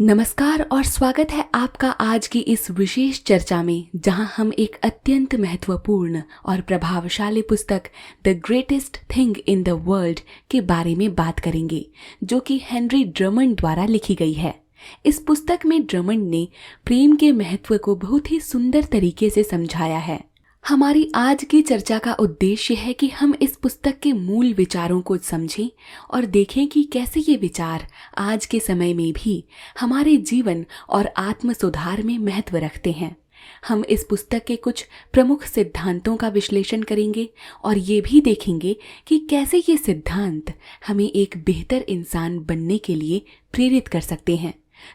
नमस्कार और स्वागत है आपका आज की इस विशेष चर्चा में, जहां हम एक अत्यंत महत्वपूर्ण और प्रभावशाली पुस्तक the greatest thing in the world के बारे में बात करेंगे, जो कि हेनरी ड्रमंड द्वारा लिखी गई है। इस पुस्तक में ड्रमंड ने प्रेम के महत्व को बहुत ही सुंदर तरीके से समझाया है। हमारी आज की चर्चा का उद्देश्य है कि हम इस पुस्तक के मूल विचारों को समझें और देखें कि कैसे ये विचार आज के समय में भी हमारे जीवन और आत्म सुधार में महत्व रखते हैं। हम इस पुस्तक के कुछ प्रमुख सिद्धांतों का विश्लेषण करेंगे और ये भी देखेंगे कि कैसे ये सिद्धांत हमें एक बेहतर इंसान बनने के लिए प्रेरित कर सकते हैं।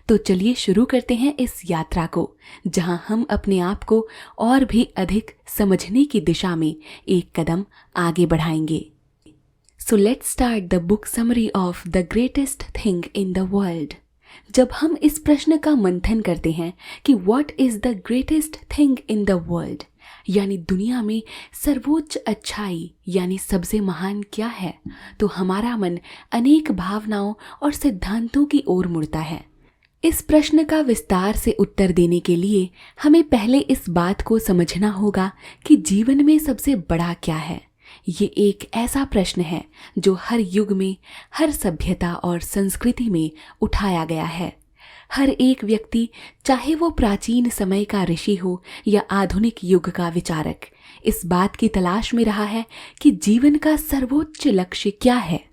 तो चलिए शुरू करते हैं इस यात्रा को, जहां हम अपने आप को और भी अधिक समझने की दिशा में एक कदम आगे बढ़ाएंगे। So let's start the book summary of the greatest thing in the world. जब हम इस प्रश्न का मंथन करते हैं कि what is the greatest thing in the world, यानी दुनिया में सर्वोच्च अच्छाई यानी सबसे महान क्या है, तो हमारा मन अनेक भावनाओं और सिद्धांतों की ओर मुड़ता है। इस प्रश्न का विस्तार से उत्तर देने के लिए हमें पहले इस बात को समझना होगा कि जीवन में सबसे बड़ा क्या है। ये एक ऐसा प्रश्न है जो हर युग में, हर सभ्यता और संस्कृति में उठाया गया है। हर एक व्यक्ति, चाहे वो प्राचीन समय का ऋषि हो या आधुनिक युग का विचारक, इस बात की तलाश में रहा है कि जीवन का सर्वोच्च लक्ष्य क्या है।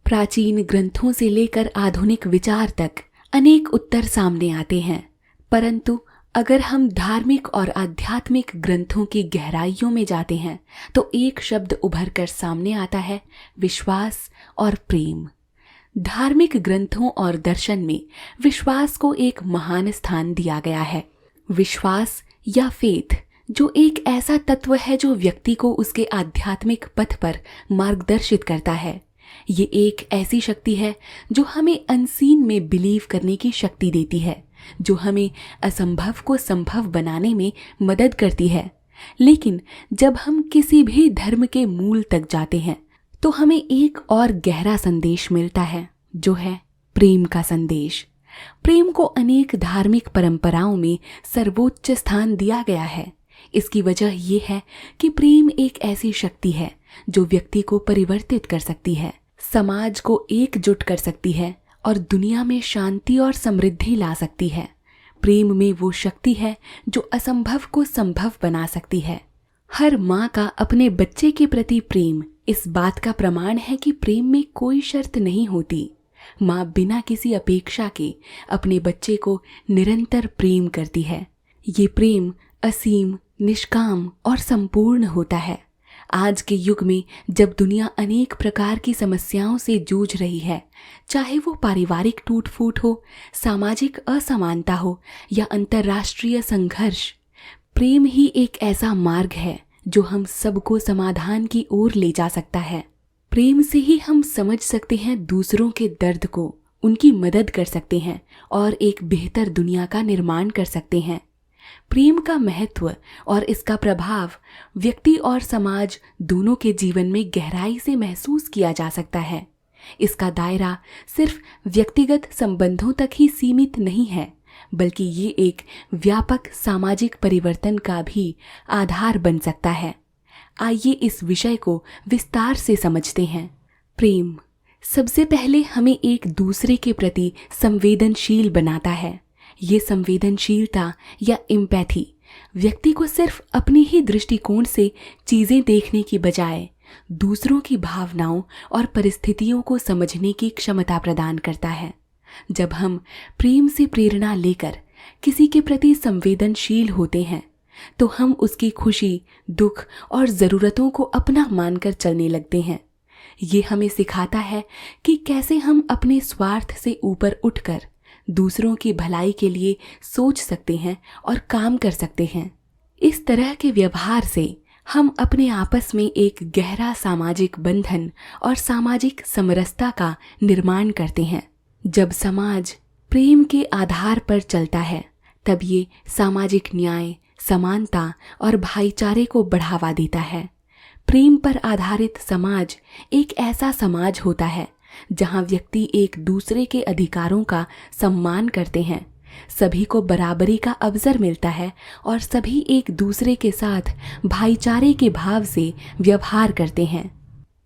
प्राचीन ग्रंथों से लेकर आधुनिक विचार तक अनेक उत्तर सामने आते हैं, परंतु अगर हम धार्मिक और आध्यात्मिक ग्रंथों की गहराइयों में जाते हैं तो एक शब्द उभर कर सामने आता है, विश्वास और प्रेम। धार्मिक ग्रंथों और दर्शन में विश्वास को एक महान स्थान दिया गया है। विश्वास या फेथ जो एक ऐसा तत्व है जो व्यक्ति को उसके आध्यात्मिक पथ पर मार्गदर्शित करता है। ये एक ऐसी शक्ति है जो हमें अनसीन में बिलीव करने की शक्ति देती है, जो हमें असंभव को संभव बनाने में मदद करती है। लेकिन जब हम किसी भी धर्म के मूल तक जाते हैं तो हमें एक और गहरा संदेश मिलता है, जो है प्रेम का संदेश। प्रेम को अनेक धार्मिक परंपराओं में सर्वोच्च स्थान दिया गया है। इसकी वजह यह है कि प्रेम एक ऐसी शक्ति है जो व्यक्ति को परिवर्तित कर सकती है, समाज को एकजुट कर सकती है और दुनिया में शांति और समृद्धि ला सकती है। प्रेम में वो शक्ति है जो असंभव को संभव बना सकती है। हर माँ का अपने बच्चे के प्रति प्रेम इस बात का प्रमाण है कि प्रेम में कोई शर्त नहीं होती। माँ बिना किसी अपेक्षा के अपने बच्चे को निरंतर प्रेम करती है। ये प्रेम असीम, निष्काम और संपूर्ण होता है। आज के युग में जब दुनिया अनेक प्रकार की समस्याओं से जूझ रही है, चाहे वो पारिवारिक टूट फूट हो, सामाजिक असमानता हो या अंतर्राष्ट्रीय संघर्ष, प्रेम ही एक ऐसा मार्ग है जो हम सबको समाधान की ओर ले जा सकता है। प्रेम से ही हम समझ सकते हैं दूसरों के दर्द को, उनकी मदद कर सकते हैं और एक बेहतर दुनिया का निर्माण कर सकते हैं। प्रेम का महत्व और इसका प्रभाव व्यक्ति और समाज दोनों के जीवन में गहराई से महसूस किया जा सकता है। इसका दायरा सिर्फ व्यक्तिगत संबंधों तक ही सीमित नहीं है, बल्कि ये एक व्यापक सामाजिक परिवर्तन का भी आधार बन सकता है। आइए इस विषय को विस्तार से समझते हैं। प्रेम सबसे पहले हमें एक दूसरे के प्रति संवेदनशील बनाता है। ये संवेदनशीलता या एम्पैथी व्यक्ति को सिर्फ अपने ही दृष्टिकोण से चीज़ें देखने की बजाय दूसरों की भावनाओं और परिस्थितियों को समझने की क्षमता प्रदान करता है। जब हम प्रेम से प्रेरणा लेकर किसी के प्रति संवेदनशील होते हैं तो हम उसकी खुशी, दुख और ज़रूरतों को अपना मानकर चलने लगते हैं। ये हमें सिखाता है कि कैसे हम अपने स्वार्थ से ऊपर उठकर दूसरों की भलाई के लिए सोच सकते हैं और काम कर सकते हैं। इस तरह के व्यवहार से हम अपने आपस में एक गहरा सामाजिक बंधन और सामाजिक समरसता का निर्माण करते हैं। जब समाज प्रेम के आधार पर चलता है, तब ये सामाजिक न्याय, समानता और भाईचारे को बढ़ावा देता है। प्रेम पर आधारित समाज एक ऐसा समाज होता है जहां व्यक्ति एक दूसरे के अधिकारों का सम्मान करते हैं, सभी को बराबरी का अवसर मिलता है और सभी एक दूसरे के साथ भाईचारे के भाव से व्यवहार करते हैं।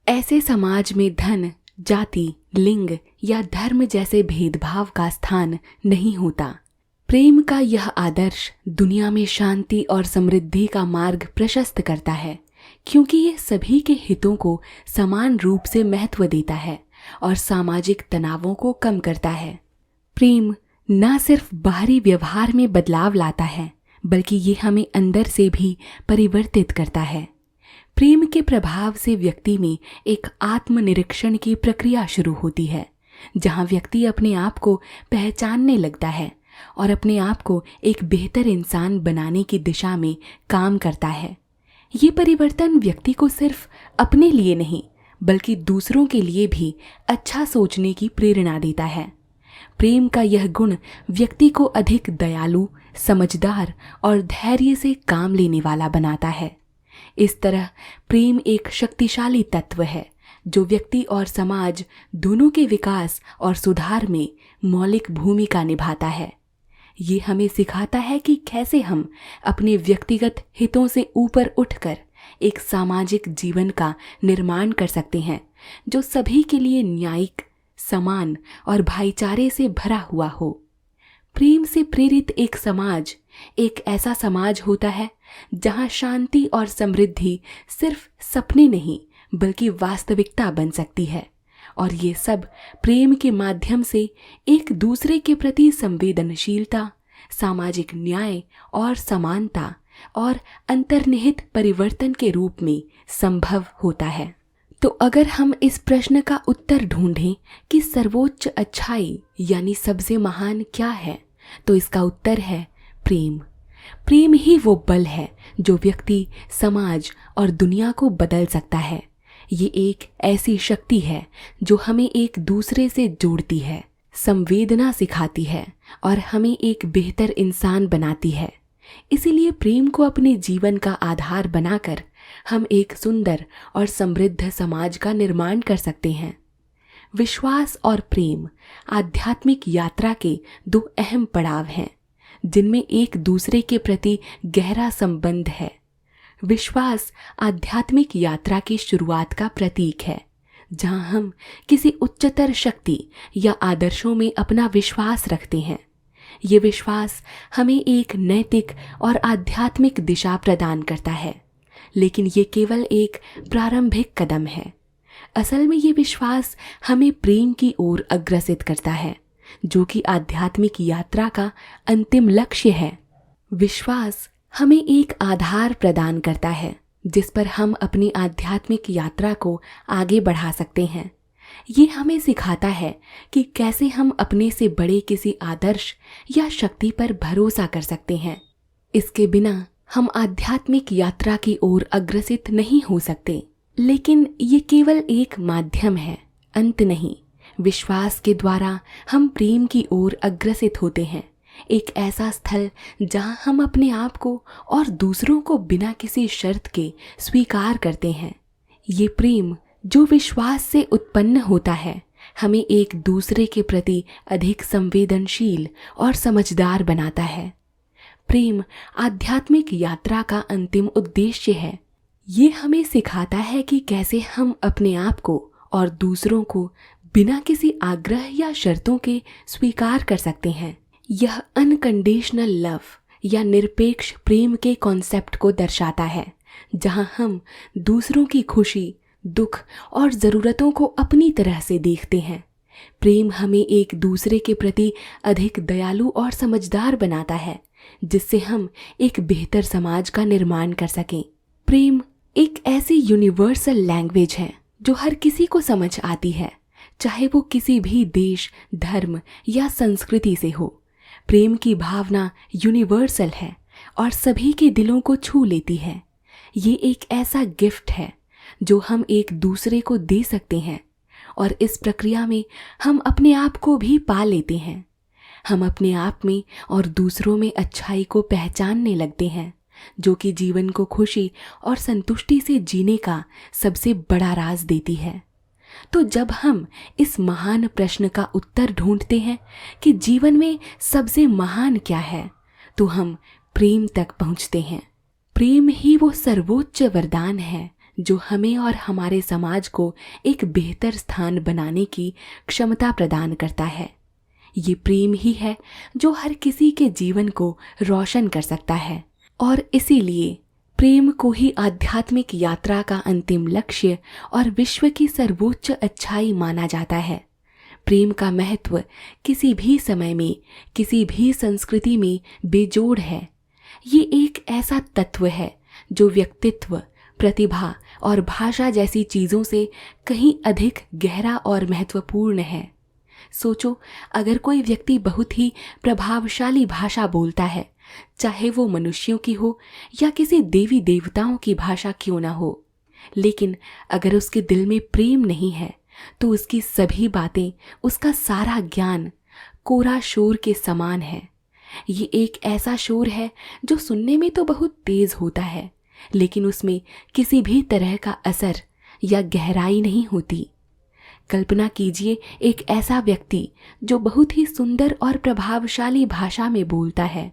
ऐसे समाज में धन, जाति, लिंग या धर्म जैसे भेदभाव का स्थान नहीं होता। प्रेम का यह आदर्श दुनिया में शांति और समृद्धि का मार्ग प्रशस्त करता है, क्योंकि ये सभी के हितों को समान रूप से महत्व देता है और सामाजिक तनावों को कम करता है। प्रेम न सिर्फ बाहरी व्यवहार में बदलाव लाता है, बल्कि ये हमें अंदर से भी परिवर्तित करता है। प्रेम के प्रभाव से व्यक्ति में एक आत्मनिरीक्षण की प्रक्रिया शुरू होती है, जहां व्यक्ति अपने आप को पहचानने लगता है और अपने आप को एक बेहतर इंसान बनाने की दिशा में काम करता है। ये परिवर्तन व्यक्ति को सिर्फ अपने लिए नहीं, बल्कि दूसरों के लिए भी अच्छा सोचने की प्रेरणा देता है। प्रेम का यह गुण व्यक्ति को अधिक दयालु, समझदार और धैर्य से काम लेने वाला बनाता है। इस तरह प्रेम एक शक्तिशाली तत्व है जो व्यक्ति और समाज दोनों के विकास और सुधार में मौलिक भूमिका निभाता है। ये हमें सिखाता है कि कैसे हम अपने व्यक्तिगत हितों से ऊपर उठकर एक सामाजिक जीवन का निर्माण कर सकते हैं जो सभी के लिए न्यायिक, समान और भाईचारे से भरा हुआ हो। प्रेम से प्रेरित एक समाज एक ऐसा समाज होता है जहां शांति और समृद्धि सिर्फ सपने नहीं बल्कि वास्तविकता बन सकती है, और ये सब प्रेम के माध्यम से एक दूसरे के प्रति संवेदनशीलता, सामाजिक न्याय और समानता और अंतर्निहित परिवर्तन के रूप में संभव होता है। तो अगर हम इस प्रश्न का उत्तर ढूंढें कि सर्वोच्च अच्छाई यानी सबसे महान क्या है, तो इसका उत्तर है प्रेम। प्रेम ही वो बल है जो व्यक्ति, समाज और दुनिया को बदल सकता है। ये एक ऐसी शक्ति है जो हमें एक दूसरे से जोड़ती है, संवेदना सिखाती है और हमें एक बेहतर इंसान बनाती है। इसीलिए प्रेम को अपने जीवन का आधार बनाकर हम एक सुंदर और समृद्ध समाज का निर्माण कर सकते हैं। विश्वास और प्रेम आध्यात्मिक यात्रा के दो अहम पड़ाव हैं जिनमें एक दूसरे के प्रति गहरा संबंध है। विश्वास आध्यात्मिक यात्रा की शुरुआत का प्रतीक है, जहां हम किसी उच्चतर शक्ति या आदर्शों में अपना विश्वास रखते हैं। ये विश्वास हमें एक नैतिक और आध्यात्मिक दिशा प्रदान करता है, लेकिन ये केवल एक प्रारंभिक कदम है। असल में ये विश्वास हमें प्रेम की ओर अग्रसित करता है, जो कि आध्यात्मिक यात्रा का अंतिम लक्ष्य है। विश्वास हमें एक आधार प्रदान करता है जिस पर हम अपनी आध्यात्मिक यात्रा को आगे बढ़ा सकते हैं। ये हमें सिखाता है कि कैसे हम अपने से बड़े किसी आदर्श या शक्ति पर भरोसा कर सकते हैं। इसके बिना हम आध्यात्मिक यात्रा की ओर अग्रसित नहीं हो सकते। लेकिन ये केवल एक माध्यम है, अंत नहीं। विश्वास के द्वारा हम प्रेम की ओर अग्रसित होते हैं, एक ऐसा स्थल जहां हम अपने आप को और दूसरों को बिना किसी शर्त के स्वीकार करते हैं। ये प्रेम जो विश्वास से उत्पन्न होता है, हमें एक दूसरे के प्रति अधिक संवेदनशील और समझदार बनाता है। प्रेम आध्यात्मिक यात्रा का अंतिम उद्देश्य है। ये हमें सिखाता है कि कैसे हम अपने आप को और दूसरों को बिना किसी आग्रह या शर्तों के स्वीकार कर सकते हैं। यह अनकंडीशनल लव या निरपेक्ष प्रेम के कॉन्सेप्ट को दर्शाता है, जहां हम दूसरों की खुशी, दुख और ज़रूरतों को अपनी तरह से देखते हैं। प्रेम हमें एक दूसरे के प्रति अधिक दयालु और समझदार बनाता है, जिससे हम एक बेहतर समाज का निर्माण कर सकें। प्रेम एक ऐसी यूनिवर्सल लैंग्वेज है जो हर किसी को समझ आती है, चाहे वो किसी भी देश, धर्म या संस्कृति से हो। प्रेम की भावना यूनिवर्सल है और सभी के दिलों को छू लेती है। ये एक ऐसा गिफ्ट है जो हम एक दूसरे को दे सकते हैं, और इस प्रक्रिया में हम अपने आप को भी पा लेते हैं। हम अपने आप में और दूसरों में अच्छाई को पहचानने लगते हैं, जो कि जीवन को खुशी और संतुष्टि से जीने का सबसे बड़ा राज देती है। तो जब हम इस महान प्रश्न का उत्तर ढूंढते हैं कि जीवन में सबसे महान क्या है, तो हम प्रेम तक पहुंचते हैं। प्रेम ही वो सर्वोच्च वरदान है जो हमें और हमारे समाज को एक बेहतर स्थान बनाने की क्षमता प्रदान करता है। ये प्रेम ही है जो हर किसी के जीवन को रोशन कर सकता है, और इसीलिए प्रेम को ही आध्यात्मिक यात्रा का अंतिम लक्ष्य और विश्व की सर्वोच्च अच्छाई माना जाता है। प्रेम का महत्व किसी भी समय में, किसी भी संस्कृति में बेजोड़ है। ये एक ऐसा तत्व है जो व्यक्तित्व, प्रतिभा और भाषा जैसी चीज़ों से कहीं अधिक गहरा और महत्वपूर्ण है। सोचो, अगर कोई व्यक्ति बहुत ही प्रभावशाली भाषा बोलता है, चाहे वो मनुष्यों की हो या किसी देवी देवताओं की भाषा क्यों ना हो, लेकिन अगर उसके दिल में प्रेम नहीं है तो उसकी सभी बातें, उसका सारा ज्ञान कोरा शोर के समान है। ये एक ऐसा शोर है जो सुनने में तो बहुत तेज होता है, लेकिन उसमें किसी भी तरह का असर या गहराई नहीं होती। कल्पना कीजिए एक ऐसा व्यक्ति जो बहुत ही सुंदर और प्रभावशाली भाषा में बोलता है।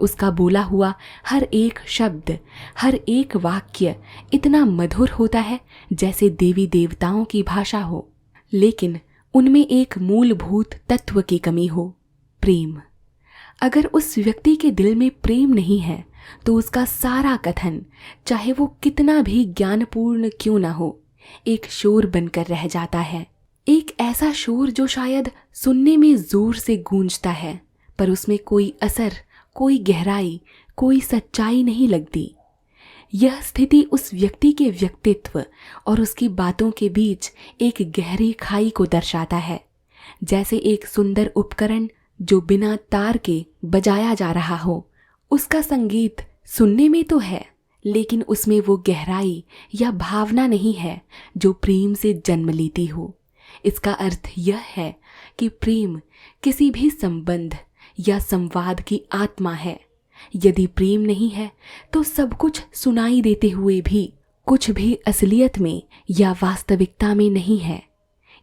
उसका बोला हुआ हर एक शब्द, हर एक वाक्य इतना मधुर होता है जैसे देवी देवताओं की भाषा हो, लेकिन उनमें एक मूलभूत तत्व की कमी हो, प्रेम। अगर उस व्यक्ति के दिल में प्रेम नहीं है तो उसका सारा कथन, चाहे वो कितना भी ज्ञानपूर्ण क्यों ना हो, एक शोर बनकर रह जाता है। एक ऐसा शोर जो शायद सुनने में जोर से गूंजता है, पर उसमें कोई असर, कोई गहराई, कोई सच्चाई नहीं लगती। यह स्थिति उस व्यक्ति के व्यक्तित्व और उसकी बातों के बीच एक गहरी खाई को दर्शाता है, जैसे एक सुंदर उपकरण जो बिना तार के बजाया जा रहा हो। उसका संगीत सुनने में तो है, लेकिन उसमें वो गहराई या भावना नहीं है जो प्रेम से जन्म लेती हो। इसका अर्थ यह है कि प्रेम किसी भी संबंध या संवाद की आत्मा है। यदि प्रेम नहीं है तो सब कुछ सुनाई देते हुए भी कुछ भी असलियत में या वास्तविकता में नहीं है।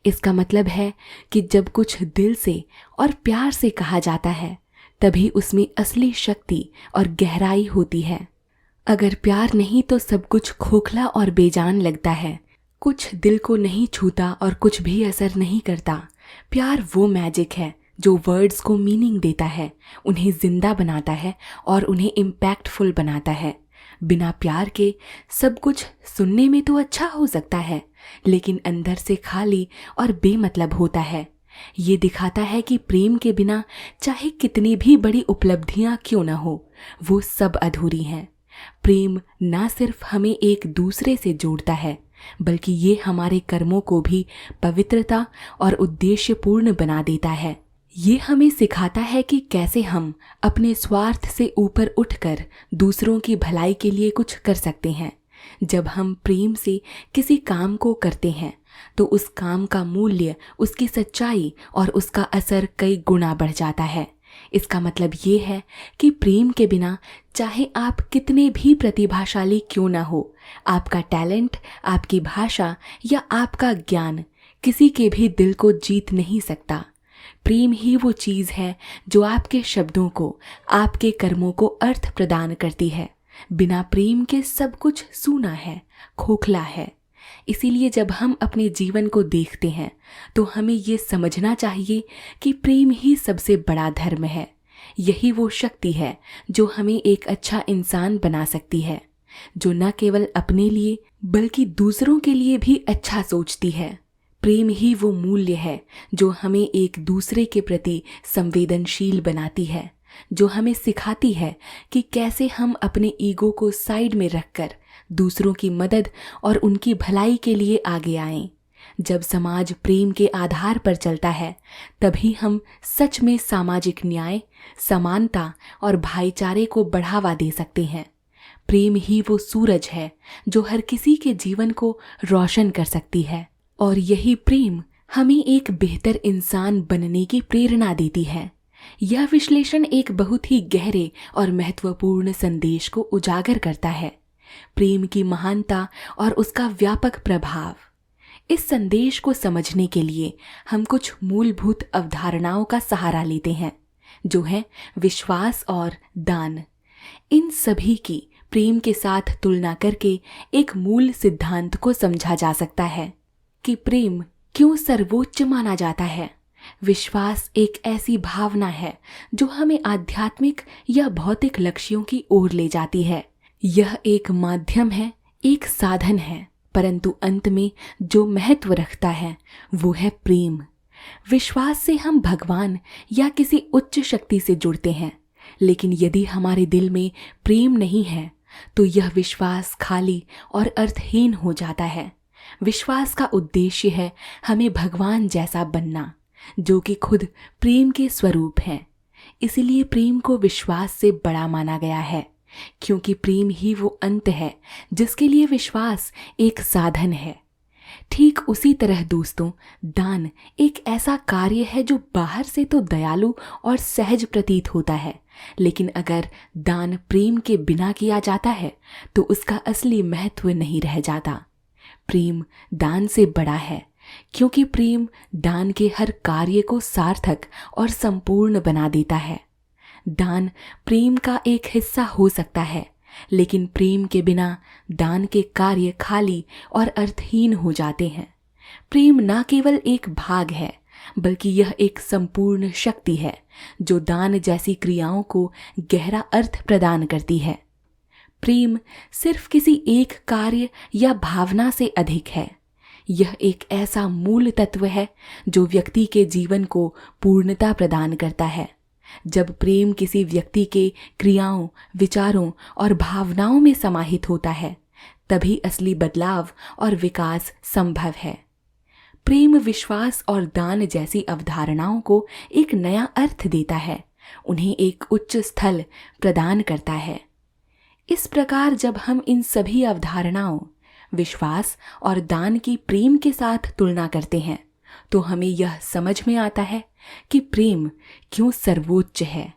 इसका मतलब है कि जब कुछ दिल से और प्यार से कहा जाता है, तभी उसमें असली शक्ति और गहराई होती है। अगर प्यार नहीं तो सब कुछ खोखला और बेजान लगता है। कुछ दिल को नहीं छूता और कुछ भी असर नहीं करता। प्यार वो मैजिक है जो वर्ड्स को मीनिंग देता है, उन्हें जिंदा बनाता है और उन्हें इम्पैक्टफुल बनाता है। बिना प्यार के सब कुछ सुनने में तो अच्छा हो सकता है, लेकिन अंदर से खाली और बेमतलब होता है। ये दिखाता है कि प्रेम के बिना चाहे कितनी भी बड़ी उपलब्धियां क्यों न हो, वो सब अधूरी हैं। प्रेम ना सिर्फ हमें एक दूसरे से जोड़ता है, बल्कि ये हमारे कर्मों को भी पवित्रता और उद्देश्यपूर्ण बना देता है। ये हमें सिखाता है कि कैसे हम अपने स्वार्थ से ऊपर उठकर दूसरों की भलाई के लिए कुछ कर सकते हैं। जब हम प्रेम से किसी काम को करते हैं तो उस काम का मूल्य, उसकी सच्चाई और उसका असर कई गुना बढ़ जाता है। इसका मतलब ये है कि प्रेम के बिना चाहे आप कितने भी प्रतिभाशाली क्यों ना हो, आपका टैलेंट, आपकी भाषा या आपका ज्ञान किसी के भी दिल को जीत नहीं सकता। प्रेम ही वो चीज़ है जो आपके शब्दों को, आपके कर्मों को अर्थ प्रदान करती है। बिना प्रेम के सब कुछ सूना है, खोखला है। इसीलिए जब हम अपने जीवन को देखते हैं तो हमें ये समझना चाहिए कि प्रेम ही सबसे बड़ा धर्म है। यही वो शक्ति है जो हमें एक अच्छा इंसान बना सकती है, जो न केवल अपने लिए बल्कि दूसरों के लिए भी अच्छा सोचती है। प्रेम ही वो मूल्य है जो हमें एक दूसरे के प्रति संवेदनशील बनाती है, जो हमें सिखाती है कि कैसे हम अपने ईगो को साइड में रखकर दूसरों की मदद और उनकी भलाई के लिए आगे आएं। जब समाज प्रेम के आधार पर चलता है, तभी हम सच में सामाजिक न्याय, समानता और भाईचारे को बढ़ावा दे सकते हैं। प्रेम ही वो सूरज है जो हर किसी के जीवन को रोशन कर सकती है, और यही प्रेम हमें एक बेहतर इंसान बनने की प्रेरणा देती है। यह विश्लेषण एक बहुत ही गहरे और महत्वपूर्ण संदेश को उजागर करता है, प्रेम की महानता और उसका व्यापक प्रभाव। इस संदेश को समझने के लिए हम कुछ मूलभूत अवधारणाओं का सहारा लेते हैं, जो है विश्वास और दान। इन सभी की प्रेम के साथ तुलना करके एक मूल सिद्धांत को समझा जा सकता है कि प्रेम क्यों सर्वोच्च माना जाता है। विश्वास एक ऐसी भावना है जो हमें आध्यात्मिक या भौतिक लक्ष्यों की ओर ले जाती है। यह एक माध्यम है, एक साधन है, परंतु अंत में जो महत्व रखता है वो है प्रेम। विश्वास से हम भगवान या किसी उच्च शक्ति से जुड़ते हैं, लेकिन यदि हमारे दिल में प्रेम नहीं है तो यह विश्वास खाली और अर्थहीन हो जाता है। विश्वास का उद्देश्य है हमें भगवान जैसा बनना, जो कि खुद प्रेम के स्वरूप हैं। इसलिए प्रेम को विश्वास से बड़ा माना गया है, क्योंकि प्रेम ही वो अंत है जिसके लिए विश्वास एक साधन है। ठीक उसी तरह दोस्तों, दान एक ऐसा कार्य है जो बाहर से तो दयालु और सहज प्रतीत होता है, लेकिन अगर दान प्रेम के बिना किया जाता है तो उसका असली महत्व नहीं रह जाता। प्रेम दान से बड़ा है, क्योंकि प्रेम दान के हर कार्य को सार्थक और संपूर्ण बना देता है। दान प्रेम का एक हिस्सा हो सकता है, लेकिन प्रेम के बिना दान के कार्य खाली और अर्थहीन हो जाते हैं। प्रेम न केवल एक भाग है, बल्कि यह एक संपूर्ण शक्ति है जो दान जैसी क्रियाओं को गहरा अर्थ प्रदान करती है। प्रेम सिर्फ किसी एक कार्य या भावना से अधिक है। यह एक ऐसा मूल तत्व है जो व्यक्ति के जीवन को पूर्णता प्रदान करता है। जब प्रेम किसी व्यक्ति के क्रियाओं, विचारों और भावनाओं में समाहित होता है, तभी असली बदलाव और विकास संभव है। प्रेम विश्वास और दान जैसी अवधारणाओं को एक नया अर्थ देता है, उन्हें एक उच्च स्थल प्रदान करता है। इस प्रकार जब हम इन सभी अवधारणाओं, विश्वास और दान की प्रेम के साथ तुलना करते हैं, तो हमें यह समझ में आता है कि प्रेम क्यों सर्वोच्च है।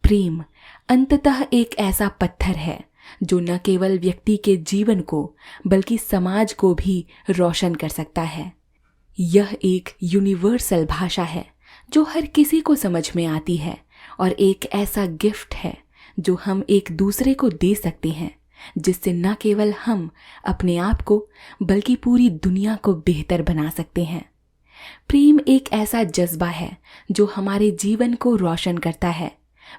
प्रेम अंततः एक ऐसा पत्थर है जो न केवल व्यक्ति के जीवन को बल्कि समाज को भी रोशन कर सकता है। यह एक यूनिवर्सल भाषा है जो हर किसी को समझ में आती है और एक ऐसा गिफ्ट है जो हम एक दूसरे को दे सकते हैं, जिससे न केवल हम अपने आप को बल्कि पूरी दुनिया को बेहतर बना सकते हैं। प्रेम एक ऐसा जज्बा है जो हमारे जीवन को रोशन करता है,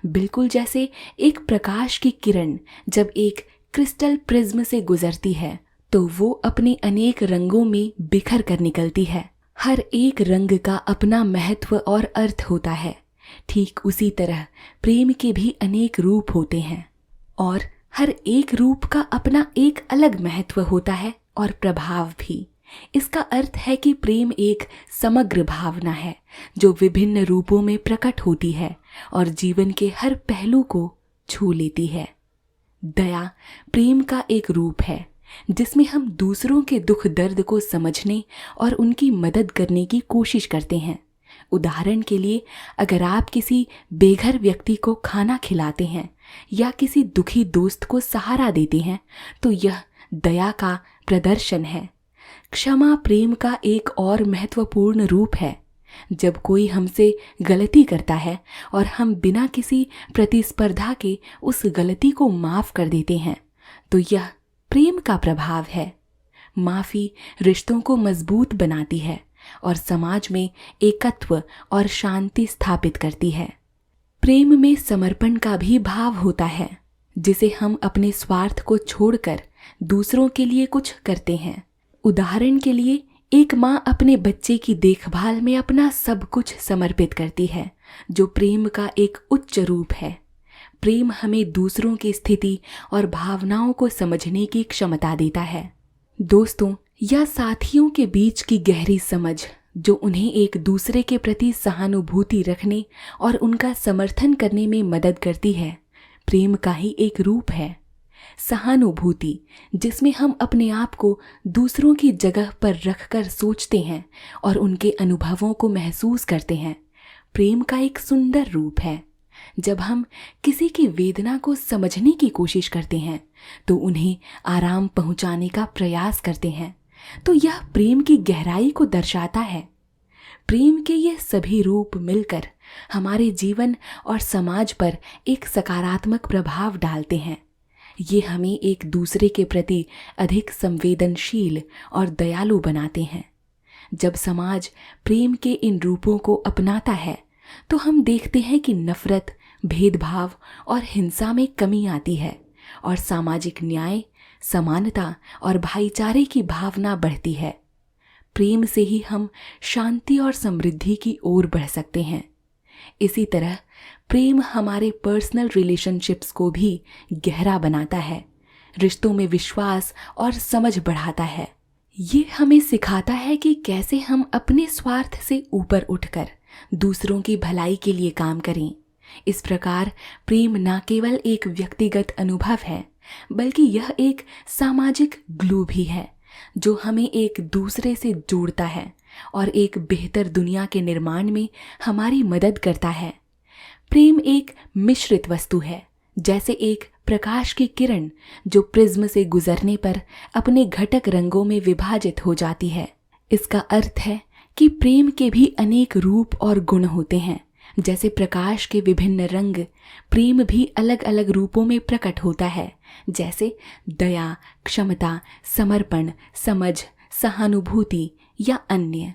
बिल्कुल जैसे एक प्रकाश की किरण जब एक क्रिस्टल प्रिज्म से गुजरती है तो वो अपने अनेक रंगों में बिखर कर निकलती है। हर एक रंग का अपना महत्व और अर्थ होता है। ठीक उसी तरह प्रेम के भी अनेक रूप होते हैं और हर एक रूप का अपना एक अलग महत्व होता है और प्रभाव भी। इसका अर्थ है कि प्रेम एक समग्र भावना है जो विभिन्न रूपों में प्रकट होती है और जीवन के हर पहलू को छू लेती है। दया प्रेम का एक रूप है जिसमें हम दूसरों के दुख दर्द को समझने और उनकी मदद करने की कोशिश करते हैं। उदाहरण के लिए, अगर आप किसी बेघर व्यक्ति को खाना खिलाते हैं या किसी दुखी दोस्त को सहारा देते हैं तो यह दया का प्रदर्शन है। क्षमा प्रेम का एक और महत्वपूर्ण रूप है। जब कोई हमसे गलती करता है और हम बिना किसी प्रतिस्पर्धा के उस गलती को माफ कर देते हैं तो यह प्रेम का प्रभाव है। माफी रिश्तों को मजबूत बनाती है और समाज में एकत्व और शांति स्थापित करती है। प्रेम में समर्पण का भी भाव होता है, जिसे हम अपने स्वार्थ को छोड़कर दूसरों के लिए कुछ करते हैं। उदाहरण के लिए, एक माँ अपने बच्चे की देखभाल में अपना सब कुछ समर्पित करती है, जो प्रेम का एक उच्च रूप है। प्रेम हमें दूसरों की स्थिति और भावनाओं को समझने की क्षमता देता है। दोस्तों या साथियों के बीच की गहरी समझ जो उन्हें एक दूसरे के प्रति सहानुभूति रखने और उनका समर्थन करने में मदद करती है, प्रेम का ही एक रूप है। सहानुभूति, जिसमें हम अपने आप को दूसरों की जगह पर रखकर सोचते हैं और उनके अनुभवों को महसूस करते हैं, प्रेम का एक सुंदर रूप है। जब हम किसी की वेदना को समझने की कोशिश करते हैं तो उन्हें आराम पहुंचाने का प्रयास करते हैं, तो यह प्रेम की गहराई को दर्शाता है। प्रेम के ये सभी रूप मिलकर हमारे जीवन और समाज पर एक सकारात्मक प्रभाव डालते हैं। ये हमें एक दूसरे के प्रति अधिक संवेदनशील और दयालु बनाते हैं। जब समाज प्रेम के इन रूपों को अपनाता है तो हम देखते हैं कि नफरत, भेदभाव और हिंसा में कमी आती है और सामाजिक न्याय, समानता और भाईचारे की भावना बढ़ती है। प्रेम से ही हम शांति और समृद्धि की ओर बढ़ सकते हैं। इसी तरह प्रेम हमारे पर्सनल रिलेशनशिप्स को भी गहरा बनाता है, रिश्तों में विश्वास और समझ बढ़ाता है। ये हमें सिखाता है कि कैसे हम अपने स्वार्थ से ऊपर उठकर दूसरों की भलाई के लिए काम करें। इस प्रकार प्रेम न केवल एक व्यक्तिगत अनुभव है, बल्कि यह एक सामाजिक ग्लू भी है जो हमें एक दूसरे से जोड़ता है और एक बेहतर दुनिया के निर्माण में हमारी मदद करता है। प्रेम एक मिश्रित वस्तु है, जैसे एक प्रकाश की किरण जो प्रिज्म से गुजरने पर अपने घटक रंगों में विभाजित हो जाती है। इसका अर्थ है कि प्रेम के भी अनेक रूप और गुण होते हैं। जैसे प्रकाश के विभिन्न रंग, प्रेम भी अलग अलग रूपों में प्रकट होता है, जैसे दया, क्षमता, समर्पण, समझ, सहानुभूति या अन्य।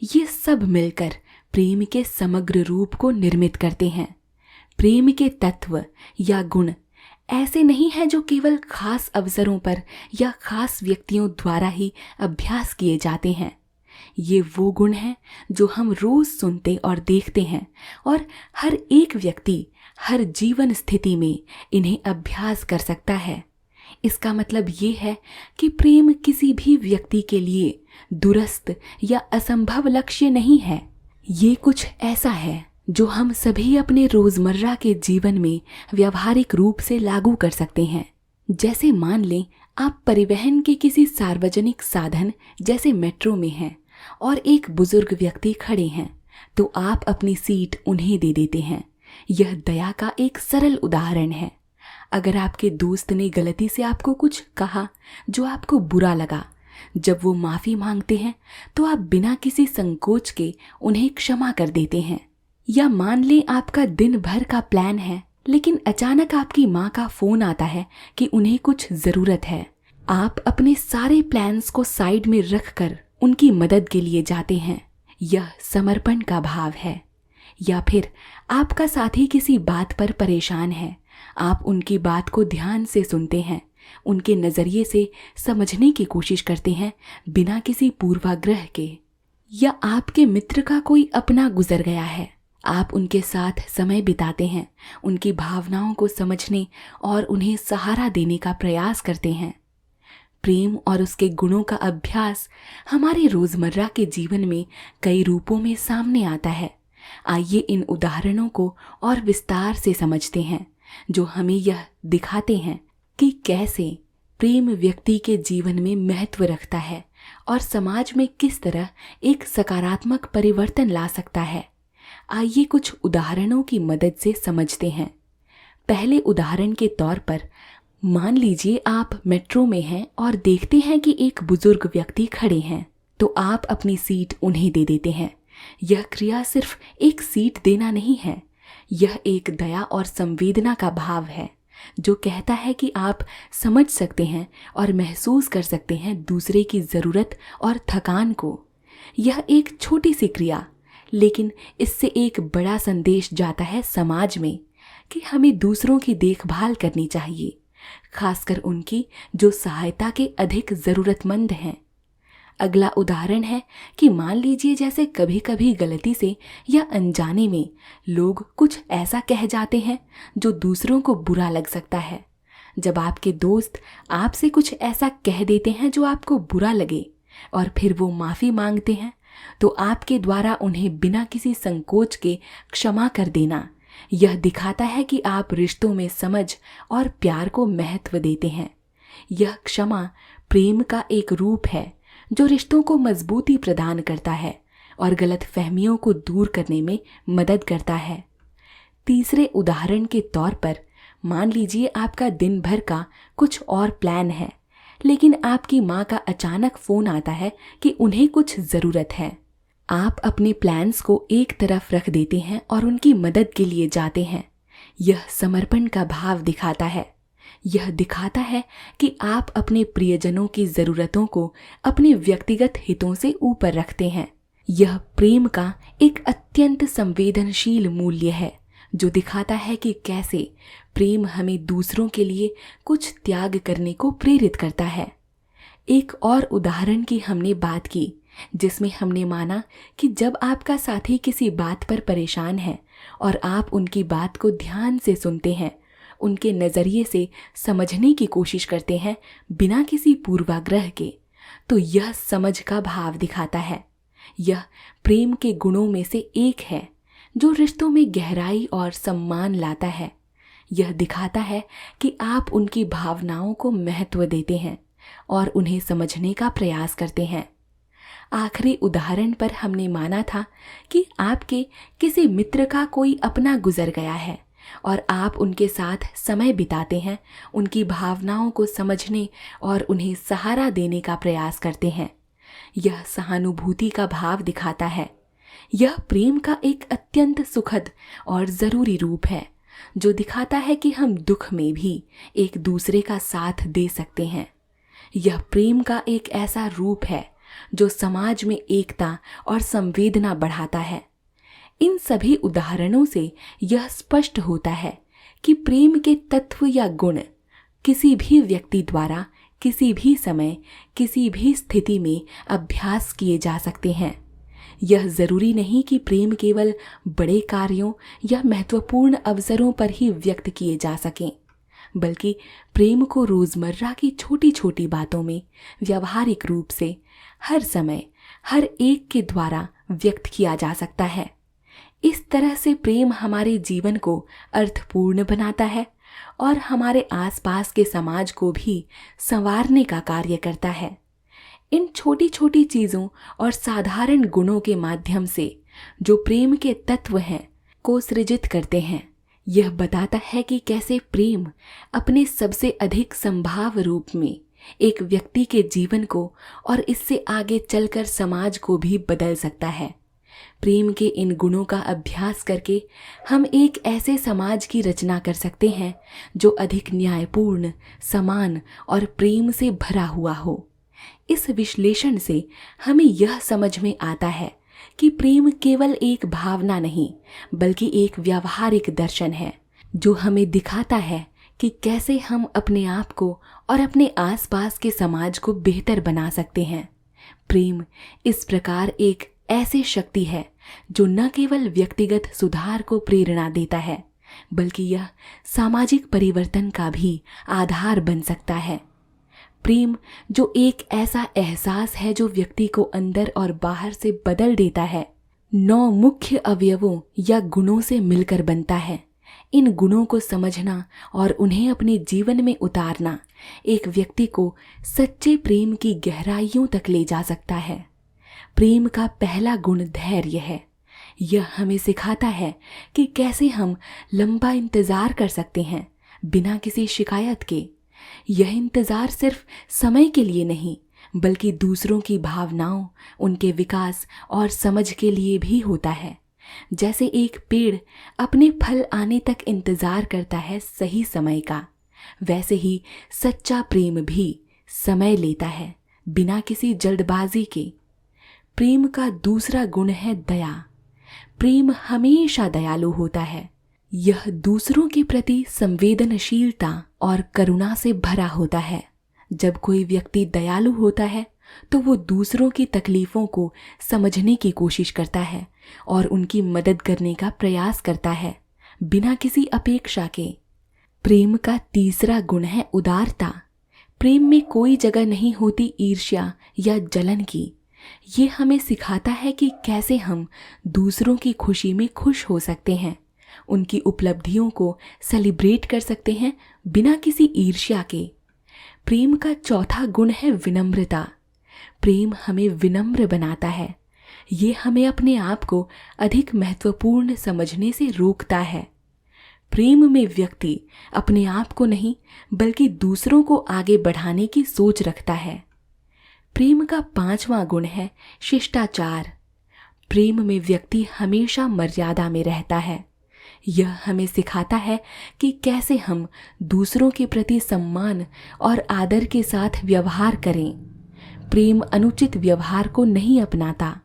ये सब मिलकर प्रेम के समग्र रूप को निर्मित करते हैं। प्रेम के तत्व या गुण ऐसे नहीं हैं जो केवल खास अवसरों पर या खास व्यक्तियों द्वारा ही अभ्यास किए जाते हैं। ये वो गुण हैं जो हम रोज सुनते और देखते हैं और हर एक व्यक्ति हर जीवन स्थिति में इन्हें अभ्यास कर सकता है। इसका मतलब ये है कि प्रेम किसी भी व्यक्ति के लिए दूरस्थ या असंभव लक्ष्य नहीं है। ये कुछ ऐसा है जो हम सभी अपने रोजमर्रा के जीवन में व्यावहारिक रूप से लागू कर सकते हैं। जैसे मान लें आप परिवहन के किसी सार्वजनिक साधन जैसे मेट्रो में हैं और एक बुजुर्ग व्यक्ति खड़े हैं, तो आप अपनी सीट उन्हें दे देते हैं। यह दया का एक सरल उदाहरण है। अगर आपके दोस्त ने गलती से आपको कुछ कहा जो आपको बुरा लगा, जब वो माफ़ी मांगते हैं तो आप बिना किसी संकोच के उन्हें क्षमा कर देते हैं। या मान लें आपका दिन भर का प्लान है, लेकिन अचानक आपकी माँ का फ़ोन आता है कि उन्हें कुछ ज़रूरत है। आप अपने सारे प्लान्स को साइड में रखकर उनकी मदद के लिए जाते हैं। यह समर्पण का भाव है। या फिर आपका साथी किसी बात पर परेशान है, आप उनकी बात को ध्यान से सुनते हैं, उनके नज़रिए से समझने की कोशिश करते हैं बिना किसी पूर्वाग्रह के। या आपके मित्र का कोई अपना गुजर गया है, आप उनके साथ समय बिताते हैं, उनकी भावनाओं को समझने और उन्हें सहारा देने का प्रयास करते हैं। प्रेम और उसके गुणों का अभ्यास हमारे रोजमर्रा के जीवन में कई रूपों में सामने आता है। आइए इन उदाहरणों को और विस्तार से समझते हैं, जो हमें यह दिखाते हैं कि कैसे प्रेम व्यक्ति के जीवन में महत्व रखता है और समाज में किस तरह एक सकारात्मक परिवर्तन ला सकता है। आइए कुछ उदाहरणों की मदद से समझते हैं। पहले उदाहरण के तौर पर मान लीजिए आप मेट्रो में हैं और देखते हैं कि एक बुजुर्ग व्यक्ति खड़े हैं, तो आप अपनी सीट उन्हें दे देते हैं। यह क्रिया सिर्फ एक सीट देना नहीं है, यह एक दया और संवेदना का भाव है जो कहता है कि आप समझ सकते हैं और महसूस कर सकते हैं दूसरे की ज़रूरत और थकान को। यह एक छोटी सी क्रिया, लेकिन इससे एक बड़ा संदेश जाता है समाज में कि हमें दूसरों की देखभाल करनी चाहिए, खासकर उनकी जो सहायता के अधिक ज़रूरतमंद हैं। अगला उदाहरण है कि मान लीजिए जैसे कभी कभी गलती से या अनजाने में लोग कुछ ऐसा कह जाते हैं जो दूसरों को बुरा लग सकता है। जब आपके दोस्त आपसे कुछ ऐसा कह देते हैं जो आपको बुरा लगे और फिर वो माफ़ी मांगते हैं, तो आपके द्वारा उन्हें बिना किसी संकोच के क्षमा कर देना यह दिखाता है कि आप रिश्तों में समझ और प्यार को महत्व देते हैं। यह क्षमा प्रेम का एक रूप है जो रिश्तों को मजबूती प्रदान करता है और गलतफहमियों को दूर करने में मदद करता है। तीसरे उदाहरण के तौर पर मान लीजिए आपका दिन भर का कुछ और प्लान है, लेकिन आपकी माँ का अचानक फोन आता है कि उन्हें कुछ जरूरत है। आप अपने प्लान्स को एक तरफ रख देते हैं और उनकी मदद के लिए जाते हैं। यह समर्पण का भाव दिखाता है। यह दिखाता है कि आप अपने प्रियजनों की जरूरतों को अपने व्यक्तिगत हितों से ऊपर रखते हैं। यह प्रेम का एक अत्यंत संवेदनशील मूल्य है जो दिखाता है कि कैसे प्रेम हमें दूसरों के लिए कुछ त्याग करने को प्रेरित करता है। एक और उदाहरण की हमने बात की जिसमें हमने माना कि जब आपका साथी किसी बात पर परेशान है और आप उनकी बात को ध्यान से सुनते हैं, उनके नज़रिए से समझने की कोशिश करते हैं बिना किसी पूर्वाग्रह के, तो यह समझ का भाव दिखाता है। यह प्रेम के गुणों में से एक है जो रिश्तों में गहराई और सम्मान लाता है। यह दिखाता है कि आप उनकी भावनाओं को महत्व देते हैं और उन्हें समझने का प्रयास करते हैं। आखिरी उदाहरण पर हमने माना था कि आपके किसी मित्र का कोई अपना गुजर गया है और आप उनके साथ समय बिताते हैं, उनकी भावनाओं को समझने और उन्हें सहारा देने का प्रयास करते हैं। यह सहानुभूति का भाव दिखाता है। यह प्रेम का एक अत्यंत सुखद और ज़रूरी रूप है जो दिखाता है कि हम दुख में भी एक दूसरे का साथ दे सकते हैं। यह प्रेम का एक ऐसा रूप है जो समाज में एकता और संवेदना बढ़ाता है। इन सभी उदाहरणों से यह स्पष्ट होता है कि प्रेम के तत्व या गुण किसी भी व्यक्ति द्वारा किसी भी समय किसी भी स्थिति में अभ्यास किए जा सकते हैं। यह जरूरी नहीं कि प्रेम केवल बड़े कार्यों या महत्वपूर्ण अवसरों पर ही व्यक्त किए जा सकें, बल्कि प्रेम को रोजमर्रा की छोटी छोटी बातों में व्यावहारिक रूप से हर समय हर एक के द्वारा व्यक्त किया जा सकता है। इस तरह से प्रेम हमारे जीवन को अर्थपूर्ण बनाता है और हमारे आसपास के समाज को भी संवारने का कार्य करता है। इन छोटी छोटी चीज़ों और साधारण गुणों के माध्यम से जो प्रेम के तत्व हैं को सृजित करते हैं, यह बताता है कि कैसे प्रेम अपने सबसे अधिक संभाव रूप में एक व्यक्ति के जीवन को और इससे आगे चलकर समाज को भी बदल सकता है। प्रेम के इन गुणों का अभ्यास करके हम एक ऐसे समाज की रचना कर सकते हैं जो अधिक न्यायपूर्ण, समान और प्रेम से भरा हुआ हो। इस विश्लेषण से हमें यह समझ में आता है कि प्रेम केवल एक भावना नहीं बल्कि एक व्यावहारिक दर्शन है जो हमें दिखाता है कि कैसे हम अपने आप को और अपने आसपास के समाज को बेहतर बना सकते हैं। प्रेम इस प्रकार एक ऐसी शक्ति है जो न केवल व्यक्तिगत सुधार को प्रेरणा देता है बल्कि यह सामाजिक परिवर्तन का भी आधार बन सकता है। प्रेम जो एक ऐसा एहसास है जो व्यक्ति को अंदर और बाहर से बदल देता है, 9 मुख्य अवयवों या गुणों से मिलकर बनता है। इन गुणों को समझना और उन्हें अपने जीवन में उतारना एक व्यक्ति को सच्चे प्रेम की गहराइयों तक ले जा सकता है। प्रेम का पहला गुण धैर्य है। यह हमें सिखाता है कि कैसे हम लंबा इंतजार कर सकते हैं बिना किसी शिकायत के। यह इंतजार सिर्फ समय के लिए नहीं बल्कि दूसरों की भावनाओं, उनके विकास और समझ के लिए भी होता है। जैसे एक पेड़ अपने फल आने तक इंतजार करता है सही समय का, वैसे ही सच्चा प्रेम भी समय लेता है बिना किसी जल्दबाजी के। प्रेम का दूसरा गुण है दया। प्रेम हमेशा दयालु होता है। यह दूसरों के प्रति संवेदनशीलता और करुणा से भरा होता है। जब कोई व्यक्ति दयालु होता है तो वो दूसरों की तकलीफों को समझने की कोशिश करता है और उनकी मदद करने का प्रयास करता है बिना किसी अपेक्षा के। प्रेम का तीसरा गुण है उदारता। प्रेम में कोई जगह नहीं होती ईर्ष्या या जलन की। ये हमें सिखाता है कि कैसे हम दूसरों की खुशी में खुश हो सकते हैं, उनकी उपलब्धियों को सेलिब्रेट कर सकते हैं बिना किसी ईर्ष्या के। प्रेम का चौथा गुण है विनम्रता। प्रेम हमें विनम्र बनाता है। ये हमें अपने आप को अधिक महत्वपूर्ण समझने से रोकता है। प्रेम में व्यक्ति अपने आप को नहीं बल्कि दूसरों को आगे बढ़ाने की सोच रखता है। प्रेम का 5वां गुण है शिष्टाचार। प्रेम में व्यक्ति हमेशा मर्यादा में रहता है। यह हमें सिखाता है कि कैसे हम दूसरों के प्रति सम्मान और आदर के साथ व्यवहार करें। प्रेम अनुचित व्यवहार को नहीं अपनाता।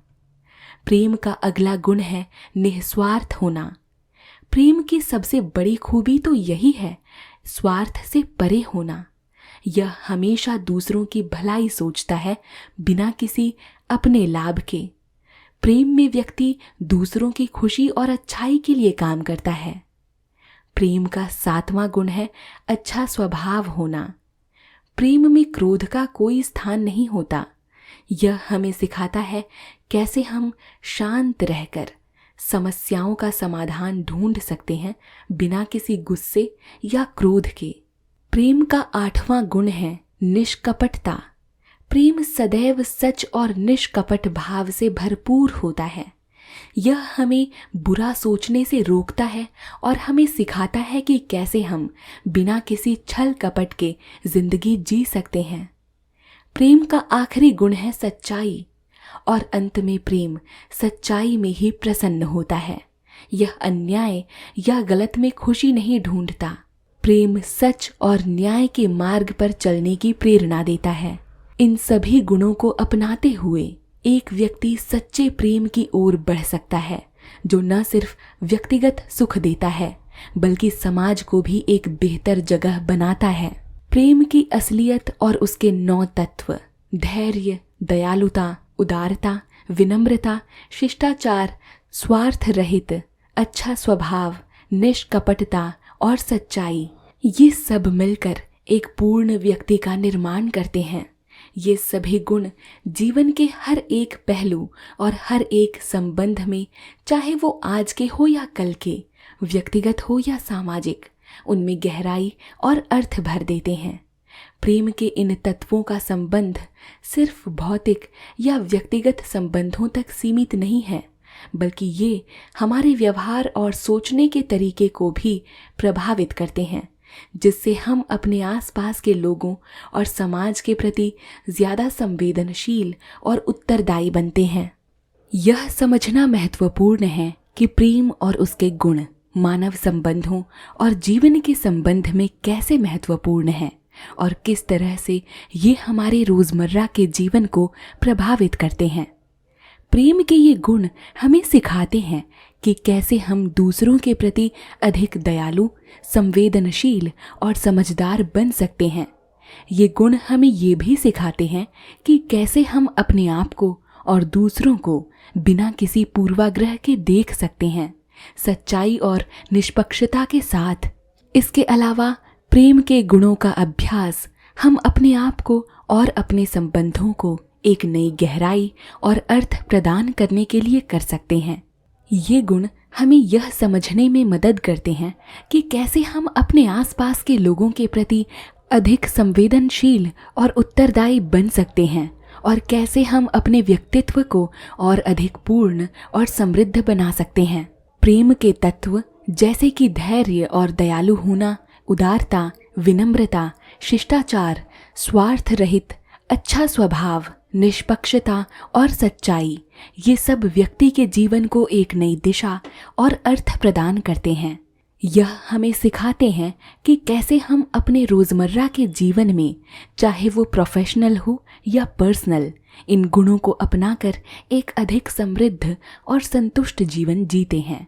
प्रेम का अगला गुण है निस्वार्थ होना। प्रेम की सबसे बड़ी खूबी तो यही है, स्वार्थ से परे होना। यह हमेशा दूसरों की भलाई सोचता है, बिना किसी अपने लाभ के। प्रेम में व्यक्ति दूसरों की खुशी और अच्छाई के लिए काम करता है। प्रेम का 7वां गुण है अच्छा स्वभाव होना। प्रेम में क्रोध का कोई स्थान नहीं होता। यह हमें सिखाता है कैसे हम शांत रहकर समस्याओं का समाधान ढूंढ सकते हैं, बिना किसी गुस्से या क्रोध के। प्रेम का 8वां गुण है निष्कपटता। प्रेम सदैव सच और निष्कपट भाव से भरपूर होता है। यह हमें बुरा सोचने से रोकता है और हमें सिखाता है कि कैसे हम बिना किसी छल कपट के जिंदगी जी सकते हैं। प्रेम का आखिरी गुण है सच्चाई, और अंत में प्रेम सच्चाई में ही प्रसन्न होता है। यह अन्याय या गलत में खुशी नहीं ढूंढता। प्रेम सच और न्याय के मार्ग पर चलने की प्रेरणा देता है। इन सभी गुणों को अपनाते हुए एक व्यक्ति सच्चे प्रेम की ओर बढ़ सकता है, जो न सिर्फ व्यक्तिगत सुख देता है बल्कि समाज को भी एक बेहतर जगह बनाता है। प्रेम की असलियत और उसके 9 तत्व धैर्य, दयालुता, उदारता, विनम्रता, शिष्टाचार, स्वार्थ रहित, अच्छा स्वभाव, निष्कपटता और सच्चाई, ये सब मिलकर एक पूर्ण व्यक्ति का निर्माण करते हैं। ये सभी गुण जीवन के हर एक पहलू और हर एक संबंध में, चाहे वो आज के हो या कल के, व्यक्तिगत हो या सामाजिक, उनमें गहराई और अर्थ भर देते हैं। प्रेम के इन तत्वों का संबंध सिर्फ भौतिक या व्यक्तिगत संबंधों तक सीमित नहीं है, बल्कि ये हमारे व्यवहार और सोचने के तरीके को भी प्रभावित करते हैं, जिससे हम अपने आसपास के लोगों और समाज के प्रति ज्यादा संवेदनशील और उत्तरदायी बनते हैं। यह समझना महत्वपूर्ण है कि प्रेम और उसके गुण मानव संबंधों और जीवन के संबंध में कैसे महत्वपूर्ण हैं और किस तरह से ये हमारे रोजमर्रा के जीवन को प्रभावित करते हैं। प्रेम के ये गुण हमें सिखाते हैं कि कैसे हम दूसरों के प्रति अधिक दयालु, संवेदनशील और समझदार बन सकते हैं। ये गुण हमें ये भी सिखाते हैं कि कैसे हम अपने आप को और दूसरों को बिना किसी पूर्वाग्रह के देख सकते हैं, सच्चाई और निष्पक्षता के साथ। इसके अलावा प्रेम के गुणों का अभ्यास हम अपने आप को और अपने संबंधों को एक नई गहराई और अर्थ प्रदान करने के लिए कर सकते हैं। ये गुण हमें यह समझने में मदद करते हैं कि कैसे हम अपने आसपास के लोगों के प्रति अधिक संवेदनशील और उत्तरदायी बन सकते हैं और कैसे हम अपने व्यक्तित्व को और अधिक पूर्ण और समृद्ध बना सकते हैं। प्रेम के तत्व जैसे कि धैर्य और दयालु होना, उदारता, विनम्रता, शिष्टाचार, स्वार्थ रहित, अच्छा स्वभाव, निष्पक्षता और सच्चाई, ये सब व्यक्ति के जीवन को एक नई दिशा और अर्थ प्रदान करते हैं। यह हमें सिखाते हैं कि कैसे हम अपने रोजमर्रा के जीवन में, चाहे वो प्रोफेशनल हो या पर्सनल, इन गुणों को अपनाकर एक अधिक समृद्ध और संतुष्ट जीवन जीते हैं।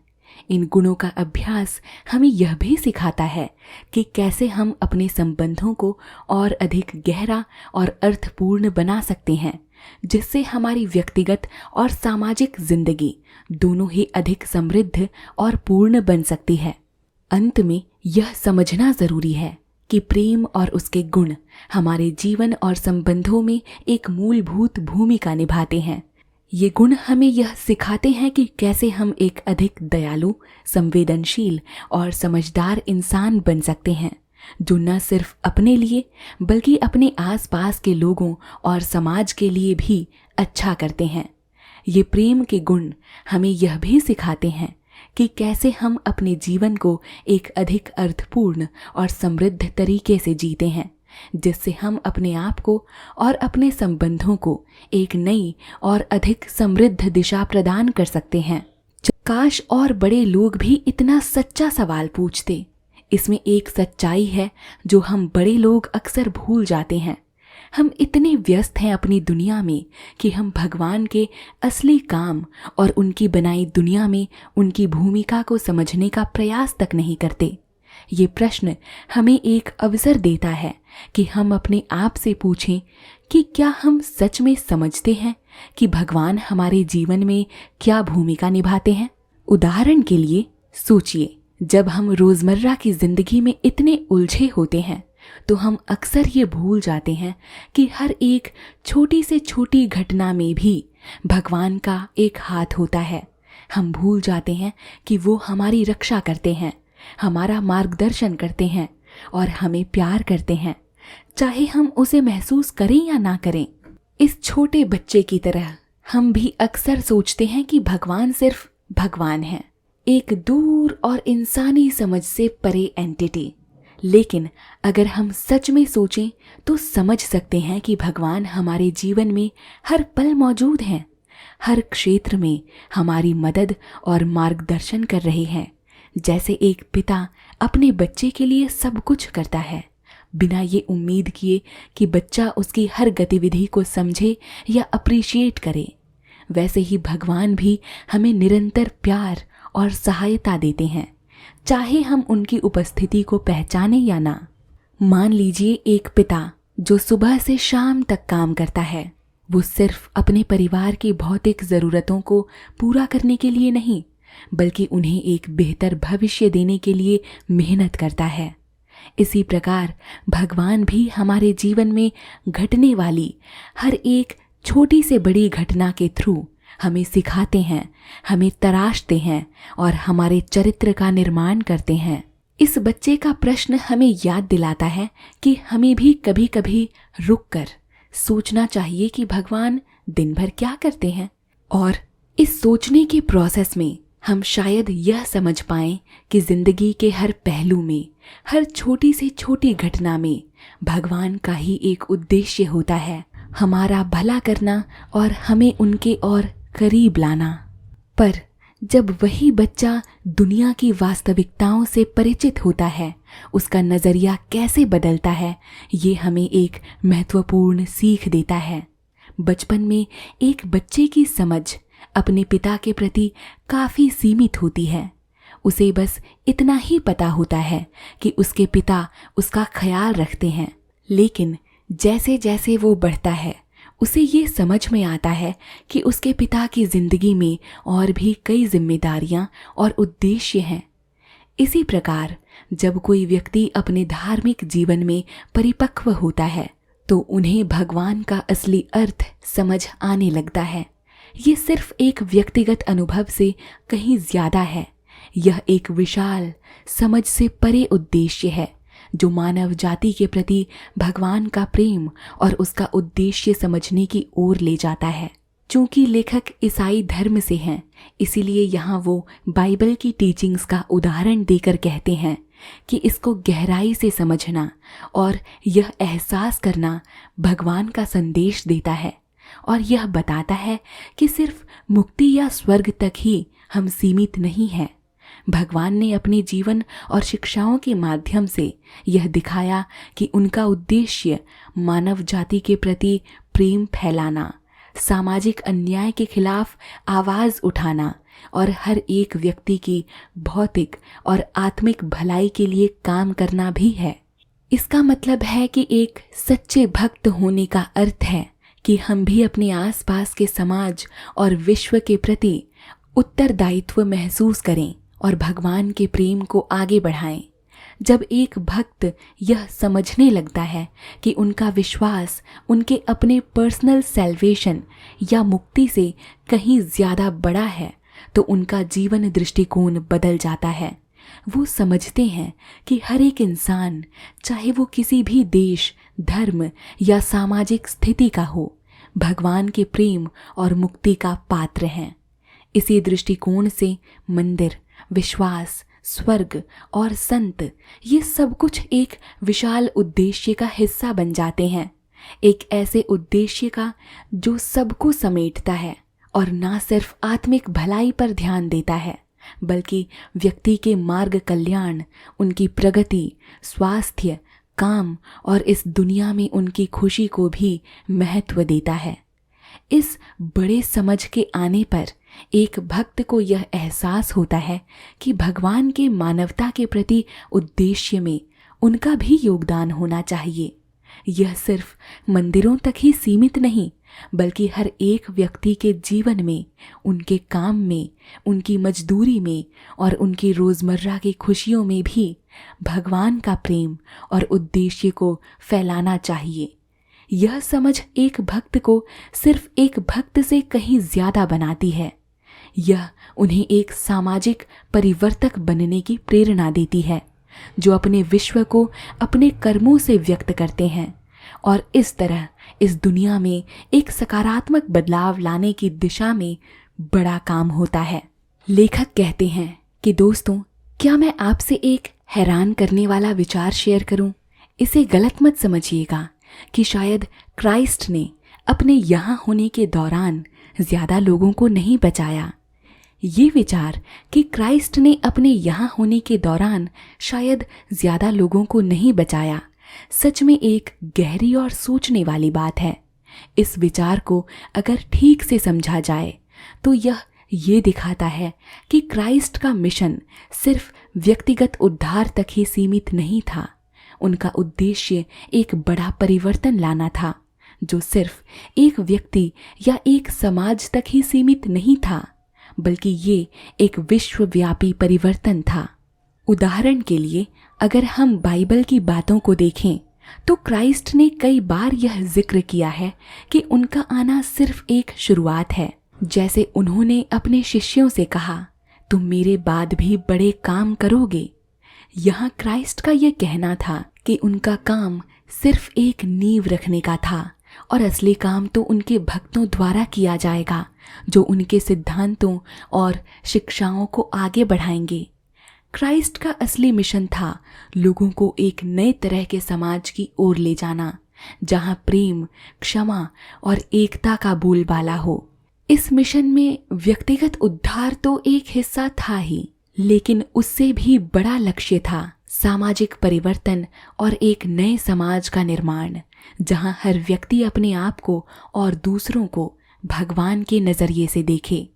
इन गुणों का अभ्यास हमें यह भी सिखाता है कि कैसे हम अपने संबंधों को और अधिक गहरा और अर्थपूर्ण बना सकते हैं, जिससे हमारी व्यक्तिगत और सामाजिक जिंदगी दोनों ही अधिक समृद्ध और पूर्ण बन सकती है। अंत में यह समझना जरूरी है कि प्रेम और उसके गुण हमारे जीवन और संबंधों में एक मूलभूत भूमिका निभाते हैं। ये गुण हमें यह सिखाते हैं कि कैसे हम एक अधिक दयालु, संवेदनशील और समझदार इंसान बन सकते हैं, जो न सिर्फ अपने लिए बल्कि अपने आसपास के लोगों और समाज के लिए भी अच्छा करते हैं। ये प्रेम के गुण हमें यह भी सिखाते हैं कि कैसे हम अपने जीवन को एक अधिक अर्थपूर्ण और समृद्ध तरीके से जीते हैं, जिससे हम अपने आप को और अपने संबंधों को एक नई और अधिक समृद्ध दिशा प्रदान कर सकते हैं। काश और बड़े लोग भी इतना सच्चा सवाल पूछते। इसमें एक सच्चाई है जो हम बड़े लोग अक्सर भूल जाते हैं। हम इतने व्यस्त हैं अपनी दुनिया में कि हम भगवान के असली काम और उनकी बनाई दुनिया में उनकी भूमिका को समझने का प्रयास तक नहीं करते। ये प्रश्न हमें एक अवसर देता है कि हम अपने आप से पूछें कि क्या हम सच में समझते हैं कि भगवान हमारे जीवन में क्या भूमिका निभाते हैं। उदाहरण के लिए सोचिए, जब हम रोज़मर्रा की ज़िंदगी में इतने उलझे होते हैं तो हम अक्सर ये भूल जाते हैं कि हर एक छोटी से छोटी घटना में भी भगवान का एक हाथ होता है। हम भूल जाते हैं कि वो हमारी रक्षा करते हैं, हमारा मार्गदर्शन करते हैं और हमें प्यार करते हैं, चाहे हम उसे महसूस करें या ना करें। इस छोटे बच्चे की तरह हम भी अक्सर सोचते हैं कि भगवान सिर्फ भगवान है, एक दूर और इंसानी समझ से परे एंटिटी। लेकिन अगर हम सच में सोचें तो समझ सकते हैं कि भगवान हमारे जीवन में हर पल मौजूद हैं, हर क्षेत्र में हमारी मदद और मार्गदर्शन कर रहे हैं। जैसे एक पिता अपने बच्चे के लिए सब कुछ करता है, बिना ये उम्मीद किए कि बच्चा उसकी हर गतिविधि को समझे या अप्रिशिएट करे, वैसे ही भगवान भी हमें निरंतर प्यार और सहायता देते हैं, चाहे हम उनकी उपस्थिति को पहचाने या ना। मान लीजिए एक पिता जो सुबह से शाम तक काम करता है, वो सिर्फ अपने परिवार की भौतिक ज़रूरतों को पूरा करने के लिए नहीं, बल्कि उन्हें एक बेहतर भविष्य देने के लिए मेहनत करता है। इसी प्रकार भगवान भी हमारे जीवन में घटने वाली हर एक छोटी से बड़ी घटना के थ्रू हमें सिखाते हैं, हमें तराशते हैं और हमारे चरित्र का निर्माण करते हैं। इस बच्चे का प्रश्न हमें याद दिलाता है कि हमें भी कभी कभी रुककर सोचना चाहिए कि भगवान दिन भर क्या करते हैं। और इस सोचने के प्रोसेस में हम शायद यह समझ पाएं कि जिंदगी के हर पहलू में, हर छोटी से छोटी घटना में भगवान का ही एक उद्देश्य होता है, हमारा भला करना और हमें उनके और करीब लाना। पर जब वही बच्चा दुनिया की वास्तविकताओं से परिचित होता है, उसका नज़रिया कैसे बदलता है, ये हमें एक महत्वपूर्ण सीख देता है। बचपन में एक बच्चे की समझ अपने पिता के प्रति काफ़ी सीमित होती है। उसे बस इतना ही पता होता है कि उसके पिता उसका ख्याल रखते हैं। लेकिन जैसे जैसे वो बढ़ता है, उसे ये समझ में आता है कि उसके पिता की जिंदगी में और भी कई जिम्मेदारियां और उद्देश्य हैं। इसी प्रकार जब कोई व्यक्ति अपने धार्मिक जीवन में परिपक्व होता है तो उन्हें भगवान का असली अर्थ समझ आने लगता है। ये सिर्फ एक व्यक्तिगत अनुभव से कहीं ज्यादा है। यह एक विशाल समझ से परे उद्देश्य है जो मानव जाति के प्रति भगवान का प्रेम और उसका उद्देश्य समझने की ओर ले जाता है। चूंकि लेखक ईसाई धर्म से हैं, इसीलिए यहाँ वो बाइबल की टीचिंग्स का उदाहरण देकर कहते हैं कि इसको गहराई से समझना और यह एहसास करना भगवान का संदेश देता है और यह बताता है कि सिर्फ मुक्ति या स्वर्ग तक ही हम सीमित नहीं हैं। भगवान ने अपने जीवन और शिक्षाओं के माध्यम से यह दिखाया कि उनका उद्देश्य मानव जाति के प्रति प्रेम फैलाना, सामाजिक अन्याय के खिलाफ आवाज़ उठाना और हर एक व्यक्ति की भौतिक और आत्मिक भलाई के लिए काम करना भी है। इसका मतलब है कि एक सच्चे भक्त होने का अर्थ है कि हम भी अपने आसपास के समाज और विश्व के प्रति उत्तरदायित्व महसूस करें और भगवान के प्रेम को आगे बढ़ाएं। जब एक भक्त यह समझने लगता है कि उनका विश्वास उनके अपने पर्सनल सैल्वेशन या मुक्ति से कहीं ज़्यादा बड़ा है तो उनका जीवन दृष्टिकोण बदल जाता है। वो समझते हैं कि हर एक इंसान, चाहे वो किसी भी देश, धर्म या सामाजिक स्थिति का हो, भगवान के प्रेम और मुक्ति का पात्र है। इसी दृष्टिकोण से मंदिर, विश्वास, स्वर्ग और संत, ये सब कुछ एक विशाल उद्देश्य का हिस्सा बन जाते हैं। एक ऐसे उद्देश्य का जो सबको समेटता है और ना सिर्फ आत्मिक भलाई पर ध्यान देता है, बल्कि व्यक्ति के मार्ग कल्याण, उनकी प्रगति, स्वास्थ्य, काम और इस दुनिया में उनकी खुशी को भी महत्व देता है। इस बड़े समझ के आने पर एक भक्त को यह एहसास होता है कि भगवान के मानवता के प्रति उद्देश्य में उनका भी योगदान होना चाहिए। यह सिर्फ मंदिरों तक ही सीमित नहीं, बल्कि हर एक व्यक्ति के जीवन में, उनके काम में, उनकी मजदूरी में और उनकी रोज़मर्रा की खुशियों में भी भगवान का प्रेम और उद्देश्य को फैलाना चाहिए। यह समझ एक भक्त को सिर्फ एक भक्त से कहीं ज़्यादा बनाती है। यह उन्हें एक सामाजिक परिवर्तक बनने की प्रेरणा देती है, जो अपने विश्व को अपने कर्मों से व्यक्त करते हैं और इस तरह इस दुनिया में एक सकारात्मक बदलाव लाने की दिशा में बड़ा काम होता है। लेखक कहते हैं कि दोस्तों, क्या मैं आपसे एक हैरान करने वाला विचार शेयर करूं? इसे गलत मत समझिएगा कि शायद क्राइस्ट ने अपने यहाँ होने के दौरान ज़्यादा लोगों को नहीं बचाया। ये विचार कि क्राइस्ट ने अपने यहाँ होने के दौरान शायद ज़्यादा लोगों को नहीं बचाया, सच में एक गहरी और सोचने वाली बात है। इस विचार को अगर ठीक से समझा जाए तो यह ये दिखाता है कि क्राइस्ट का मिशन सिर्फ व्यक्तिगत उद्धार तक ही सीमित नहीं था। उनका उद्देश्य एक बड़ा परिवर्तन लाना था, जो सिर्फ एक व्यक्ति या एक समाज तक ही सीमित नहीं था, बल्कि ये एक विश्वव्यापी परिवर्तन था। उदाहरण के लिए, अगर हम बाइबल की बातों को देखें तो क्राइस्ट ने कई बार यह जिक्र किया है कि उनका आना सिर्फ एक शुरुआत है। जैसे उन्होंने अपने शिष्यों से कहा, तुम मेरे बाद भी बड़े काम करोगे। यहाँ क्राइस्ट का यह कहना था कि उनका काम सिर्फ एक नींव रखने का था और असली काम तो उनके भक्तों द्वारा किया जाएगा, जो उनके सिद्धांतों और शिक्षाओं को आगे बढ़ाएंगे। क्राइस्ट का असली मिशन था लोगों को एक नए तरह के समाज की ओर ले जाना, जहां प्रेम, क्षमा और एकता का बोलबाला हो। इस मिशन में व्यक्तिगत उद्धार तो एक हिस्सा था ही, लेकिन उससे भी बड़ा लक्ष्य था सामाजिक परिवर्तन और एक नए समाज का निर्माण, जहां हर व्यक्ति अपने आप को और दूसरों को भगवान के नज़रिए से देखे।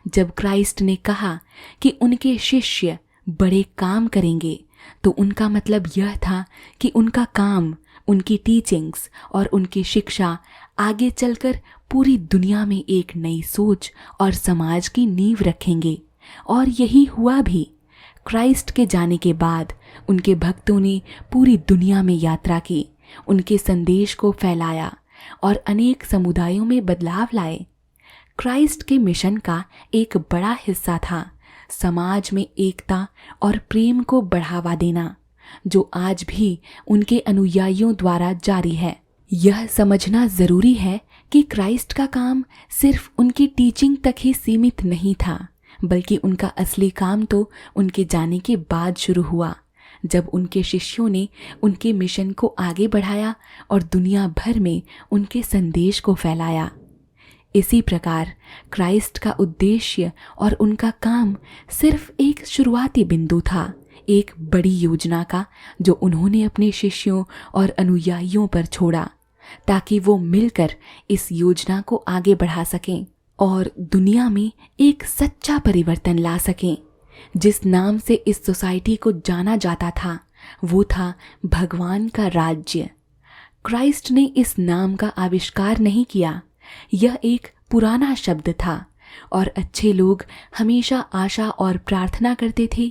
जब क्राइस्ट ने कहा कि उनके शिष्य बड़े काम करेंगे, तो उनका मतलब यह था कि उनका काम, उनकी टीचिंग्स और उनकी शिक्षा आगे चलकर पूरी दुनिया में एक नई सोच और समाज की नींव रखेंगे। और यही हुआ भी। क्राइस्ट के जाने के बाद उनके भक्तों ने पूरी दुनिया में यात्रा की, उनके संदेश को फैलाया और अनेक समुदायों में बदलाव लाए। क्राइस्ट के मिशन का एक बड़ा हिस्सा था समाज में एकता और प्रेम को बढ़ावा देना, जो आज भी उनके अनुयायियों द्वारा जारी है। यह समझना ज़रूरी है कि क्राइस्ट का काम सिर्फ उनकी टीचिंग तक ही सीमित नहीं था, बल्कि उनका असली काम तो उनके जाने के बाद शुरू हुआ, जब उनके शिष्यों ने उनके मिशन को आगे बढ़ाया और दुनिया भर में उनके संदेश को फैलाया। इसी प्रकार क्राइस्ट का उद्देश्य और उनका काम सिर्फ एक शुरुआती बिंदु था, एक बड़ी योजना का, जो उन्होंने अपने शिष्यों और अनुयायियों पर छोड़ा, ताकि वो मिलकर इस योजना को आगे बढ़ा सकें और दुनिया में एक सच्चा परिवर्तन ला सकें। जिस नाम से इस सोसाइटी को जाना जाता था, वो था भगवान का राज्य। क्राइस्ट ने इस नाम का आविष्कार नहीं किया, यह एक पुराना शब्द था और अच्छे लोग हमेशा आशा और प्रार्थना करते थे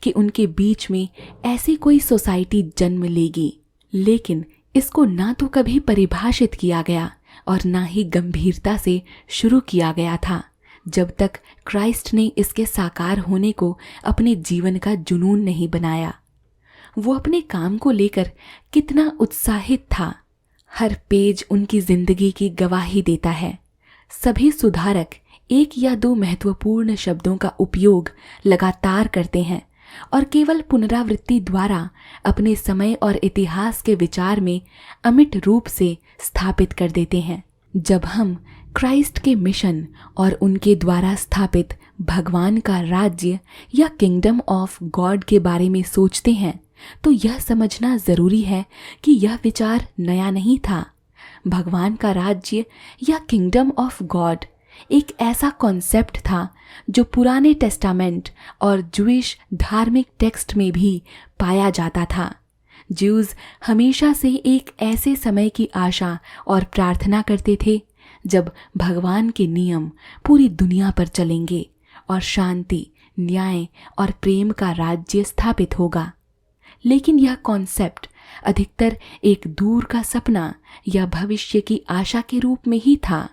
कि उनके बीच में ऐसी कोई सोसाइटी जन्म लेगी, लेकिन इसको ना तो कभी परिभाषित किया गया और ना ही गंभीरता से शुरू किया गया था, जब तक क्राइस्ट ने इसके साकार होने को अपने जीवन का जुनून नहीं बनाया। वो अपने काम को लेकर कितना उत्साहित था, हर पेज उनकी जिंदगी की गवाही देता है। सभी सुधारक एक या दो महत्वपूर्ण शब्दों का उपयोग लगातार करते हैं और केवल पुनरावृत्ति द्वारा अपने समय और इतिहास के विचार में अमिट रूप से स्थापित कर देते हैं। जब हम क्राइस्ट के मिशन और उनके द्वारा स्थापित भगवान का राज्य या किंगडम ऑफ गॉड के बारे में सोचते हैं तो यह समझना जरूरी है कि यह विचार नया नहीं था। भगवान का राज्य या किंगडम ऑफ गॉड एक ऐसा कॉन्सेप्ट था जो पुराने टेस्टामेंट और जूइश धार्मिक टेक्स्ट में भी पाया जाता था। ज्यूज हमेशा से एक ऐसे समय की आशा और प्रार्थना करते थे जब भगवान के नियम पूरी दुनिया पर चलेंगे और शांति, न्याय और प्रेम का राज्य स्थापित होगा। लेकिन यह कॉन्सेप्ट अधिकतर एक दूर का सपना या भविष्य की आशा के रूप में ही था,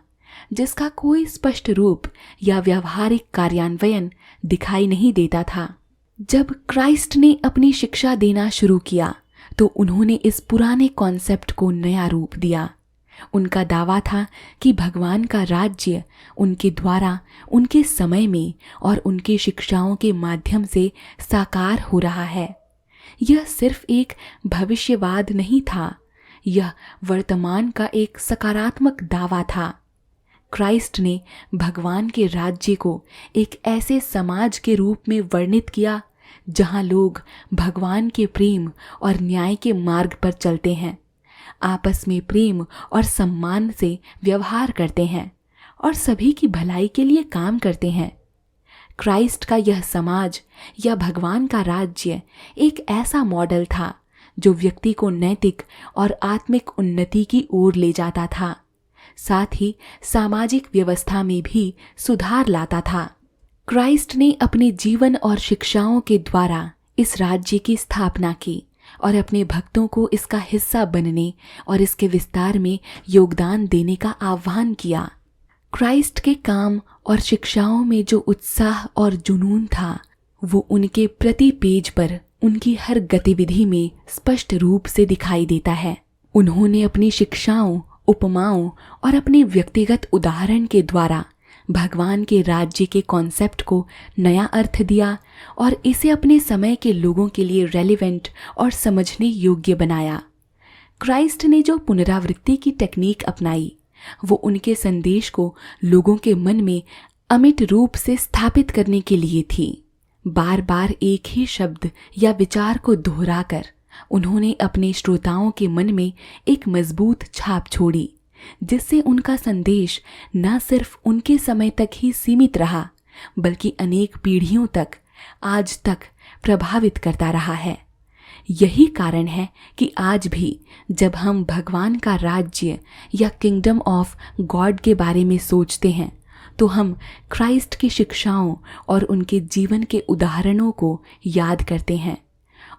जिसका कोई स्पष्ट रूप या व्यावहारिक कार्यान्वयन दिखाई नहीं देता था। जब क्राइस्ट ने अपनी शिक्षा देना शुरू किया तो उन्होंने इस पुराने कॉन्सेप्ट को नया रूप दिया। उनका दावा था कि भगवान का राज्य उनके द्वारा, उनके समय में और उनकी शिक्षाओं के माध्यम से साकार हो रहा है। यह सिर्फ एक भविष्यवाद नहीं था, यह वर्तमान का एक सकारात्मक दावा था। क्राइस्ट ने भगवान के राज्य को एक ऐसे समाज के रूप में वर्णित किया जहां लोग भगवान के प्रेम और न्याय के मार्ग पर चलते हैं, आपस में प्रेम और सम्मान से व्यवहार करते हैं और सभी की भलाई के लिए काम करते हैं। क्राइस्ट का यह समाज या भगवान का राज्य एक ऐसा मॉडल था जो व्यक्ति को नैतिक और आत्मिक उन्नति की ओर ले जाता था, साथ ही सामाजिक व्यवस्था में भी सुधार लाता था। क्राइस्ट ने अपने जीवन और शिक्षाओं के द्वारा इस राज्य की स्थापना की और अपने भक्तों को इसका हिस्सा बनने और इसके विस्तार में योगदान देने का आह्वान किया। क्राइस्ट के काम और शिक्षाओं में जो उत्साह और जुनून था वो उनके प्रति पेज पर उनकी हर गतिविधि में स्पष्ट रूप से दिखाई देता है। उन्होंने अपनी शिक्षाओं, उपमाओं और अपने व्यक्तिगत उदाहरण के द्वारा भगवान के राज्य के कॉन्सेप्ट को नया अर्थ दिया और इसे अपने समय के लोगों के लिए रेलेवेंट और समझने योग्य बनाया। क्राइस्ट ने जो पुनरावृत्ति की टेक्निक अपनाई वो उनके संदेश को लोगों के मन में अमिट रूप से स्थापित करने के लिए थी। बार बार एक ही शब्द या विचार को दोहराकर उन्होंने अपने श्रोताओं के मन में एक मजबूत छाप छोड़ी, जिससे उनका संदेश न सिर्फ उनके समय तक ही सीमित रहा बल्कि अनेक पीढ़ियों तक आज तक प्रभावित करता रहा है। यही कारण है कि आज भी जब हम भगवान का राज्य या किंगडम ऑफ गॉड के बारे में सोचते हैं तो हम क्राइस्ट की शिक्षाओं और उनके जीवन के उदाहरणों को याद करते हैं।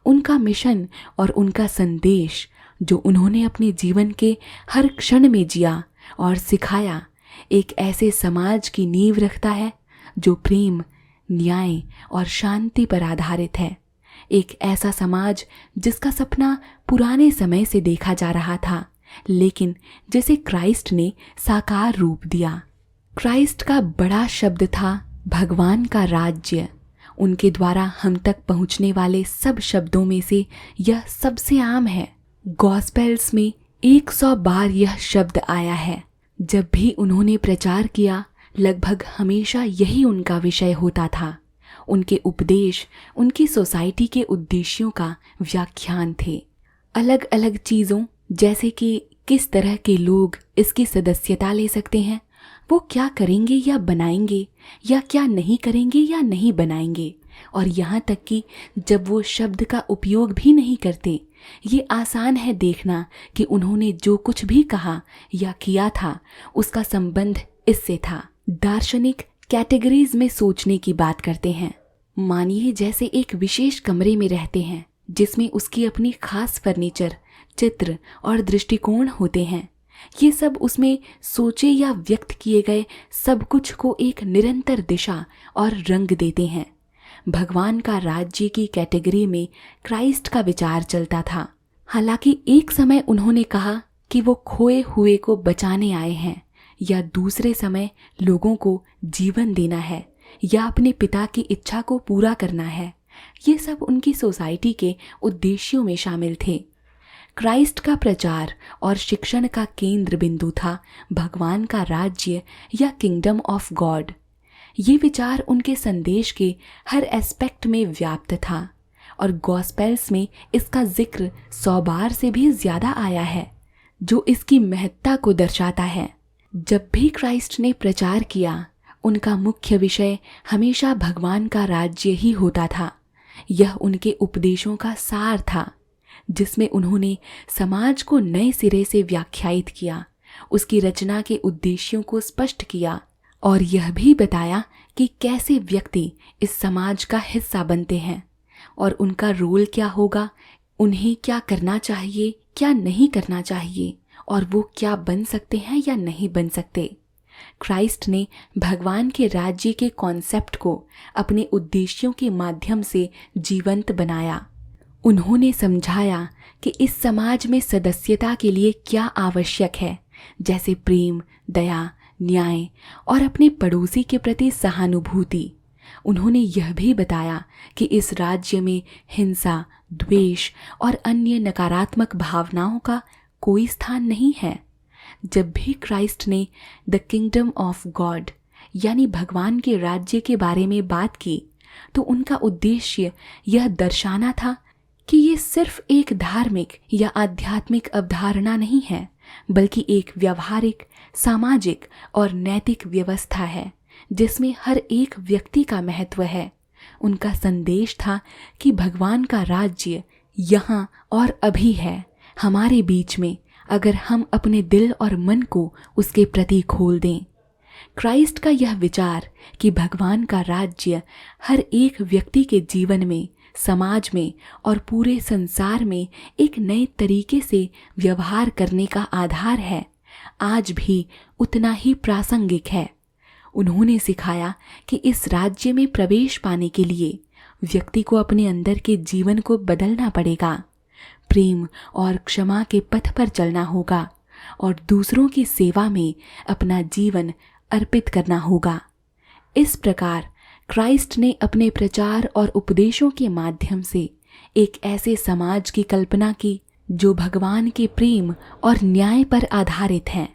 उनका मिशन और उनका संदेश जो उन्होंने अपने जीवन के हर क्षण में जिया और सिखाया, एक ऐसे समाज की नींव रखता है जो प्रेम, न्याय और शांति पर आधारित है। एक ऐसा समाज जिसका सपना पुराने समय से देखा जा रहा था, लेकिन जिसे क्राइस्ट ने साकार रूप दिया। क्राइस्ट का बड़ा शब्द था भगवान का राज्य। उनके द्वारा हम तक पहुंचने वाले सब शब्दों में से यह सबसे आम है। गॉस्पेल्स में 100 बार यह शब्द आया है। जब भी उन्होंने प्रचार किया, लगभग हमेशा यही उनका विषय होता था। उनके उपदेश उनकी सोसाइटी के उद्देश्यों का व्याख्यान थे। अलग अलग चीज़ों जैसे कि किस तरह के लोग इसकी सदस्यता ले सकते हैं, वो क्या करेंगे या बनाएंगे, या क्या नहीं करेंगे या नहीं बनाएंगे, और यहाँ तक कि जब वो शब्द का उपयोग भी नहीं करते, ये आसान है देखना कि उन्होंने जो कुछ भी कहा या किया था उसका संबंध इससे था। दार्शनिक कैटेगरीज में सोचने की बात करते हैं। मानिए जैसे एक विशेष कमरे में रहते हैं जिसमें उसकी अपनी खास फर्नीचर, चित्र और दृष्टिकोण होते हैं। ये सब उसमें सोचे या व्यक्त किए गए सब कुछ को एक निरंतर दिशा और रंग देते हैं। भगवान का राज्य की कैटेगरी में क्राइस्ट का विचार चलता था। हालांकि एक समय उन्होंने कहा कि वो खोए हुए को बचाने आए हैं या दूसरे समय लोगों को जीवन देना है या अपने पिता की इच्छा को पूरा करना है, ये सब उनकी सोसाइटी के उद्देश्यों में शामिल थे। क्राइस्ट का प्रचार और शिक्षण का केंद्र बिंदु था भगवान का राज्य या किंगडम ऑफ गॉड। ये विचार उनके संदेश के हर एस्पेक्ट में व्याप्त था और गॉस्पेल्स में इसका जिक्र 100 बार से भी ज्यादा आया है, जो इसकी महत्ता को दर्शाता है। जब भी क्राइस्ट ने प्रचार किया, उनका मुख्य विषय हमेशा भगवान का राज्य ही होता था। यह उनके उपदेशों का सार था, जिसमें उन्होंने समाज को नए सिरे से व्याख्यायित किया, उसकी रचना के उद्देश्यों को स्पष्ट किया और यह भी बताया कि कैसे व्यक्ति इस समाज का हिस्सा बनते हैं और उनका रोल क्या होगा, उन्हें क्या करना चाहिए, क्या नहीं करना चाहिए और वो क्या बन सकते हैं या नहीं बन सकते। क्राइस्ट ने भगवान के राज्य के कॉन्सेप्ट को अपने उद्देश्यों के माध्यम से जीवंत बनाया। उन्होंने समझाया कि इस समाज में सदस्यता के लिए क्या आवश्यक है, जैसे प्रेम, दया, न्याय और अपने पड़ोसी के प्रति सहानुभूति। उन्होंने यह भी बताया कि इस राज्य में हिंसा, द्वेष और अन्य नकारात्मक भावनाओं का कोई स्थान नहीं है। जब भी क्राइस्ट ने द किंगडम ऑफ गॉड यानी भगवान के राज्य के बारे में बात की, तो उनका उद्देश्य यह दर्शाना था कि ये सिर्फ एक धार्मिक या आध्यात्मिक अवधारणा नहीं है, बल्कि एक व्यवहारिक, सामाजिक और नैतिक व्यवस्था है जिसमें हर एक व्यक्ति का महत्व है। उनका संदेश था कि भगवान का राज्य यहाँ और अभी है, हमारे बीच में, अगर हम अपने दिल और मन को उसके प्रति खोल दें। क्राइस्ट का यह विचार कि भगवान का राज्य हर एक व्यक्ति के जीवन में, समाज में और पूरे संसार में एक नए तरीके से व्यवहार करने का आधार है, आज भी उतना ही प्रासंगिक है। उन्होंने सिखाया कि इस राज्य में प्रवेश पाने के लिए व्यक्ति को अपने अंदर के जीवन को बदलना पड़ेगा, प्रेम और क्षमा के पथ पर चलना होगा और दूसरों की सेवा में अपना जीवन अर्पित करना होगा। इस प्रकार क्राइस्ट ने अपने प्रचार और उपदेशों के माध्यम से एक ऐसे समाज की कल्पना की जो भगवान के प्रेम और न्याय पर आधारित है।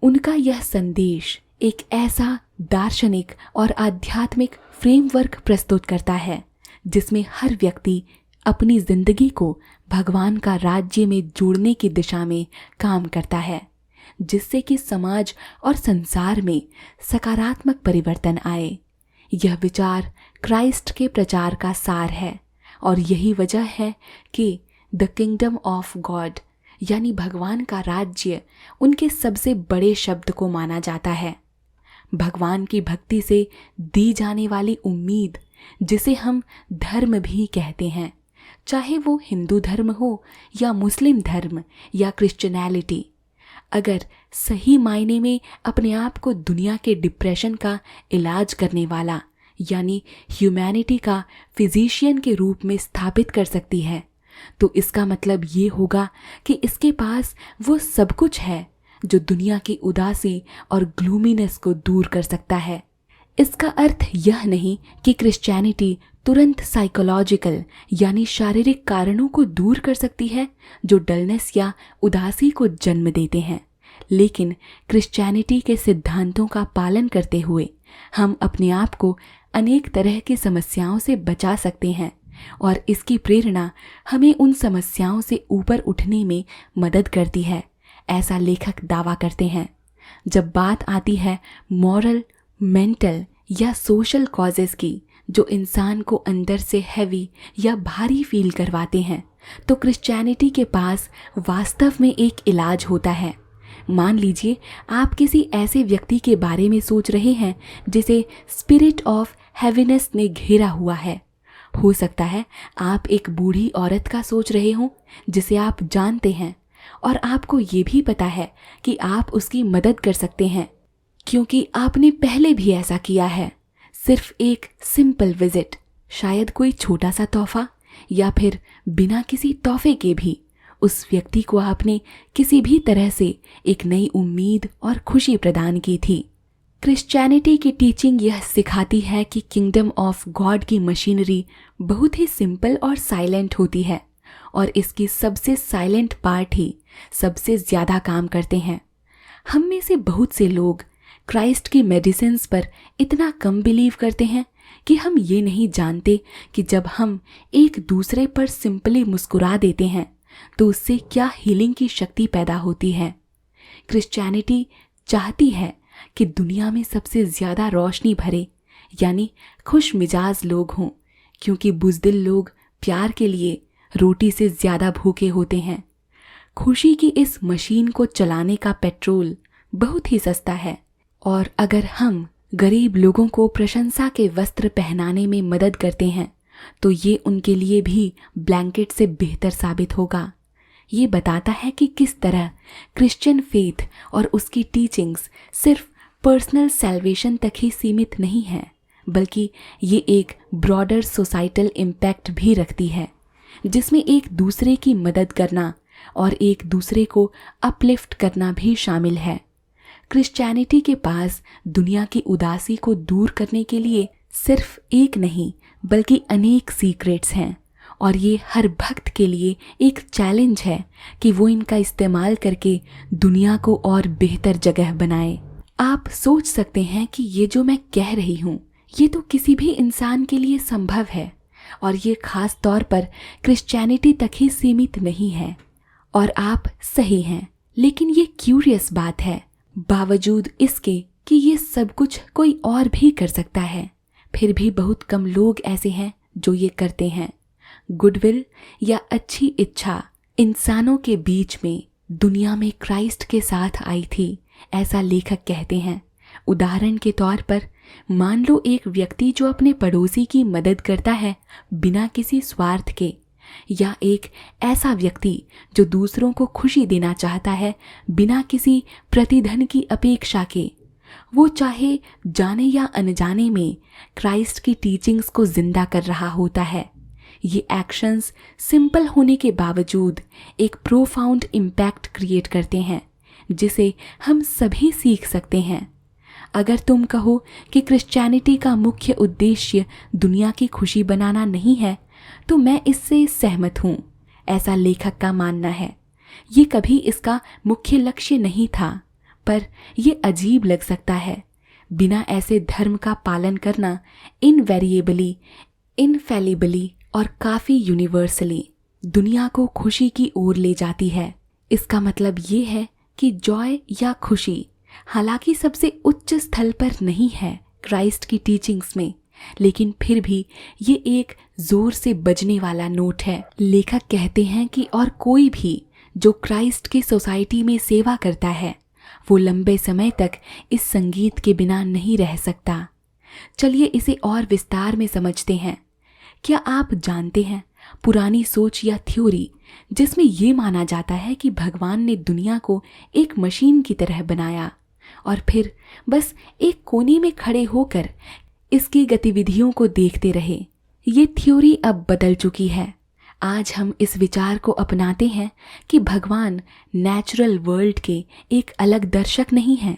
उनका यह संदेश एक ऐसा दार्शनिक और आध्यात्मिक फ्रेमवर्क प्रस्तुत करता है जिसमें हर व्यक्ति अपनी जिंदगी को भगवान का राज्य में जोड़ने की दिशा में काम करता है, जिससे कि समाज और संसार में सकारात्मक परिवर्तन आए। यह विचार क्राइस्ट के प्रचार का सार है और यही वजह है कि द किंगडम ऑफ गॉड यानी भगवान का राज्य उनके सबसे बड़े शब्द को माना जाता है। भगवान की भक्ति से दी जाने वाली उम्मीद, जिसे हम धर्म भी कहते हैं, चाहे वो हिंदू धर्म हो या मुस्लिम धर्म या क्रिश्चियनिटी, अगर सही मायने में अपने आप को दुनिया के डिप्रेशन का इलाज करने वाला यानी ह्यूमैनिटी का फिजिशियन के रूप में स्थापित कर सकती है, तो इसका मतलब ये होगा कि इसके पास वो सब कुछ है जो दुनिया की उदासी और ग्लूमीनेस को दूर कर सकता है। इसका अर्थ यह नहीं कि क्रिश्चियनिटी तुरंत साइकोलॉजिकल यानी शारीरिक कारणों को दूर कर सकती है जो डलनेस या उदासी को जन्म देते हैं, लेकिन क्रिश्चियनिटी के सिद्धांतों का पालन करते हुए हम अपने आप को अनेक तरह की समस्याओं से बचा सकते हैं और इसकी प्रेरणा हमें उन समस्याओं से ऊपर उठने में मदद करती है, ऐसा लेखक दावा करते हैं। जब बात आती है मॉरल, मेंटल या सोशल कॉजेस की जो इंसान को अंदर से हैवी या भारी फील करवाते हैं, तो क्रिश्चियनिटी के पास वास्तव में एक इलाज होता है। मान लीजिए आप किसी ऐसे व्यक्ति के बारे में सोच रहे हैं जिसे स्पिरिट ऑफ हैवीनेस ने घेरा हुआ है। हो सकता है आप एक बूढ़ी औरत का सोच रहे हो जिसे आप जानते हैं और आपको ये भी पता है कि आप उसकी मदद कर सकते हैं क्योंकि आपने पहले भी ऐसा किया है। सिर्फ एक सिंपल विजिट, शायद कोई छोटा सा तोहफा या फिर बिना किसी तोहफे के भी उस व्यक्ति को आपने किसी भी तरह से एक नई उम्मीद और खुशी प्रदान की थी। क्रिश्चियनिटी की टीचिंग यह सिखाती है कि किंगडम ऑफ गॉड की मशीनरी बहुत ही सिंपल और साइलेंट होती है और इसकी सबसे साइलेंट पार्ट ही सबसे ज़्यादा काम करते हैं। हम में से बहुत से लोग क्राइस्ट की मेडिसिन्स पर इतना कम बिलीव करते हैं कि हम ये नहीं जानते कि जब हम एक दूसरे पर सिंपली मुस्कुरा देते हैं तो उससे क्या हीलिंग की शक्ति पैदा होती है। क्रिश्चियनिटी चाहती है कि दुनिया में सबसे ज़्यादा रोशनी भरे यानी खुश मिजाज लोग हों, क्योंकि बुज़दिल लोग प्यार के लिए रोटी से ज़्यादा भूखे होते हैं। खुशी की इस मशीन को चलाने का पेट्रोल बहुत ही सस्ता है और अगर हम गरीब लोगों को प्रशंसा के वस्त्र पहनाने में मदद करते हैं तो ये उनके लिए भी ब्लैंकेट से बेहतर साबित होगा। ये बताता है कि किस तरह क्रिश्चियन फेथ और उसकी टीचिंग्स सिर्फ पर्सनल सैल्वेशन तक ही सीमित नहीं है, बल्कि ये एक ब्रॉडर सोसाइटल इम्पैक्ट भी रखती है, जिसमें एक दूसरे की मदद करना और एक दूसरे को अपलिफ्ट करना भी शामिल है। क्रिश्चियनिटी के पास दुनिया की उदासी को दूर करने के लिए सिर्फ एक नहीं बल्कि अनेक सीक्रेट्स हैं और ये हर भक्त के लिए एक चैलेंज है कि वो इनका इस्तेमाल करके दुनिया को और बेहतर जगह बनाए। आप सोच सकते हैं कि ये जो मैं कह रही हूँ ये तो किसी भी इंसान के लिए संभव है और ये खास तौर पर क्रिश्चियनिटी तक ही सीमित नहीं है। और आप सही हैं, लेकिन ये क्यूरियस बात है, बावजूद इसके कि ये सब कुछ कोई और भी कर सकता है, फिर भी बहुत कम लोग ऐसे हैं जो ये करते हैं। गुडविल या अच्छी इच्छा इंसानों के बीच में दुनिया में क्राइस्ट के साथ आई थी, ऐसा लेखक कहते हैं। उदाहरण के तौर पर मान लो एक व्यक्ति जो अपने पड़ोसी की मदद करता है बिना किसी स्वार्थ के, या एक ऐसा व्यक्ति जो दूसरों को खुशी देना चाहता है बिना किसी प्रतिधन की अपेक्षा के, वो चाहे जाने या अनजाने में क्राइस्ट की टीचिंग्स को जिंदा कर रहा होता है। ये एक्शंस सिंपल होने के बावजूद एक प्रोफाउंड इम्पैक्ट क्रिएट करते हैं जिसे हम सभी सीख सकते हैं। अगर तुम कहो कि क्रिश्चियनिटी का मुख्य उद्देश्य दुनिया की खुशी बनाना नहीं है तो मैं इससे सहमत हूँ, ऐसा लेखक का मानना है। ये कभी इसका मुख्य लक्ष्य नहीं था, पर यह अजीब लग सकता है। बिना ऐसे धर्म का पालन करना इनवेरिएबली, इनफैलिबली और काफ़ी यूनिवर्सली दुनिया को खुशी की ओर ले जाती है। इसका मतलब ये है कि जॉय या खुशी हालांकि सबसे उच्च स्थल पर नहीं है क्राइस्ट की टीचिंग्स में, लेकिन फिर भी ये एक जोर से बजने वाला नोट है। लेखक कहते हैं कि और कोई भी जो क्राइस्ट की सोसाइटी में सेवा करता है वो लंबे समय तक इस संगीत के बिना नहीं रह सकता। चलिए इसे और विस्तार में समझते हैं। क्या आप जानते हैं पुरानी सोच या थ्योरी जिसमें ये माना जाता है कि भगवान ने दुनिया को एक मशीन की तरह बनाया और फिर बस एक कोने में खड़े होकर इसकी गतिविधियों को देखते रहे। ये थ्योरी अब बदल चुकी है। आज हम इस विचार को अपनाते हैं कि भगवान नेचुरल वर्ल्ड के एक अलग दर्शक नहीं हैं,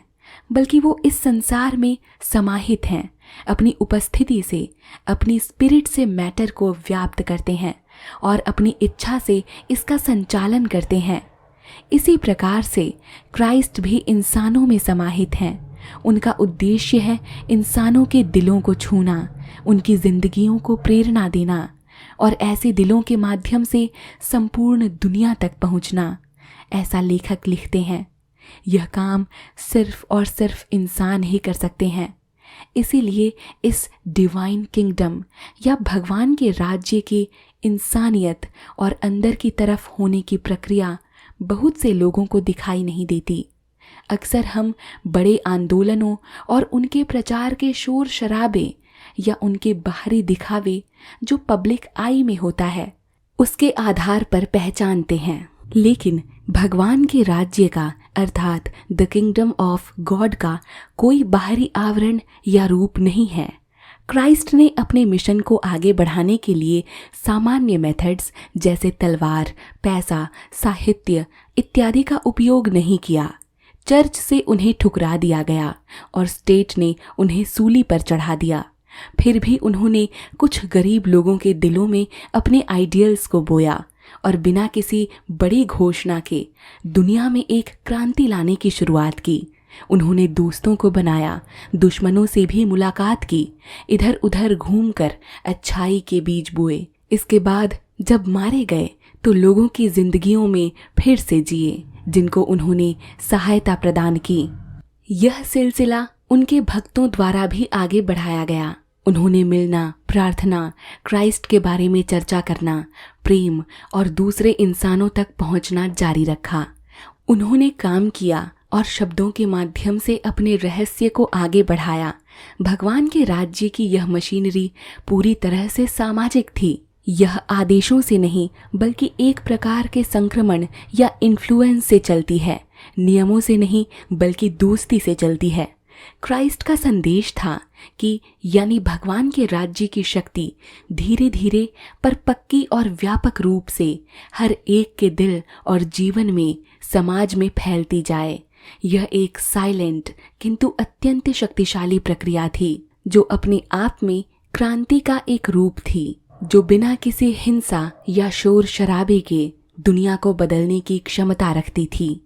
बल्कि वो इस संसार में समाहित हैं, अपनी उपस्थिति से, अपनी स्पिरिट से मैटर को व्याप्त करते हैं और अपनी इच्छा से इसका संचालन करते हैं। इसी प्रकार से क्राइस्ट भी इंसानों में समाहित हैं। उनका उद्देश्य है इंसानों के दिलों को छूना, उनकी जिंदगियों को प्रेरणा देना और ऐसे दिलों के माध्यम से संपूर्ण दुनिया तक पहुंचना, ऐसा लेखक लिखते हैं। यह काम सिर्फ और सिर्फ इंसान ही कर सकते हैं। इसीलिए इस डिवाइन किंगडम या भगवान के राज्य की इंसानियत और अंदर की तरफ होने की प्रक्रिया बहुत से लोगों को दिखाई नहीं देती। अक्सर हम बड़े आंदोलनों और उनके प्रचार के शोर शराबे या उनके बाहरी दिखावे जो पब्लिक आई में होता है उसके आधार पर पहचानते हैं, लेकिन भगवान के राज्य का अर्थात द किंगडम ऑफ गॉड का कोई बाहरी आवरण या रूप नहीं है। क्राइस्ट ने अपने मिशन को आगे बढ़ाने के लिए सामान्य मेथड्स जैसे तलवार, पैसा, साहित्य इत्यादि का उपयोग नहीं किया। चर्च से उन्हें ठुकरा दिया गया और स्टेट ने उन्हें सूली पर चढ़ा दिया। फिर भी उन्होंने कुछ गरीब लोगों के दिलों में अपने आइडियल्स को बोया और बिना किसी बड़ी घोषणा के दुनिया में एक क्रांति लाने की शुरुआत की। उन्होंने दोस्तों को बनाया, दुश्मनों से भी मुलाकात की, इधर उधर घूमकर अच्छाई के बीज बोए। इसके बाद जब मारे गए तो लोगों की जिंदगियों में फिर से जिए, जिनको उन्होंने सहायता प्रदान की। यह सिलसिला उनके भक्तों द्वारा भी आगे बढ़ाया गया। उन्होंने मिलना, प्रार्थना, क्राइस्ट के बारे में चर्चा करना, प्रेम और दूसरे इंसानों तक पहुंचना जारी रखा। उन्होंने काम किया और शब्दों के माध्यम से अपने रहस्य को आगे बढ़ाया। भगवान के राज्य की यह मशीनरी पूरी तरह से सामाजिक थी। यह आदेशों से नहीं बल्कि एक प्रकार के संक्रमण या इन्फ्लुएंस से चलती है, नियमों से नहीं बल्कि दोस्ती से चलती है। क्राइस्ट का संदेश था कि यानी भगवान के राज्य की शक्ति धीरे धीरे पर पक्की और व्यापक रूप से हर एक के दिल और जीवन में, समाज में फैलती जाए। यह एक साइलेंट किंतु अत्यंत शक्तिशाली प्रक्रिया थी, जो अपने आप में क्रांति का एक रूप थी, जो बिना किसी हिंसा या शोर शराबे के दुनिया को बदलने की क्षमता रखती थी।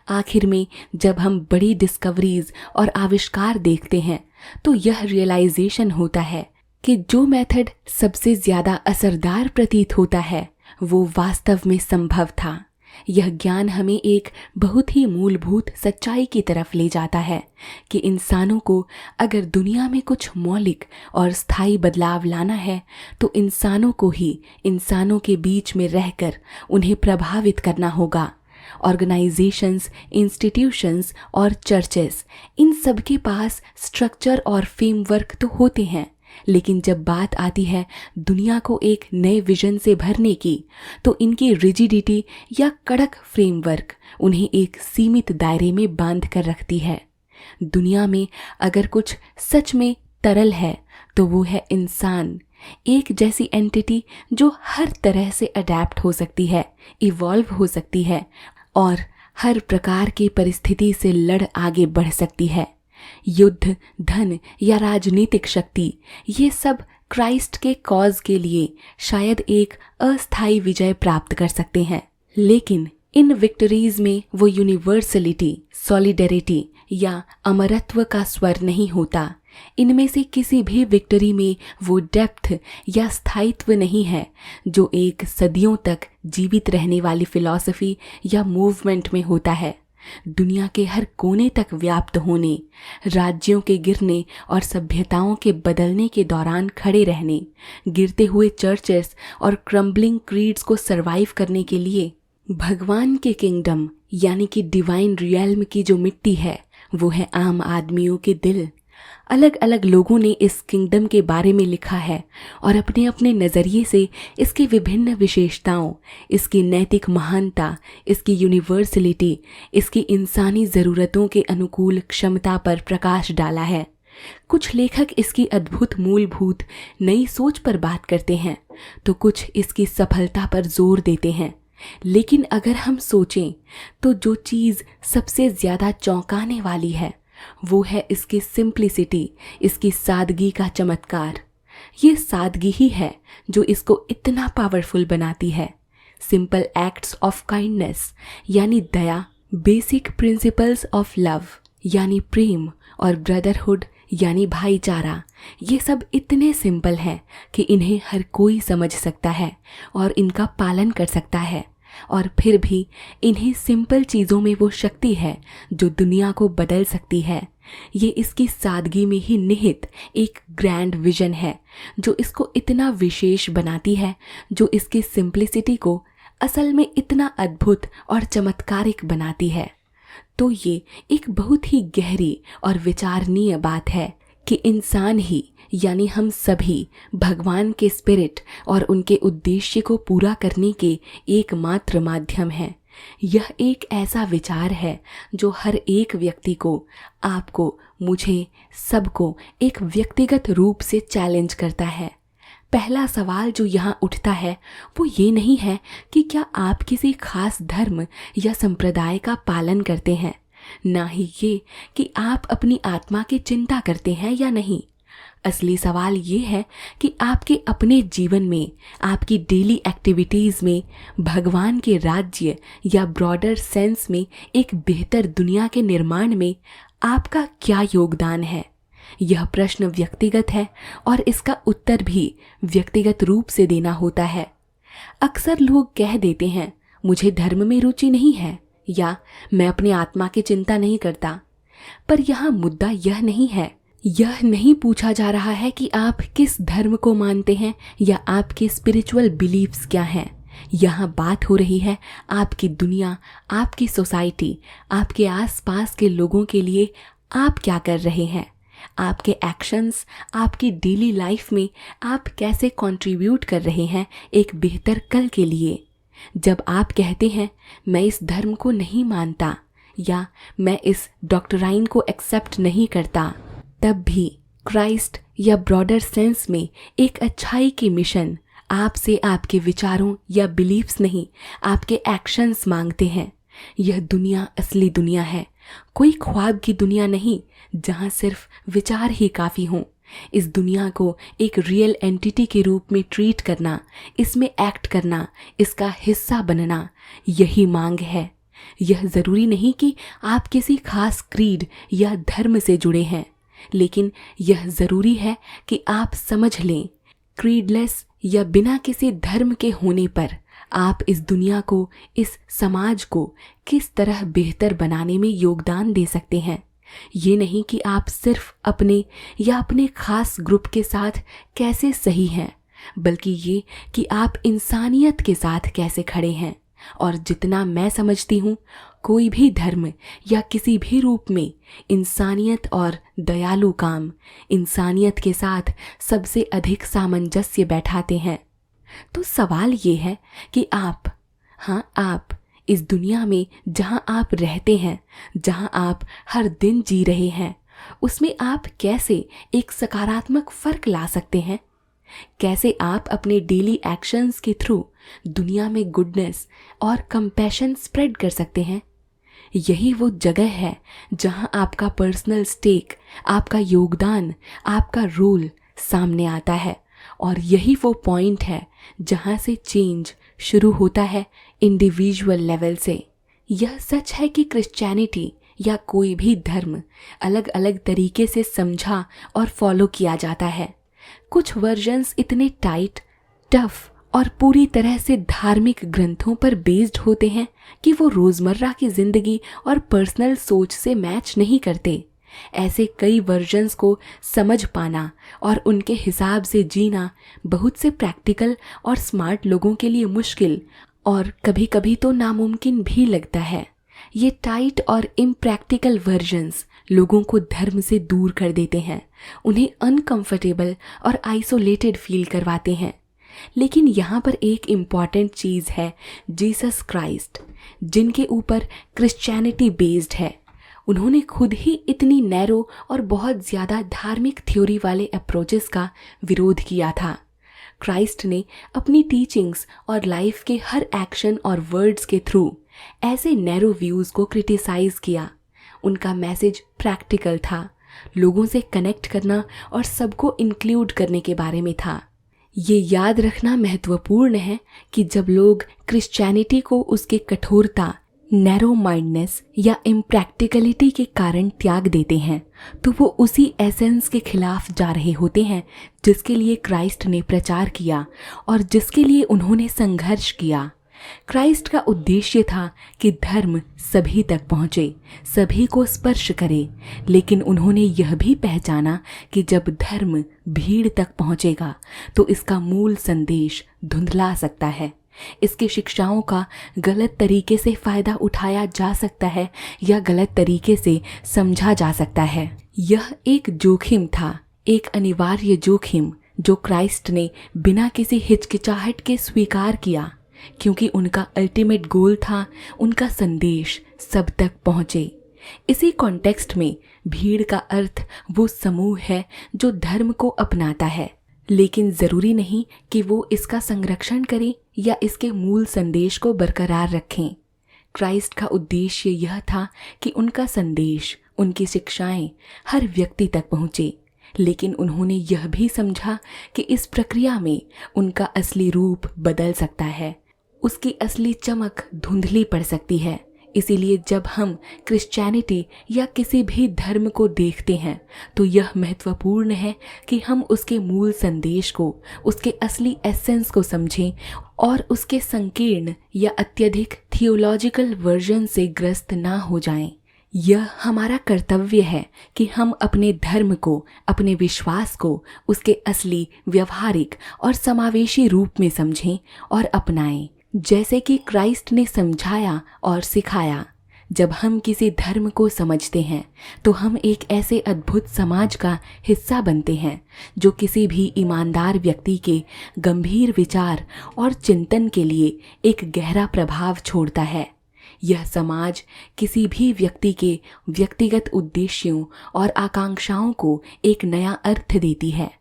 आखिर में जब हम बड़ी डिस्कवरीज और आविष्कार देखते हैं तो यह रियलाइजेशन होता है कि जो मेथड सबसे ज्यादा असरदार प्रतीत होता है वो वास्तव में संभव था। यह ज्ञान हमें एक बहुत ही मूलभूत सच्चाई की तरफ ले जाता है कि इंसानों को अगर दुनिया में कुछ मौलिक और स्थायी बदलाव लाना है तो इंसानों को ही इंसानों के बीच में रहकर उन्हें प्रभावित करना होगा। ऑर्गेनाइजेशंस, इंस्टीट्यूशंस और चर्चेस, इन सब के पास स्ट्रक्चर और फ्रेमवर्क तो होते हैं, लेकिन जब बात आती है दुनिया को एक नए विजन से भरने की तो इनकी रिजिडिटी या कड़क फ्रेमवर्क उन्हें एक सीमित दायरे में बांध कर रखती है। दुनिया में अगर कुछ सच में तरल है तो वो है इंसान, एक जैसी एंटिटी जो हर तरह से अडैप्ट हो सकती है, इवॉल्व हो सकती है और हर प्रकार की परिस्थिति से लड़ आगे बढ़ सकती है। युद्ध, धन या राजनीतिक शक्ति, ये सब क्राइस्ट के कॉज के लिए शायद एक अस्थायी विजय प्राप्त कर सकते हैं, लेकिन इन विक्टरीज में वो यूनिवर्सलिटी, सॉलिडरिटी या अमरत्व का स्वर नहीं होता। इनमें से किसी भी विक्टरी में वो डेप्थ या स्थायित्व नहीं है जो एक सदियों तक जीवित रहने वाली फिलॉसफी या मूवमेंट में होता है। दुनिया के हर कोने तक व्याप्त होने, राज्यों के गिरने और सभ्यताओं के बदलने के दौरान खड़े रहने, गिरते हुए चर्चेस और क्रम्बलिंग क्रीड्स को सरवाइव करने के लिए भगवान के किंगडम यानी कि डिवाइन रियल्म की जो मिट्टी है वो है आम आदमियों के दिल। अलग अलग लोगों ने इस किंगडम के बारे में लिखा है और अपने अपने नज़रिए से इसकी विभिन्न विशेषताओं, इसकी नैतिक महानता, इसकी यूनिवर्सलिटी, इसकी इंसानी ज़रूरतों के अनुकूल क्षमता पर प्रकाश डाला है। कुछ लेखक इसकी अद्भुत मूलभूत नई सोच पर बात करते हैं तो कुछ इसकी सफलता पर जोर देते हैं। लेकिन अगर हम सोचें तो जो चीज़ सबसे ज़्यादा चौंकाने वाली है वो है इसकी सिंप्लिसिटी, इसकी सादगी का चमत्कार। ये सादगी ही है जो इसको इतना पावरफुल बनाती है। सिंपल एक्ट्स ऑफ काइंडनेस यानी दया, बेसिक प्रिंसिपल्स ऑफ लव यानी प्रेम और ब्रदरहुड यानी भाईचारा, ये सब इतने सिंपल हैं कि इन्हें हर कोई समझ सकता है और इनका पालन कर सकता है। और फिर भी इन्हीं सिंपल चीज़ों में वो शक्ति है जो दुनिया को बदल सकती है। ये इसकी सादगी में ही निहित एक ग्रैंड विजन है जो इसको इतना विशेष बनाती है, जो इसकी सिंप्लिसिटी को असल में इतना अद्भुत और चमत्कारिक बनाती है। तो ये एक बहुत ही गहरी और विचारणीय बात है कि इंसान ही यानी हम सभी भगवान के स्पिरिट और उनके उद्देश्य को पूरा करने के एकमात्र माध्यम हैं। यह एक ऐसा विचार है जो हर एक व्यक्ति को, आपको मुझे, सबको एक व्यक्तिगत रूप से चैलेंज करता है। पहला सवाल जो यहाँ उठता है वो ये नहीं है कि क्या आप किसी खास धर्म या संप्रदाय का पालन करते हैं, ना ही ये कि आप अपनी आत्मा की चिंता करते हैं या नहीं। असली सवाल ये है कि आपके अपने जीवन में, आपकी डेली एक्टिविटीज़ में, भगवान के राज्य या ब्रॉडर सेंस में एक बेहतर दुनिया के निर्माण में आपका क्या योगदान है। यह प्रश्न व्यक्तिगत है और इसका उत्तर भी व्यक्तिगत रूप से देना होता है। अक्सर लोग कह देते हैं मुझे धर्म में रुचि नहीं है या मैं अपनी आत्मा की चिंता नहीं करता, पर यहाँ मुद्दा यह नहीं है। यह नहीं पूछा जा रहा है कि आप किस धर्म को मानते हैं या आपके स्पिरिचुअल बिलीव्स क्या हैं। यहाँ बात हो रही है आपकी दुनिया, आपकी सोसाइटी, आपके आसपास के लोगों के लिए आप क्या कर रहे हैं। आपके एक्शंस, आपकी डेली लाइफ में आप कैसे कंट्रीब्यूट कर रहे हैं एक बेहतर कल के लिए। जब आप कहते हैं मैं इस धर्म को नहीं मानता या मैं इस डॉक्टराइन को एक्सेप्ट नहीं करता, तब भी क्राइस्ट या ब्रॉडर सेंस में एक अच्छाई की मिशन आपसे आपके विचारों या बिलीव्स नहीं, आपके एक्शंस मांगते हैं। यह दुनिया असली दुनिया है, कोई ख्वाब की दुनिया नहीं जहां सिर्फ विचार ही काफ़ी हों। इस दुनिया को एक रियल एंटिटी के रूप में ट्रीट करना, इसमें एक्ट करना, इसका हिस्सा बनना, यही मांग है। यह ज़रूरी नहीं कि आप किसी खास क्रीड या धर्म से जुड़े हैं, लेकिन यह ज़रूरी है कि आप समझ लें क्रीडलेस या बिना किसी धर्म के होने पर आप इस दुनिया को, इस समाज को किस तरह बेहतर बनाने में योगदान दे सकते हैं। ये नहीं कि आप सिर्फ अपने या अपने खास ग्रुप के साथ कैसे सही हैं, बल्कि ये कि आप इंसानियत के साथ कैसे खड़े हैं। और जितना मैं समझती हूँ, कोई भी धर्म या किसी भी रूप में इंसानियत और दयालु काम इंसानियत के साथ सबसे अधिक सामंजस्य बैठाते हैं। तो सवाल ये है कि आप इस दुनिया में जहाँ आप रहते हैं, जहाँ आप हर दिन जी रहे हैं, उसमें आप कैसे एक सकारात्मक फ़र्क ला सकते हैं। कैसे आप अपने डेली एक्शंस के थ्रू दुनिया में गुडनेस और कंपैशन स्प्रेड कर सकते हैं। यही वो जगह है जहां आपका पर्सनल स्टेक, आपका योगदान, आपका रोल सामने आता है। और यही वो पॉइंट है जहां से चेंज शुरू होता है इंडिविजुअल लेवल से। यह सच है कि क्रिश्चियनिटी या कोई भी धर्म अलग अलग तरीके से समझा और फॉलो किया जाता है। कुछ वर्जन्स इतने टाइट, टफ और पूरी तरह से धार्मिक ग्रंथों पर बेस्ड होते हैं कि वो रोज़मर्रा की ज़िंदगी और पर्सनल सोच से मैच नहीं करते। ऐसे कई वर्जन्स को समझ पाना और उनके हिसाब से जीना बहुत से प्रैक्टिकल और स्मार्ट लोगों के लिए मुश्किल और कभी कभी तो नामुमकिन भी लगता है। ये टाइट और इम्प्रैक्टिकल वर्जन्स लोगों को धर्म से दूर कर देते हैं, उन्हें अनकंफर्टेबल और आइसोलेटेड फील करवाते हैं। लेकिन यहाँ पर एक इम्पॉर्टेंट चीज़ है, जीसस क्राइस्ट, जिनके ऊपर क्रिश्चियनिटी बेस्ड है। उन्होंने खुद ही इतनी नैरो और बहुत ज़्यादा धार्मिक थ्योरी वाले अप्रोचेस का विरोध किया था। क्राइस्ट ने अपनी टीचिंग्स और लाइफ के हर एक्शन और वर्ड्स के थ्रू ऐसे नैरो व्यूज़ को क्रिटिसाइज़ किया। उनका मैसेज प्रैक्टिकल था, लोगों से कनेक्ट करना और सबको इंक्लूड करने के बारे में था। ये याद रखना महत्वपूर्ण है कि जब लोग क्रिश्चियनिटी को उसके कठोरता, नैरो माइंडनेस या इम्प्रैक्टिकलिटी के कारण त्याग देते हैं, तो वो उसी एसेंस के खिलाफ जा रहे होते हैं जिसके लिए क्राइस्ट ने प्रचार किया और जिसके लिए उन्होंने संघर्ष किया। क्राइस्ट का उद्देश्य था कि धर्म सभी तक पहुँचे, सभी को स्पर्श करे, लेकिन उन्होंने यह भी पहचाना कि जब धर्म भीड़ तक पहुँचेगा तो इसका मूल संदेश धुंधला सकता है। इसकी शिक्षाओं का गलत तरीके से फ़ायदा उठाया जा सकता है या गलत तरीके से समझा जा सकता है। यह एक जोखिम था, एक अनिवार्य जोखिम जो क्राइस्ट ने बिना किसी हिचकिचाहट के स्वीकार किया, क्योंकि उनका अल्टीमेट गोल था उनका संदेश सब तक पहुँचे। इसी कॉन्टेक्स्ट में भीड़ का अर्थ वो समूह है जो धर्म को अपनाता है, लेकिन जरूरी नहीं कि वो इसका संरक्षण करें या इसके मूल संदेश को बरकरार रखें। क्राइस्ट का उद्देश्य यह था कि उनका संदेश, उनकी शिक्षाएं हर व्यक्ति तक पहुंचे, लेकिन उन्होंने यह भी समझा कि इस प्रक्रिया में उनका असली रूप बदल सकता है, उसकी असली चमक धुंधली पड़ सकती है। इसीलिए जब हम क्रिश्चियनिटी या किसी भी धर्म को देखते हैं तो यह महत्वपूर्ण है कि हम उसके मूल संदेश को, उसके असली एसेंस को समझें और उसके संकीर्ण या अत्यधिक थियोलॉजिकल वर्जन से ग्रस्त ना हो जाएं। यह हमारा कर्तव्य है कि हम अपने धर्म को, अपने विश्वास को उसके असली, व्यवहारिक और समावेशी रूप में समझें और अपनाएं, जैसे कि क्राइस्ट ने समझाया और सिखाया। जब हम किसी धर्म को समझते हैं तो हम एक ऐसे अद्भुत समाज का हिस्सा बनते हैं जो किसी भी ईमानदार व्यक्ति के गंभीर विचार और चिंतन के लिए एक गहरा प्रभाव छोड़ता है। यह समाज किसी भी व्यक्ति के व्यक्तिगत उद्देश्यों और आकांक्षाओं को एक नया अर्थ देती है,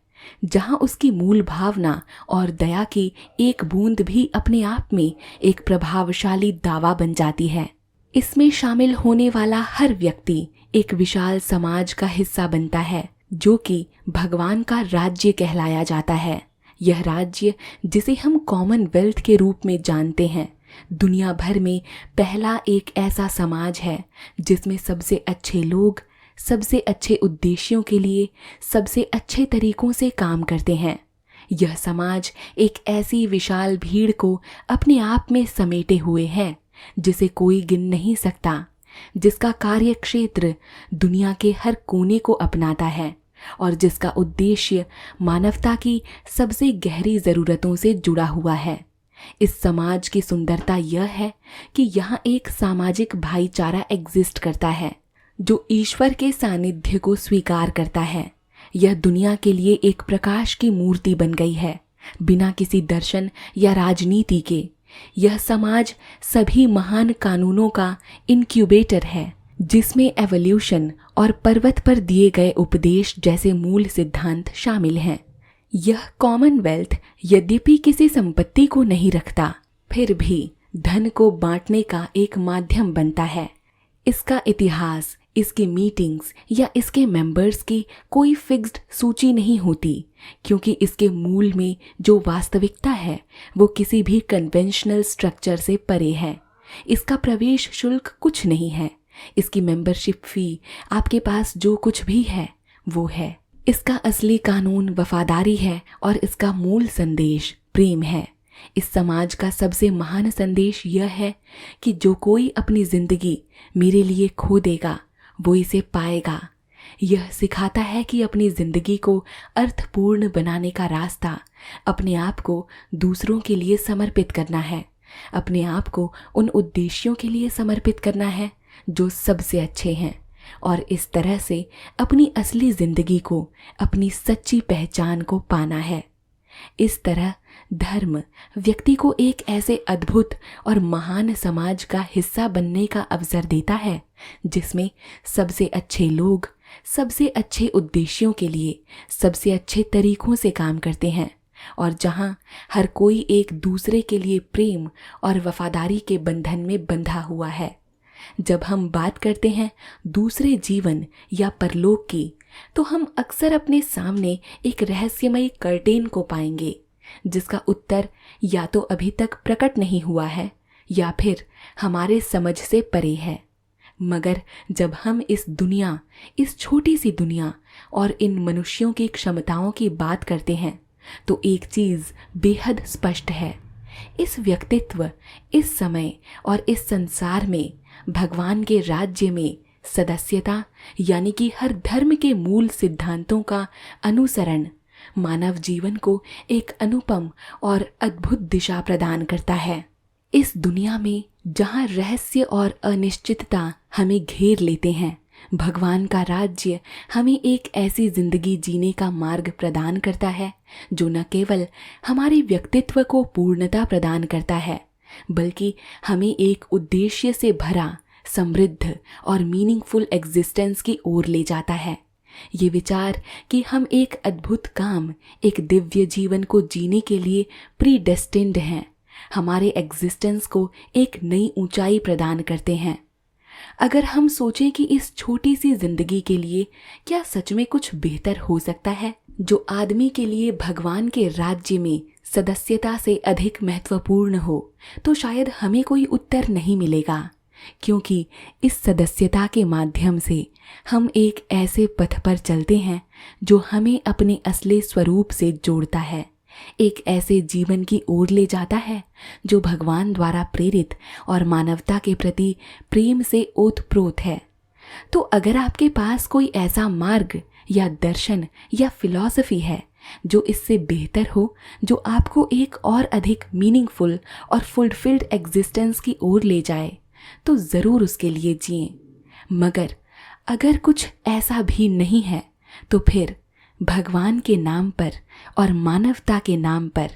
जहां उसकी मूल भावना और दया की एक बूंद भी अपने आप में एक प्रभावशाली दावा बन जाती है। इसमें शामिल होने वाला हर व्यक्ति एक विशाल समाज का हिस्सा बनता है जो कि भगवान का राज्य कहलाया जाता है। यह राज्य, जिसे हम कॉमनवेल्थ के रूप में जानते हैं, दुनिया भर में पहला एक ऐसा समाज है जिसमें सबसे अच्छे लोग सबसे अच्छे उद्देश्यों के लिए सबसे अच्छे तरीकों से काम करते हैं। यह समाज एक ऐसी विशाल भीड़ को अपने आप में समेटे हुए है जिसे कोई गिन नहीं सकता, जिसका कार्य क्षेत्र दुनिया के हर कोने को अपनाता है और जिसका उद्देश्य मानवता की सबसे गहरी ज़रूरतों से जुड़ा हुआ है। इस समाज की सुंदरता यह है कि यहाँ एक सामाजिक भाईचारा एग्जिस्ट करता है जो ईश्वर के सानिध्य को स्वीकार करता है। यह दुनिया के लिए एक प्रकाश की मूर्ति बन गई है, बिना किसी दर्शन या राजनीति के। यह समाज सभी महान कानूनों का इनक्यूबेटर है, जिसमें एवोल्यूशन और पर्वत पर दिए गए उपदेश जैसे मूल सिद्धांत शामिल हैं। यह कॉमनवेल्थ यद्यपि किसी संपत्ति को नहीं रखता, फिर भी धन को बांटने का एक माध्यम बनता है। इसका इतिहास, इसकी मीटिंग्स या इसके मेंबर्स की कोई फिक्स्ड सूची नहीं होती, क्योंकि इसके मूल में जो वास्तविकता है वो किसी भी कन्वेंशनल स्ट्रक्चर से परे है। इसका प्रवेश शुल्क कुछ नहीं है। इसकी मेंबरशिप फी आपके पास जो कुछ भी है वो है। इसका असली कानून वफादारी है और इसका मूल संदेश प्रेम है। इस समाज का सबसे महान संदेश यह है कि जो कोई अपनी जिंदगी मेरे लिए खो देगा वो इसे पाएगा। यह सिखाता है कि अपनी जिंदगी को अर्थपूर्ण बनाने का रास्ता अपने आप को दूसरों के लिए समर्पित करना है, अपने आप को उन उद्देश्यों के लिए समर्पित करना है जो सबसे अच्छे हैं, और इस तरह से अपनी असली जिंदगी को, अपनी सच्ची पहचान को पाना है। इस तरह धर्म व्यक्ति को एक ऐसे अद्भुत और महान समाज का हिस्सा बनने का अवसर देता है जिसमें सबसे अच्छे लोग सबसे अच्छे उद्देश्यों के लिए सबसे अच्छे तरीकों से काम करते हैं, और जहां हर कोई एक दूसरे के लिए प्रेम और वफादारी के बंधन में बंधा हुआ है। जब हम बात करते हैं दूसरे जीवन या परलोक की, तो हम अक्सर अपने सामने एक रहस्यमयी कर्टेन को पाएंगे जिसका उत्तर या तो अभी तक प्रकट नहीं हुआ है या फिर हमारे समझ से परे है। मगर जब हम इस छोटी सी दुनिया और इन मनुष्यों की क्षमताओं की बात करते हैं तो एक चीज़ बेहद स्पष्ट है। इस व्यक्तित्व, इस समय और इस संसार में भगवान के राज्य में सदस्यता, यानी कि हर धर्म के मूल सिद्धांतों का अनुसरण मानव जीवन को एक अनुपम और अद्भुत दिशा प्रदान करता है। इस दुनिया में जहां रहस्य और अनिश्चितता हमें घेर लेते हैं, भगवान का राज्य हमें एक ऐसी जिंदगी जीने का मार्ग प्रदान करता है जो न केवल हमारे व्यक्तित्व को पूर्णता प्रदान करता है, बल्कि हमें एक उद्देश्य से भरा, समृद्ध और मीनिंगफुल एग्जिस्टेंस की ओर ले जाता है। ये विचार कि हम एक अद्भुत काम, एक दिव्य जीवन को जीने के लिए प्रीडेस्टिन्ड हैं, हमारे एग्जिस्टेंस को एक नई ऊंचाई प्रदान करते हैं। अगर हम सोचें कि इस छोटी सी जिंदगी के लिए क्या सच में कुछ बेहतर हो सकता है जो आदमी के लिए भगवान के राज्य में सदस्यता से अधिक महत्वपूर्ण हो, तो शायद हमें कोई उत्तर नहीं मिलेगा, क्योंकि इस सदस्यता के माध्यम से हम एक ऐसे पथ पर चलते हैं जो हमें अपने असली स्वरूप से जोड़ता है, एक ऐसे जीवन की ओर ले जाता है जो भगवान द्वारा प्रेरित और मानवता के प्रति प्रेम से ओतप्रोत है। तो अगर आपके पास कोई ऐसा मार्ग या दर्शन या फिलॉसफी है जो इससे बेहतर हो, जो आपको एक और अधिक मीनिंगफुल और फुलफिल्ड एग्जिस्टेंस की ओर ले जाए, तो ज़रूर उसके लिए जिएं। मगर अगर कुछ ऐसा भी नहीं है, तो फिर भगवान के नाम पर और मानवता के नाम पर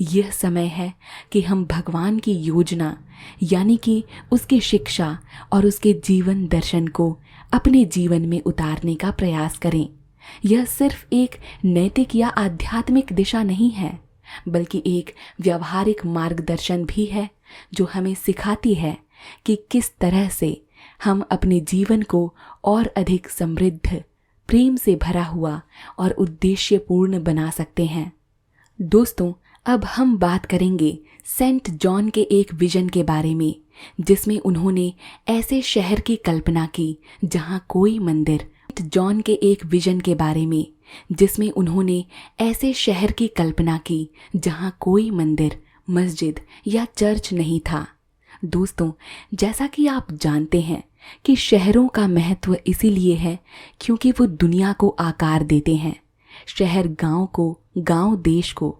यह समय है कि हम भगवान की योजना यानी कि उसकी शिक्षा और उसके जीवन दर्शन को अपने जीवन में उतारने का प्रयास करें। यह सिर्फ एक नैतिक या आध्यात्मिक दिशा नहीं है, बल्कि एक व्यावहारिक मार्गदर्शन भी है जो हमें सिखाती है कि किस तरह से हम अपने जीवन को और अधिक समृद्ध, प्रेम से भरा हुआ और उद्देश्यपूर्ण बना सकते हैं। दोस्तों, अब हम बात करेंगे सेंट जॉन के एक विजन के बारे में, जिसमें उन्होंने ऐसे शहर की कल्पना की जहां कोई मंदिर जॉन के एक विजन के बारे में जिसमें उन्होंने ऐसे शहर की कल्पना की जहां कोई मंदिर, मस्जिद या चर्च नहीं था। दोस्तों, जैसा कि आप जानते हैं कि शहरों का महत्व इसीलिए है क्योंकि वो दुनिया को आकार देते हैं। शहर गांव को, गांव देश को।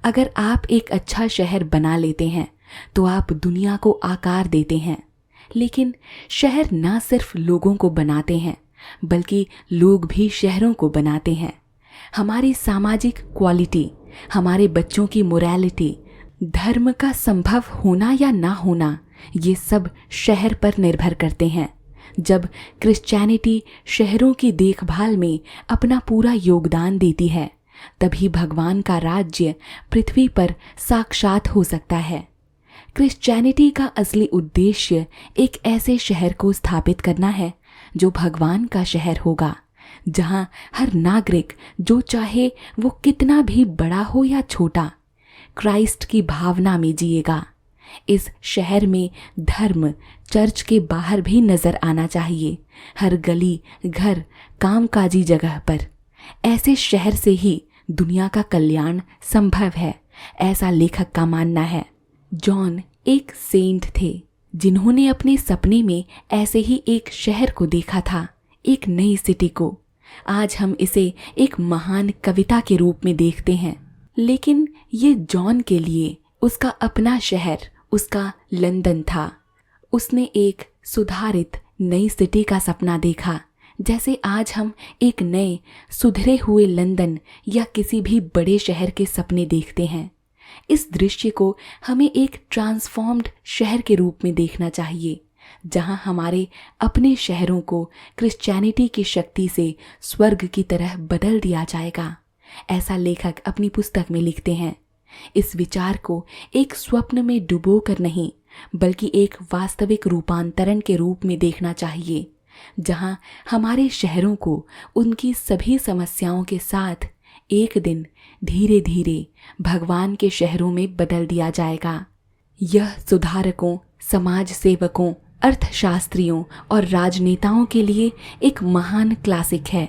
अगर आप एक अच्छा शहर बना लेते हैं तो आप दुनिया को आकार देते हैं। लेकिन शहर ना सिर्फ लोगों को बनाते हैं, बल्कि लोग भी शहरों को बनाते हैं। हमारी सामाजिक क्वालिटी, हमारे बच्चों की मोरालिटी, धर्म का संभव होना या ना होना, ये सब शहर पर निर्भर करते हैं। जब क्रिश्चियनिटी शहरों की देखभाल में अपना पूरा योगदान देती है, तभी भगवान का राज्य पृथ्वी पर साक्षात हो सकता है। क्रिश्चियनिटी का असली उद्देश्य एक ऐसे शहर को स्थापित करना है जो भगवान का शहर होगा, जहां हर नागरिक जो चाहे वो कितना भी बड़ा हो या छोटा, क्राइस्ट की भावना में जिएगा। इस शहर में धर्म चर्च के बाहर भी नजर आना चाहिए, हर गली, घर, कामकाजी जगह पर। ऐसे शहर से ही दुनिया का कल्याण संभव है, ऐसा लेखक का मानना है। जॉन एक सेंट थे जिन्होंने अपने सपने में ऐसे ही एक शहर को देखा था, एक नई सिटी को। आज हम इसे एक महान कविता के रूप में देखते हैं, लेकिन ये जॉन के लिए उसका अपना शहर, उसका लंदन था। उसने एक सुधारित नई सिटी का सपना देखा, जैसे आज हम एक नए सुधरे हुए लंदन या किसी भी बड़े शहर के सपने देखते हैं। इस दृश्य को हमें एक ट्रांसफॉर्म्ड शहर के रूप में देखना चाहिए, जहां हमारे अपने शहरों को क्रिश्चियनिटी की शक्ति से स्वर्ग की तरह बदल दिया जाएगा। ऐसा लेखक अपनी पुस्तक में लिखते हैं। इस विचार को एक स्वप्न में डुबो कर नहीं, बल्कि एक वास्तविक रूपांतरण के रूप में देखना चाहिए, जहां हमारे शहरों को उनकी सभी समस्याओं के साथ एक दिन धीरे धीरे भगवान के शहरों में बदल दिया जाएगा। यह सुधारकों, समाज सेवकों, अर्थशास्त्रियों और राजनेताओं के लिए एक महान क्लासिक है,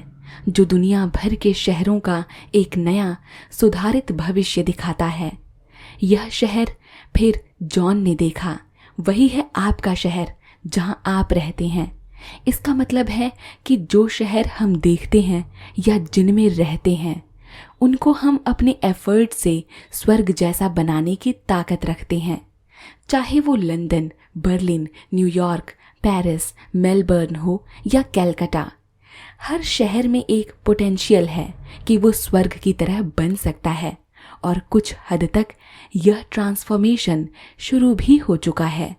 जो दुनिया भर के शहरों का एक नया सुधारित भविष्य दिखाता है। यह शहर फिर जॉन ने देखा, वही है आपका शहर जहां आप रहते हैं। इसका मतलब है कि जो शहर हम देखते हैं या जिनमें रहते हैं, उनको हम अपने एफर्ट से स्वर्ग जैसा बनाने की ताकत रखते हैं। चाहे वो London, Berlin, New York, Paris, Melbourne हो या कैलकाटा, हर शहर में एक पोटेंशियल है कि वो स्वर्ग की तरह बन सकता है, और कुछ हद तक यह ट्रांसफॉर्मेशन शुरू भी हो चुका है।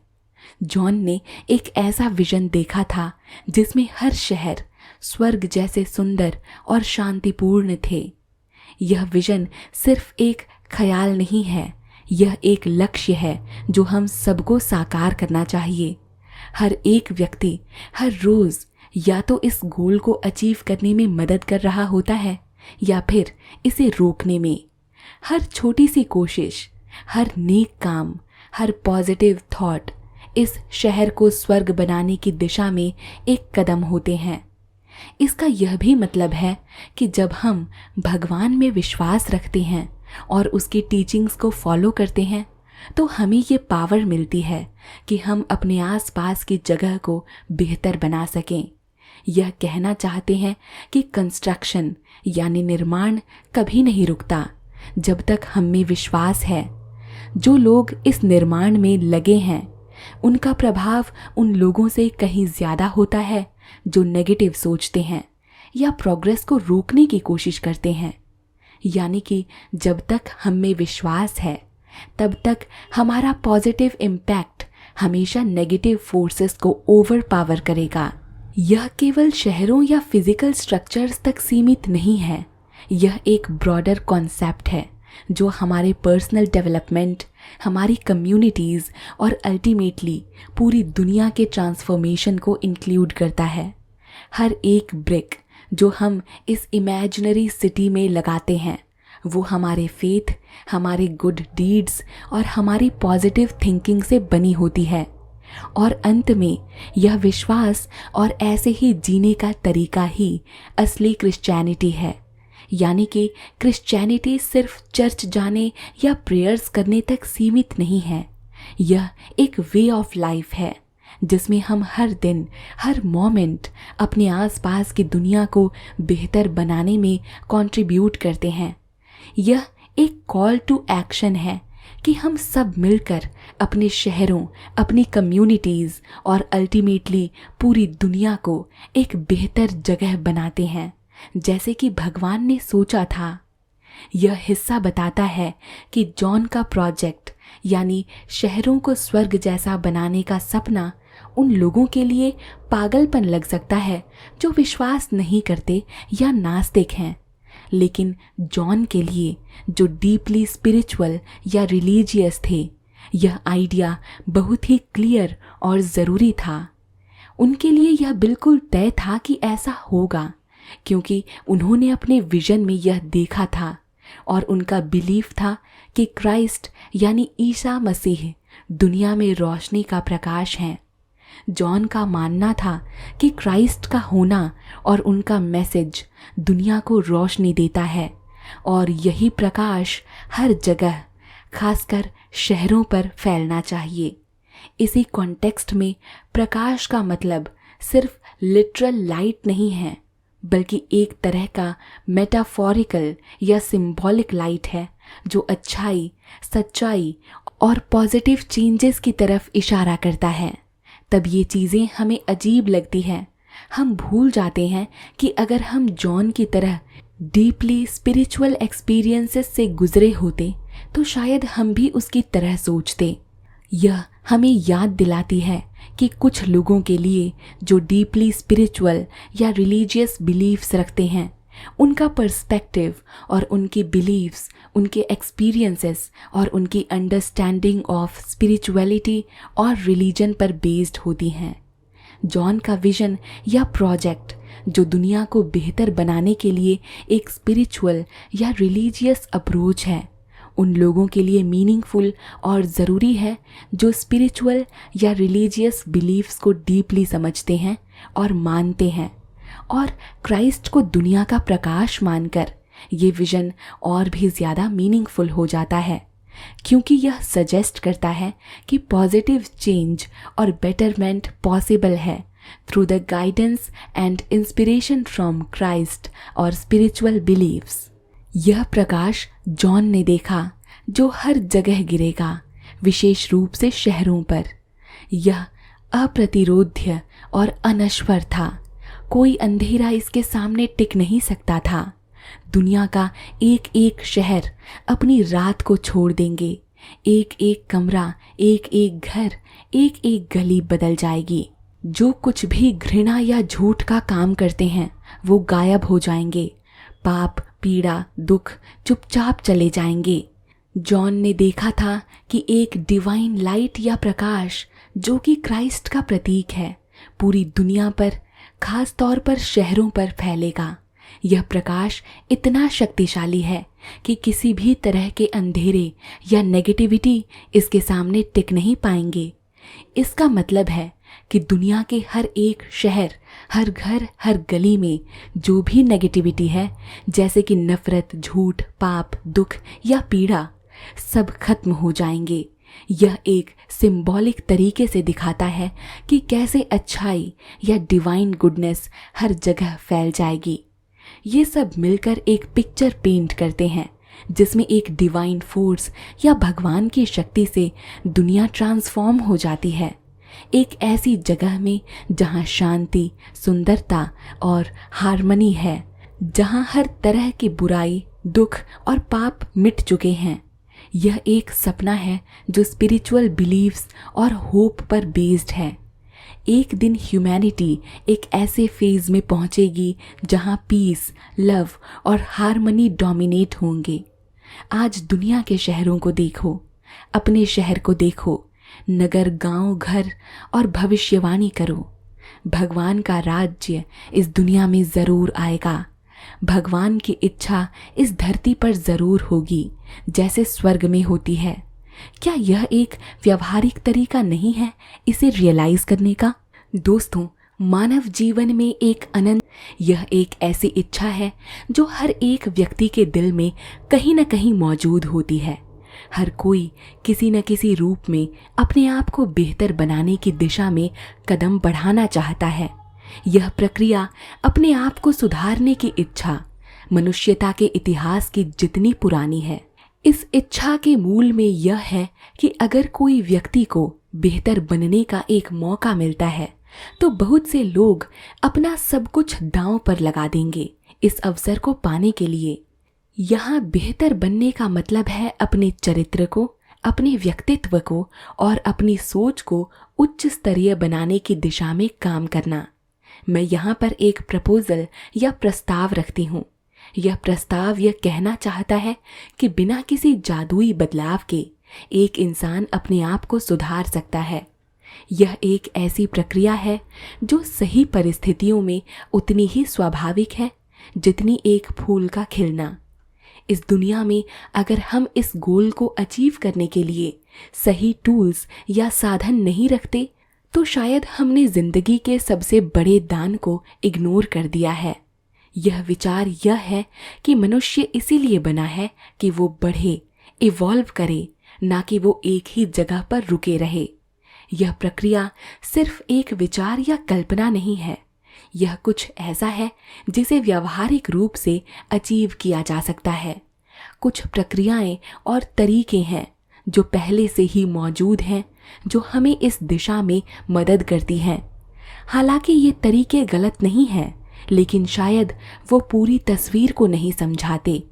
जॉन ने एक ऐसा विजन देखा था जिसमें हर शहर स्वर्ग जैसे सुंदर और शांतिपूर्ण थे। यह विजन सिर्फ एक ख्याल नहीं है, यह एक लक्ष्य है जो हम सबको साकार करना चाहिए। हर एक व्यक्ति हर रोज या तो इस गोल को अचीव करने में मदद कर रहा होता है या फिर इसे रोकने में। हर छोटी सी कोशिश, हर नेक काम, हर पॉजिटिव थॉट इस शहर को स्वर्ग बनाने की दिशा में एक कदम होते हैं। इसका यह भी मतलब है कि जब हम भगवान में विश्वास रखते हैं और उसकी टीचिंग्स को फॉलो करते हैं तो हमें ये पावर मिलती है कि हम अपने आसपास की जगह को बेहतर बना सकें। यह कहना चाहते हैं कि कंस्ट्रक्शन यानी निर्माण कभी नहीं रुकता जब तक हम में विश्वास है। जो लोग इस निर्माण में लगे हैं उनका प्रभाव उन लोगों से कहीं ज़्यादा होता है जो नेगेटिव सोचते हैं या प्रोग्रेस को रोकने की कोशिश करते हैं। यानी कि जब तक हम में विश्वास है तब तक हमारा पॉजिटिव इम्पैक्ट हमेशा नेगेटिव फोर्सेस को ओवर पावर करेगा। यह केवल शहरों या फिजिकल स्ट्रक्चर्स तक सीमित नहीं है, यह एक ब्रॉडर कॉन्सेप्ट है जो हमारे पर्सनल डेवलपमेंट, हमारी कम्युनिटीज़ और अल्टीमेटली पूरी दुनिया के ट्रांसफॉर्मेशन को इंक्लूड करता है। हर एक ब्रिक जो हम इस इमेजिनरी सिटी में लगाते हैं वो हमारे फेथ, हमारे गुड डीड्स और हमारी पॉजिटिव थिंकिंग से बनी होती है। और अंत में यह विश्वास और ऐसे ही जीने का तरीका ही असली क्रिश्चियनिटी है। यानी कि क्रिश्चियनिटी सिर्फ चर्च जाने या प्रेयर्स करने तक सीमित नहीं है, यह एक वे ऑफ लाइफ है जिसमें हम हर दिन, हर मोमेंट अपने आसपास की दुनिया को बेहतर बनाने में कंट्रीब्यूट करते हैं। यह एक कॉल टू एक्शन है कि हम सब मिलकर अपने शहरों, अपनी कम्युनिटीज़ और अल्टीमेटली पूरी दुनिया को एक बेहतर जगह बनाते हैं जैसे कि भगवान ने सोचा था। यह हिस्सा बताता है कि जॉन का प्रोजेक्ट यानी शहरों को स्वर्ग जैसा बनाने का सपना उन लोगों के लिए पागलपन लग सकता है जो विश्वास नहीं करते या नास्तिक हैं, लेकिन जॉन के लिए जो डीपली स्पिरिचुअल या रिलीजियस थे यह आइडिया बहुत ही क्लियर और ज़रूरी था। उनके लिए यह बिल्कुल तय था कि ऐसा होगा क्योंकि उन्होंने अपने विजन में यह देखा था और उनका बिलीफ था कि क्राइस्ट यानी ईसा मसीह दुनिया में रोशनी का प्रकाश हैं। जॉन का मानना था कि क्राइस्ट का होना और उनका मैसेज दुनिया को रोशनी देता है और यही प्रकाश हर जगह, खासकर शहरों पर फैलना चाहिए। इसी कॉन्टेक्स्ट में प्रकाश का मतलब सिर्फ लिटरल लाइट नहीं है बल्कि एक तरह का मेटाफोरिकल या सिंबॉलिक लाइट है जो अच्छाई, सच्चाई और पॉजिटिव चेंजेस की तरफ इशारा करता है। तब ये चीज़ें हमें अजीब लगती हैं। हम भूल जाते हैं कि अगर हम जॉन की तरह डीपली स्पिरिचुअल एक्सपीरियंसेस से गुजरे होते तो शायद हम भी उसकी तरह सोचते। यह हमें याद दिलाती है कि कुछ लोगों के लिए जो डीपली स्पिरिचुअल या रिलीजियस बिलीव्स रखते हैं उनका पर्सपेक्टिव और उनकी बिलीव्स, उनके एक्सपीरियंसेस और उनकी अंडरस्टैंडिंग ऑफ स्पिरिचुअलिटी और रिलीजन पर बेस्ड होती हैं। जॉन का विजन या प्रोजेक्ट जो दुनिया को बेहतर बनाने के लिए एक स्पिरिचुअल या रिलीजियस अप्रोच है उन लोगों के लिए मीनिंगफुल और ज़रूरी है जो स्पिरिचुअल या रिलीजियस बिलीफ्स को डीपली समझते हैं और मानते हैं। और क्राइस्ट को दुनिया का प्रकाश मानकर ये विजन और भी ज़्यादा मीनिंगफुल हो जाता है क्योंकि यह सजेस्ट करता है कि पॉजिटिव चेंज और बेटरमेंट पॉसिबल है through the guidance and inspiration from Christ और स्पिरिचुअल बिलीव्स। यह प्रकाश जॉन ने देखा जो हर जगह गिरेगा, विशेष रूप से शहरों पर। यह अप्रतिरोध्य और अनश्वर था, कोई अंधेरा इसके सामने टिक नहीं सकता था। दुनिया का एक एक शहर अपनी रात को छोड़ देंगे एक एक कमरा, एक एक घर, एक एक गली बदल जाएगी। जो कुछ भी घृणा या झूठ का काम करते हैं वो गायब हो जाएंगे। पाप, पीड़ा, दुख चुपचाप चले जाएंगे। जॉन ने देखा था कि एक डिवाइन लाइट या प्रकाश जो कि क्राइस्ट का प्रतीक है, पूरी दुनिया पर, खास तौर पर शहरों पर फैलेगा। यह प्रकाश इतना शक्तिशाली है कि किसी भी तरह के अंधेरे या नेगेटिविटी इसके सामने टिक नहीं पाएंगे। इसका मतलब है कि दुनिया के हर एक शहर, हर घर, हर गली में जो भी नेगेटिविटी है, जैसे कि नफरत, झूठ, पाप, दुख या पीड़ा, सब खत्म हो जाएंगे। यह एक सिंबॉलिक तरीके से दिखाता है कि कैसे अच्छाई या डिवाइन गुडनेस हर जगह फैल जाएगी। ये सब मिलकर एक पिक्चर पेंट करते हैं जिसमें एक डिवाइन फोर्स या भगवान की शक्ति से दुनिया ट्रांसफॉर्म हो जाती है। एक ऐसी जगह में जहाँ शांति, सुंदरता और हार्मनी है, जहाँ हर तरह की बुराई, दुख और पाप मिट चुके हैं। यह एक सपना है जो स्पिरिचुअल बिलीव्स और होप पर बेस्ड है। एक दिन ह्यूमैनिटी एक ऐसे फेज में पहुंचेगी जहां पीस, लव और हार्मनी डोमिनेट होंगे। आज दुनिया के शहरों को देखो, अपने शहर को देखो, नगर, गांव, घर और भविष्यवाणी करो। भगवान का राज्य इस दुनिया में जरूर आएगा। भगवान की इच्छा इस धरती पर जरूर होगी जैसे स्वर्ग में होती है। क्या यह एक व्यवहारिक तरीका नहीं है इसे रियलाइज करने का? दोस्तों, मानव जीवन में एक अनंत, यह एक ऐसी इच्छा है जो हर एक व्यक्ति के दिल में कहीं न कहीं मौजूद होती है। हर कोई किसी न किसी रूप में अपने आप को बेहतर बनाने की दिशा में कदम बढ़ाना चाहता है। यह प्रक्रिया, अपने आप को सुधारने की इच्छा, मनुष्यता के इतिहास की जितनी पुरानी है। इस इच्छा के मूल में यह है कि अगर कोई व्यक्ति को बेहतर बनने का एक मौका मिलता है तो बहुत से लोग अपना सब कुछ दांव पर लगा देंगे इस अवसर को पाने के लिए। यहाँ बेहतर बनने का मतलब है अपने चरित्र को, अपने व्यक्तित्व को और अपनी सोच को उच्च स्तरीय बनाने की दिशा में काम करना। मैं यहाँ पर एक प्रपोजल या प्रस्ताव रखती हूँ। यह प्रस्ताव यह कहना चाहता है कि बिना किसी जादुई बदलाव के एक इंसान अपने आप को सुधार सकता है। यह एक ऐसी प्रक्रिया है जो सही परिस्थितियों में उतनी ही स्वाभाविक है जितनी एक फूल का खिलना। इस दुनिया में अगर हम इस गोल को अचीव करने के लिए सही टूल्स या साधन नहीं रखते तो शायद हमने जिंदगी के सबसे बड़े दान को इग्नोर कर दिया है। यह विचार यह है कि मनुष्य इसीलिए बना है कि वो बढ़े, इवॉल्व करे, ना कि वो एक ही जगह पर रुके रहे। यह प्रक्रिया सिर्फ एक विचार या कल्पना नहीं है। यह कुछ ऐसा है जिसे व्यावहारिक रूप से अचीव किया जा सकता है। कुछ प्रक्रियाएं और तरीके हैं जो पहले से ही मौजूद हैं, जो हमें इस दिशा में मदद करती हैं। हालांकि ये तरीके गलत नहीं हैं, लेकिन शायद वो पूरी तस्वीर को नहीं समझाते।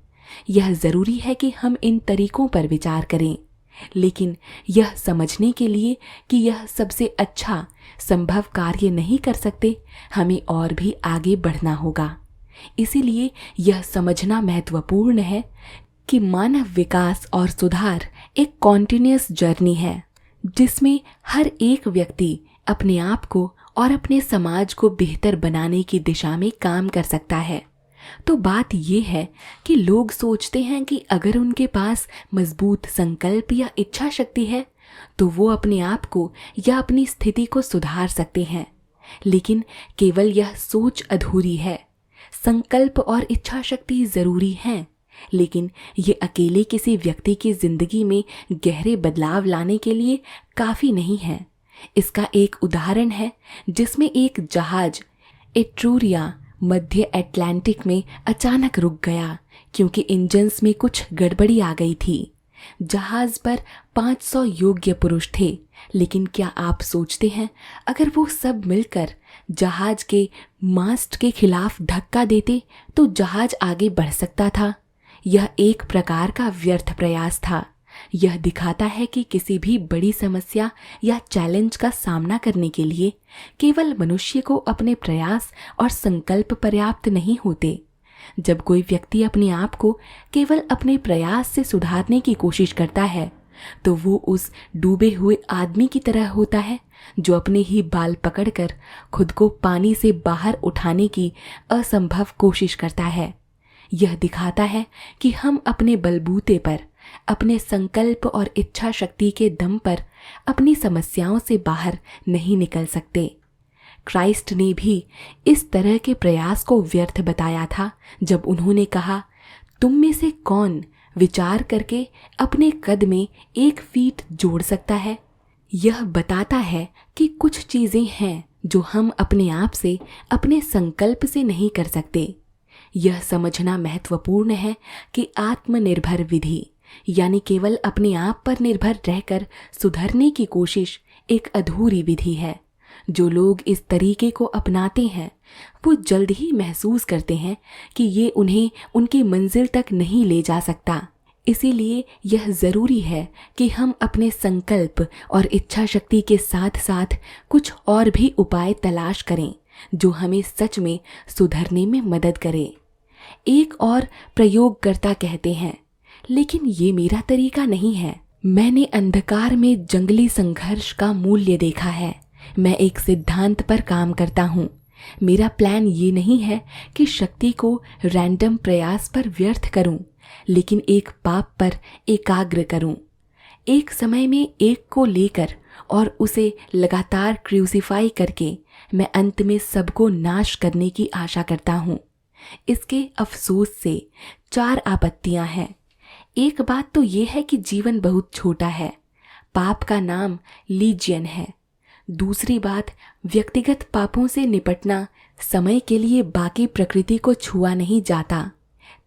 यह ज़रूरी है कि हम इन तरीकों पर विचार करें, लेकिन यह समझने के लिए कि यह सबसे अच्छा संभव कार्य नहीं कर सकते, हमें और भी आगे बढ़ना होगा। इसीलिए यह समझना महत्वपूर्ण है कि मानव विकास और सुधार एक कॉन्टिन्यूअस जर्नी है, जिसमें हर एक व्यक्ति अपने आप को और अपने समाज को बेहतर बनाने की दिशा में काम कर सकता है। तो बात यह है कि लोग सोचते हैं कि अगर उनके पास मजबूत संकल्प या इच्छा शक्ति है तो वो अपने आप को या अपनी स्थिति को सुधार सकते हैं, लेकिन केवल यह सोच अधूरी है। संकल्प और इच्छा शक्ति जरूरी हैं, लेकिन ये अकेले किसी व्यक्ति की जिंदगी में गहरे बदलाव लाने के लिए काफी नहीं है। इसका एक उदाहरण है जिसमें एक जहाज एट्रूरिया मध्य अटलांटिक में अचानक रुक गया क्योंकि इंजन्स में कुछ गड़बड़ी आ गई थी। जहाज पर 500 योग्य पुरुष थे, लेकिन क्या आप सोचते हैं अगर वो सब मिलकर जहाज के मास्ट के खिलाफ धक्का देते तो जहाज आगे बढ़ सकता था? यह एक प्रकार का व्यर्थ प्रयास था। यह दिखाता है कि किसी भी बड़ी समस्या या चैलेंज का सामना करने के लिए केवल मनुष्य को अपने प्रयास और संकल्प पर्याप्त नहीं होते। जब कोई व्यक्ति अपने आप को केवल अपने प्रयास से सुधारने की कोशिश करता है तो वो उस डूबे हुए आदमी की तरह होता है जो अपने ही बाल पकड़कर खुद को पानी से बाहर उठाने की असंभव कोशिश करता है। यह दिखाता है कि हम अपने बलबूते पर, अपने संकल्प और इच्छा शक्ति के दम पर अपनी समस्याओं से बाहर नहीं निकल सकते। क्राइस्ट ने भी इस तरह के प्रयास को व्यर्थ बताया था जब उन्होंने कहा, तुम में से कौन विचार करके अपने कद में 1 फीट जोड़ सकता है। यह बताता है कि कुछ चीजें हैं जो हम अपने आप से, अपने संकल्प से नहीं कर सकते। यह समझना महत्वपूर्ण है कि आत्मनिर्भर विधि यानी केवल अपने आप पर निर्भर रहकर सुधरने की कोशिश एक अधूरी विधि है। जो लोग इस तरीके को अपनाते हैं वो जल्द ही महसूस करते हैं कि ये उन्हें उनकी मंजिल तक नहीं ले जा सकता। इसीलिए यह ज़रूरी है कि हम अपने संकल्प और इच्छा शक्ति के साथ साथ कुछ और भी उपाय तलाश करें जो हमें सच में सुधरने में मदद करे। एक और प्रयोगकर्ता कहते हैं, लेकिन ये मेरा तरीका नहीं है। मैंने अंधकार में जंगली संघर्ष का मूल्य देखा है। मैं एक सिद्धांत पर काम करता हूँ। मेरा प्लान ये नहीं है कि शक्ति को रैंडम प्रयास पर व्यर्थ करूं, लेकिन एक पाप पर एकाग्र करूं। एक समय में एक को लेकर और उसे लगातार क्रूसीफाई करके मैं अंत में सबको नाश करने की आशा करता हूँ। इसके अफसोस से 4 आपत्तियां हैं। एक बात तो ये है कि जीवन बहुत छोटा है। पाप का नाम लीजियन है। दूसरी बात, व्यक्तिगत पापों से निपटना समय के लिए बाकी प्रकृति को छुआ नहीं जाता।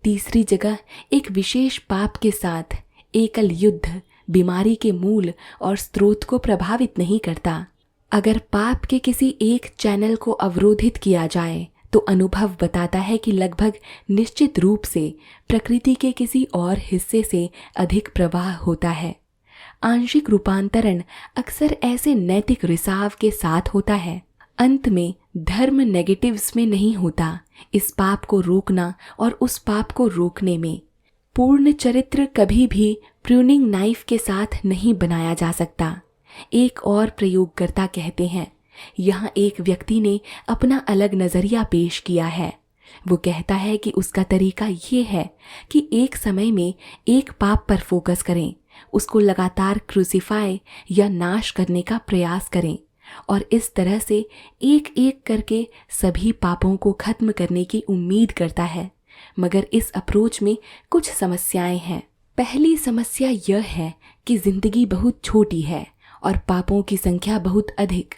तीसरी जगह, एक विशेष पाप के साथ एकल युद्ध बीमारी के मूल और स्रोत को प्रभावित नहीं करता। अगर पाप के किसी एक चैनल को अवरोधित किया जाए तो अनुभव बताता है कि लगभग निश्चित रूप से प्रकृति के किसी और हिस्से से अधिक प्रवाह होता है। आंशिक रूपांतरण अक्सर ऐसे नैतिक रिसाव के साथ होता है। अंत में धर्म नेगेटिव्स में नहीं होता, इस पाप को रोकना और उस पाप को रोकने में। पूर्ण चरित्र कभी भी प्रूनिंग नाइफ के साथ नहीं बनाया जा सकता। एक और प्रयोगकर्ता कहते हैं, यहाँ एक व्यक्ति ने अपना अलग नजरिया पेश किया है। वो कहता है कि उसका तरीका ये है कि एक समय में एक पाप पर फोकस करें, उसको लगातार क्रूसीफाई या नाश करने का प्रयास करें और इस तरह से एक एक करके सभी पापों को खत्म करने की उम्मीद करता है। मगर इस अप्रोच में कुछ समस्याएं हैं। पहली समस्या यह है कि जिंदगी बहुत छोटी है और पापों की संख्या बहुत अधिक।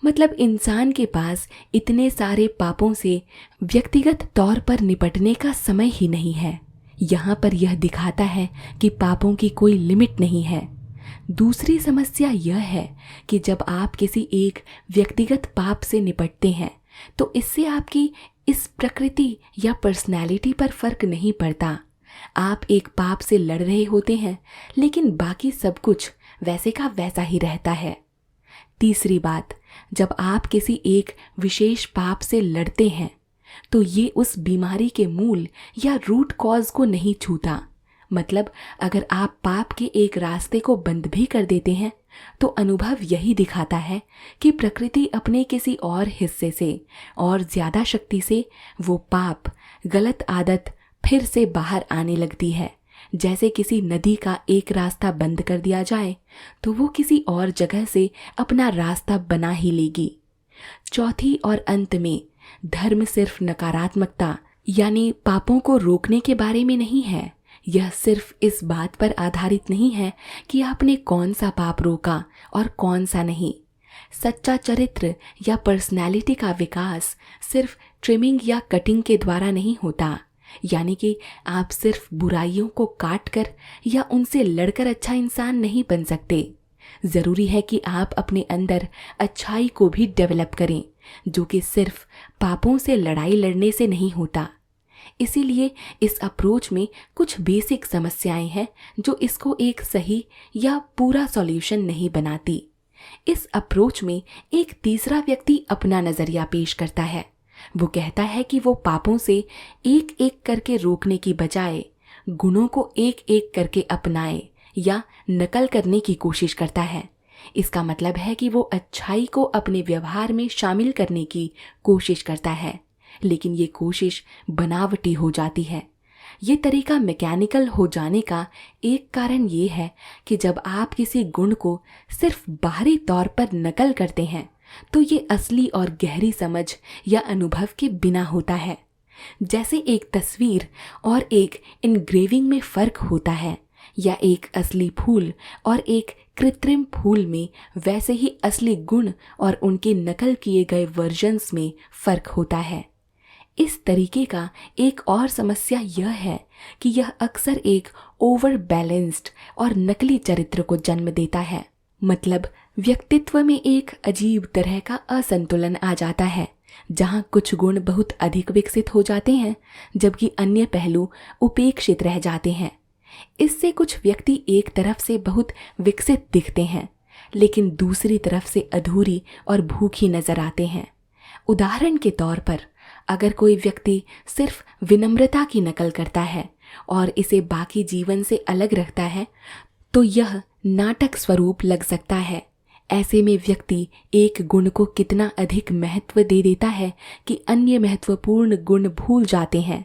मतलब इंसान के पास इतने सारे पापों से व्यक्तिगत तौर पर निपटने का समय ही नहीं है। यहाँ पर यह दिखाता है कि पापों की कोई लिमिट नहीं है। दूसरी समस्या यह है कि जब आप किसी एक व्यक्तिगत पाप से निपटते हैं तो इससे आपकी इस प्रकृति या पर्सनैलिटी पर फर्क नहीं पड़ता। आप एक पाप से लड़ रहे होते हैं लेकिन बाकी सब कुछ वैसे का वैसा ही रहता है। तीसरी बात, जब आप किसी एक विशेष पाप से लड़ते हैं तो ये उस बीमारी के मूल या रूट कॉज को नहीं छूता। मतलब अगर आप पाप के एक रास्ते को बंद भी कर देते हैं तो अनुभव यही दिखाता है कि प्रकृति अपने किसी और हिस्से से और ज्यादा शक्ति से वो पाप, गलत आदत फिर से बाहर आने लगती है। जैसे किसी नदी का एक रास्ता बंद कर दिया जाए तो वो किसी और जगह से अपना रास्ता बना ही लेगी। चौथी और अंत में, धर्म सिर्फ नकारात्मकता यानी पापों को रोकने के बारे में नहीं है। यह सिर्फ इस बात पर आधारित नहीं है कि आपने कौन सा पाप रोका और कौन सा नहीं। सच्चा चरित्र या पर्सनैलिटी का विकास सिर्फ ट्रिमिंग या कटिंग के द्वारा नहीं होता। यानी कि आप सिर्फ बुराइयों को काट कर या उनसे लड़कर अच्छा इंसान नहीं बन सकते। जरूरी है कि आप अपने अंदर अच्छाई को भी डेवलप करें, जो कि सिर्फ पापों से लड़ाई लड़ने से नहीं होता। इसीलिए इस अप्रोच में कुछ बेसिक समस्याएं हैं जो इसको एक सही या पूरा सॉल्यूशन नहीं बनाती। इस अप्रोच में एक तीसरा व्यक्ति अपना नजरिया पेश करता है। वो कहता है कि वो पापों से एक एक करके रोकने की बजाय गुणों को एक एक करके अपनाए या नकल करने की कोशिश करता है। इसका मतलब है कि वो अच्छाई को अपने व्यवहार में शामिल करने की कोशिश करता है, लेकिन ये कोशिश बनावटी हो जाती है। ये तरीका मैकेनिकल हो जाने का एक कारण ये है कि जब आप किसी गुण को सिर्फ बाहरी तौर पर नकल करते हैं तो ये असली और गहरी समझ या अनुभव के बिना होता है। जैसे एक तस्वीर और एक इनग्रेविंग में फर्क होता है, या एक असली फूल और एक कृत्रिम फूल में, वैसे ही असली गुण और उनके नकल किए गए वर्जन्स में फर्क होता है। इस तरीके का एक और समस्या यह है कि यह अक्सर एक ओवर बैलेंस्ड और नकली चरित्र को जन्म देता है। मतलब व्यक्तित्व में एक अजीब तरह का असंतुलन आ जाता है, जहां कुछ गुण बहुत अधिक विकसित हो जाते हैं जबकि अन्य पहलू उपेक्षित रह जाते हैं। इससे कुछ व्यक्ति एक तरफ से बहुत विकसित दिखते हैं लेकिन दूसरी तरफ से अधूरी और भूखी नजर आते हैं। उदाहरण के तौर पर, अगर कोई व्यक्ति सिर्फ विनम्रता की नकल करता है और इसे बाकी जीवन से अलग रखता है तो यह नाटक स्वरूप लग सकता है। ऐसे में व्यक्ति एक गुण को कितना अधिक महत्व दे देता है कि अन्य महत्वपूर्ण गुण भूल जाते हैं।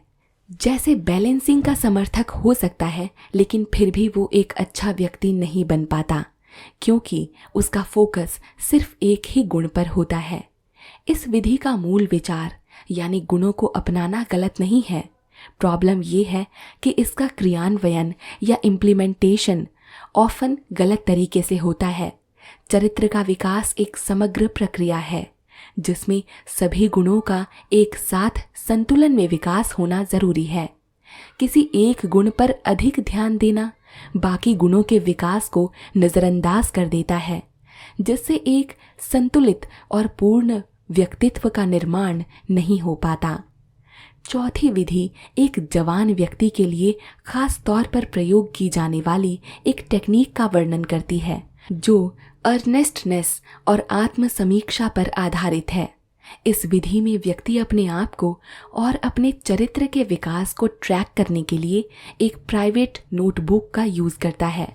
जैसे बैलेंसिंग का समर्थक हो सकता है लेकिन फिर भी वो एक अच्छा व्यक्ति नहीं बन पाता क्योंकि उसका फोकस सिर्फ एक ही गुण पर होता है। इस विधि का मूल विचार यानी गुणों को अपनाना गलत नहीं है। प्रॉब्लम ये है कि इसका क्रियान्वयन या इम्प्लीमेंटेशन ऑफन गलत तरीके से होता है। चरित्र का विकास एक समग्र प्रक्रिया है जिसमें सभी गुणों का एक साथ संतुलन में विकास होना जरूरी है। किसी एक गुण पर अधिक ध्यान देना बाकी गुणों के विकास को नजरअंदाज कर देता है, जिससे एक संतुलित और पूर्ण व्यक्तित्व का निर्माण नहीं हो पाता। चौथी विधि एक जवान व्यक्ति के लिए खास तौर पर प्रयोग की जाने वाली एक टेक्निक का वर्णन करती है जो अर्नेस्टनेस और आत्म समीक्षा पर आधारित है। इस विधि में व्यक्ति अपने आप को और अपने चरित्र के विकास को ट्रैक करने के लिए एक प्राइवेट नोटबुक का यूज करता है।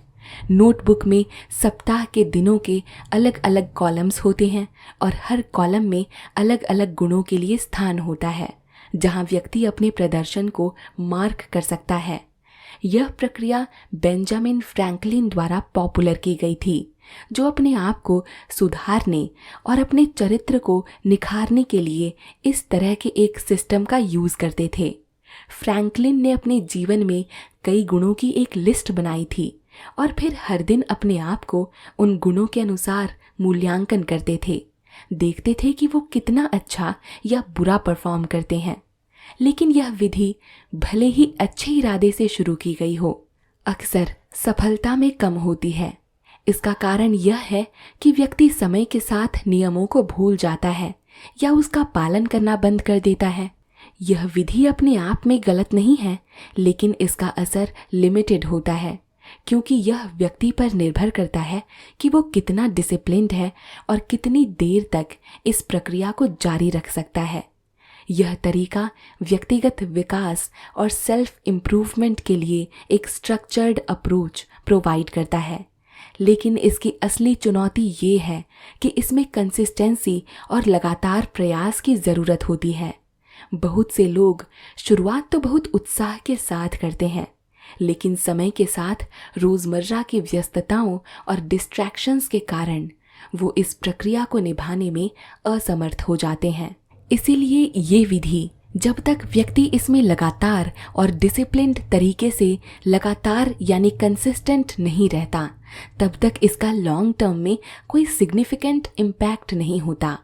नोटबुक में सप्ताह के दिनों के अलग अलग कॉलम्स होते हैं और हर कॉलम में अलग अलग गुणों के लिए स्थान होता है जहां व्यक्ति अपने प्रदर्शन को मार्क कर सकता है। यह प्रक्रिया बेंजामिन फ्रैंकलिन द्वारा पॉपुलर की गई थी, जो अपने आप को सुधारने और अपने चरित्र को निखारने के लिए इस तरह के एक सिस्टम का यूज करते थे। फ्रैंकलिन ने अपने जीवन में कई गुणों की एक लिस्ट बनाई थी और फिर हर दिन अपने आप को उन गुणों के अनुसार मूल्यांकन करते थे, देखते थे कि वो कितना अच्छा या बुरा परफॉर्म करते हैं। लेकिन यह विधि भले ही अच्छे इरादे से शुरू की गई हो, अक्सर सफलता में कम होती है। इसका कारण यह है कि व्यक्ति समय के साथ नियमों को भूल जाता है या उसका पालन करना बंद कर देता है। यह विधि अपने आप में गलत नहीं है, लेकिन इसका असर लिमिटेड होता है क्योंकि यह व्यक्ति पर निर्भर करता है कि वो कितना डिसिप्लिन्ड है और कितनी देर तक इस प्रक्रिया को जारी रख सकता है। यह तरीका व्यक्तिगत विकास और सेल्फ इम्प्रूवमेंट के लिए एक स्ट्रक्चर्ड अप्रोच प्रोवाइड करता है, लेकिन इसकी असली चुनौती ये है कि इसमें कंसिस्टेंसी और लगातार प्रयास की ज़रूरत होती है। बहुत से लोग शुरुआत तो बहुत उत्साह के साथ करते हैं, लेकिन समय के साथ रोज़मर्रा की व्यस्तताओं और डिस्ट्रैक्शंस के कारण वो इस प्रक्रिया को निभाने में असमर्थ हो जाते हैं। इसीलिए ये विधि जब तक व्यक्ति इसमें लगातार और डिसिप्लिन्ड तरीके से लगातार यानी कंसिस्टेंट नहीं रहता, तब तक इसका लॉन्ग टर्म में कोई सिग्निफिकेंट इम्पैक्ट नहीं होता।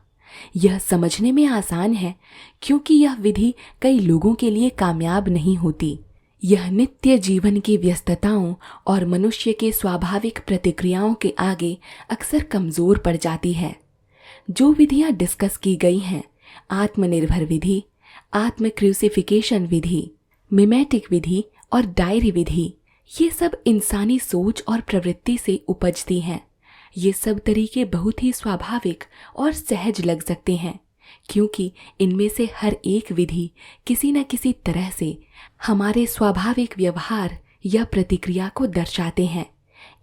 यह समझने में आसान है क्योंकि यह विधि कई लोगों के लिए कामयाब नहीं होती। यह नित्य जीवन की व्यस्तताओं और मनुष्य के स्वाभाविक प्रतिक्रियाओं के आगे अक्सर कमज़ोर पड़ जाती है। जो विधियां डिस्कस की गई हैं, आत्मनिर्भर विधि, आत्म क्रूसिफिकेशन विधि, मिमेटिक विधि और डायरी विधि, ये सब इंसानी सोच और प्रवृत्ति से उपजती हैं। ये सब तरीके बहुत ही स्वाभाविक और सहज लग सकते हैं, क्योंकि इनमें से हर एक विधि किसी न किसी तरह से हमारे स्वाभाविक व्यवहार या प्रतिक्रिया को दर्शाते हैं।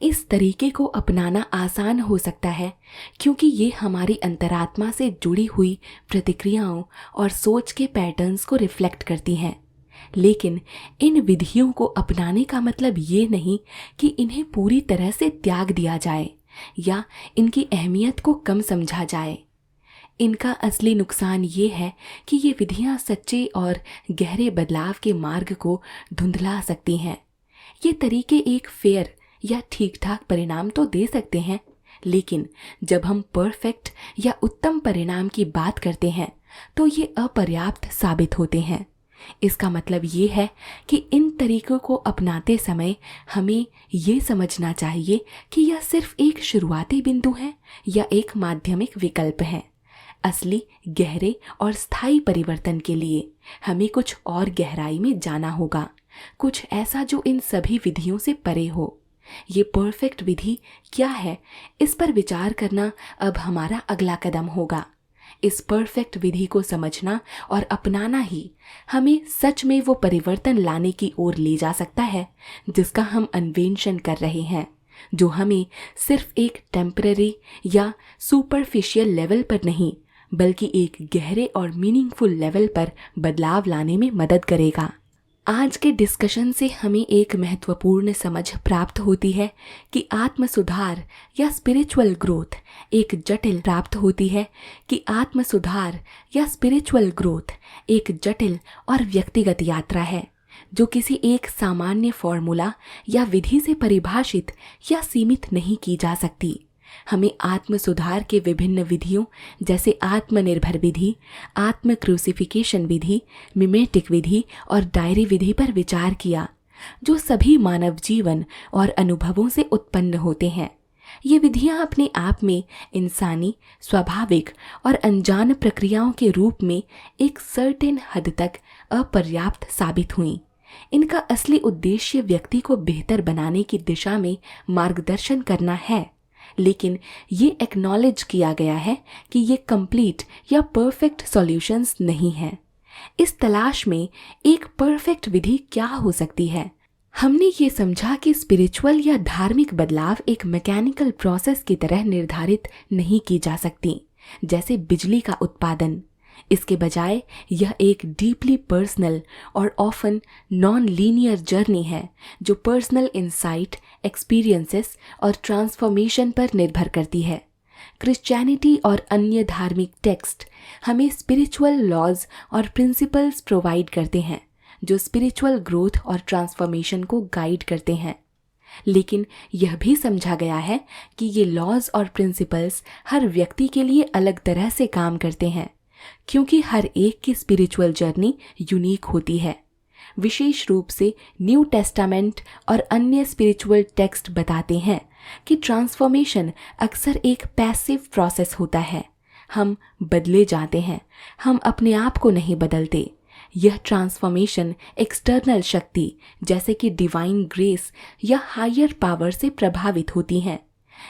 इस तरीके को अपनाना आसान हो सकता है क्योंकि ये हमारी अंतरात्मा से जुड़ी हुई प्रतिक्रियाओं और सोच के पैटर्न्स को रिफ्लेक्ट करती हैं। लेकिन इन विधियों को अपनाने का मतलब ये नहीं कि इन्हें पूरी तरह से त्याग दिया जाए या इनकी अहमियत को कम समझा जाए। इनका असली नुकसान ये है कि ये विधियां सच्चे और गहरे बदलाव के मार्ग को धुंधला सकती हैं। ये तरीके एक फेयर या ठीक ठाक परिणाम तो दे सकते हैं, लेकिन जब हम परफेक्ट या उत्तम परिणाम की बात करते हैं तो ये अपर्याप्त साबित होते हैं। इसका मतलब ये है कि इन तरीकों को अपनाते समय हमें ये समझना चाहिए कि यह सिर्फ एक शुरुआती बिंदु है या एक माध्यमिक विकल्प है। असली गहरे और स्थायी परिवर्तन के लिए हमें कुछ और गहराई में जाना होगा, कुछ ऐसा जो इन सभी विधियों से परे हो। ये परफेक्ट विधि क्या है, इस पर विचार करना अब हमारा अगला कदम होगा। इस परफेक्ट विधि को समझना और अपनाना ही हमें सच में वो परिवर्तन लाने की ओर ले जा सकता है जिसका हम अन्वेषण कर रहे हैं, जो हमें सिर्फ एक टेम्पररी या सुपरफिशियल लेवल पर नहीं बल्कि एक गहरे और मीनिंगफुल लेवल पर बदलाव लाने में मदद करेगा। आज के डिस्कशन से हमें एक महत्वपूर्ण समझ प्राप्त होती है कि आत्म सुधार या स्पिरिचुअल ग्रोथ एक जटिल और व्यक्तिगत यात्रा है जो किसी एक सामान्य फॉर्मूला या विधि से परिभाषित या सीमित नहीं की जा सकती। हमें आत्म सुधार के विभिन्न विधियों जैसे आत्मनिर्भर विधि, आत्म क्रूसिफिकेशन विधि, मिमेटिक विधि और डायरी विधि पर विचार किया, जो सभी मानव जीवन और अनुभवों से उत्पन्न होते हैं। ये विधियां अपने आप में इंसानी, स्वाभाविक और अनजान प्रक्रियाओं के रूप में एक सर्टेन हद तक अपर्याप्त साबित हुईं। इनका असली उद्देश्य व्यक्ति को बेहतर बनाने की दिशा में मार्गदर्शन करना है, लेकिन ये एक्नॉलेज किया गया है कि ये कंप्लीट या परफेक्ट सॉल्यूशंस नहीं हैं। इस तलाश में एक परफेक्ट विधि क्या हो सकती है? हमने ये समझा कि स्पिरिचुअल या धार्मिक बदलाव एक मैकेनिकल प्रोसेस की तरह निर्धारित नहीं की जा सकती, जैसे बिजली का उत्पादन। इसके बजाय यह एक डीपली पर्सनल और ऑफन नॉन लीनियर जर्नी है जो पर्सनल इंसाइट, एक्सपीरियंसेस और ट्रांसफॉर्मेशन पर निर्भर करती है। क्रिश्चियनिटी और अन्य धार्मिक टेक्स्ट हमें स्पिरिचुअल लॉज और प्रिंसिपल्स प्रोवाइड करते हैं जो स्पिरिचुअल ग्रोथ और ट्रांसफॉर्मेशन को गाइड करते हैं। लेकिन यह भी समझा गया है कि ये लॉज और प्रिंसिपल्स हर व्यक्ति के लिए अलग तरह से काम करते हैं, क्योंकि हर एक की स्पिरिचुअल जर्नी यूनिक होती है। विशेष रूप से न्यू टेस्टामेंट और अन्य स्पिरिचुअल टेक्स्ट बताते हैं कि ट्रांसफॉर्मेशन अक्सर एक पैसिव प्रोसेस होता है। हम बदले जाते हैं, हम अपने आप को नहीं बदलते। यह ट्रांसफॉर्मेशन एक्सटर्नल शक्ति जैसे कि डिवाइन ग्रेस या हायर पावर से प्रभावित होती है।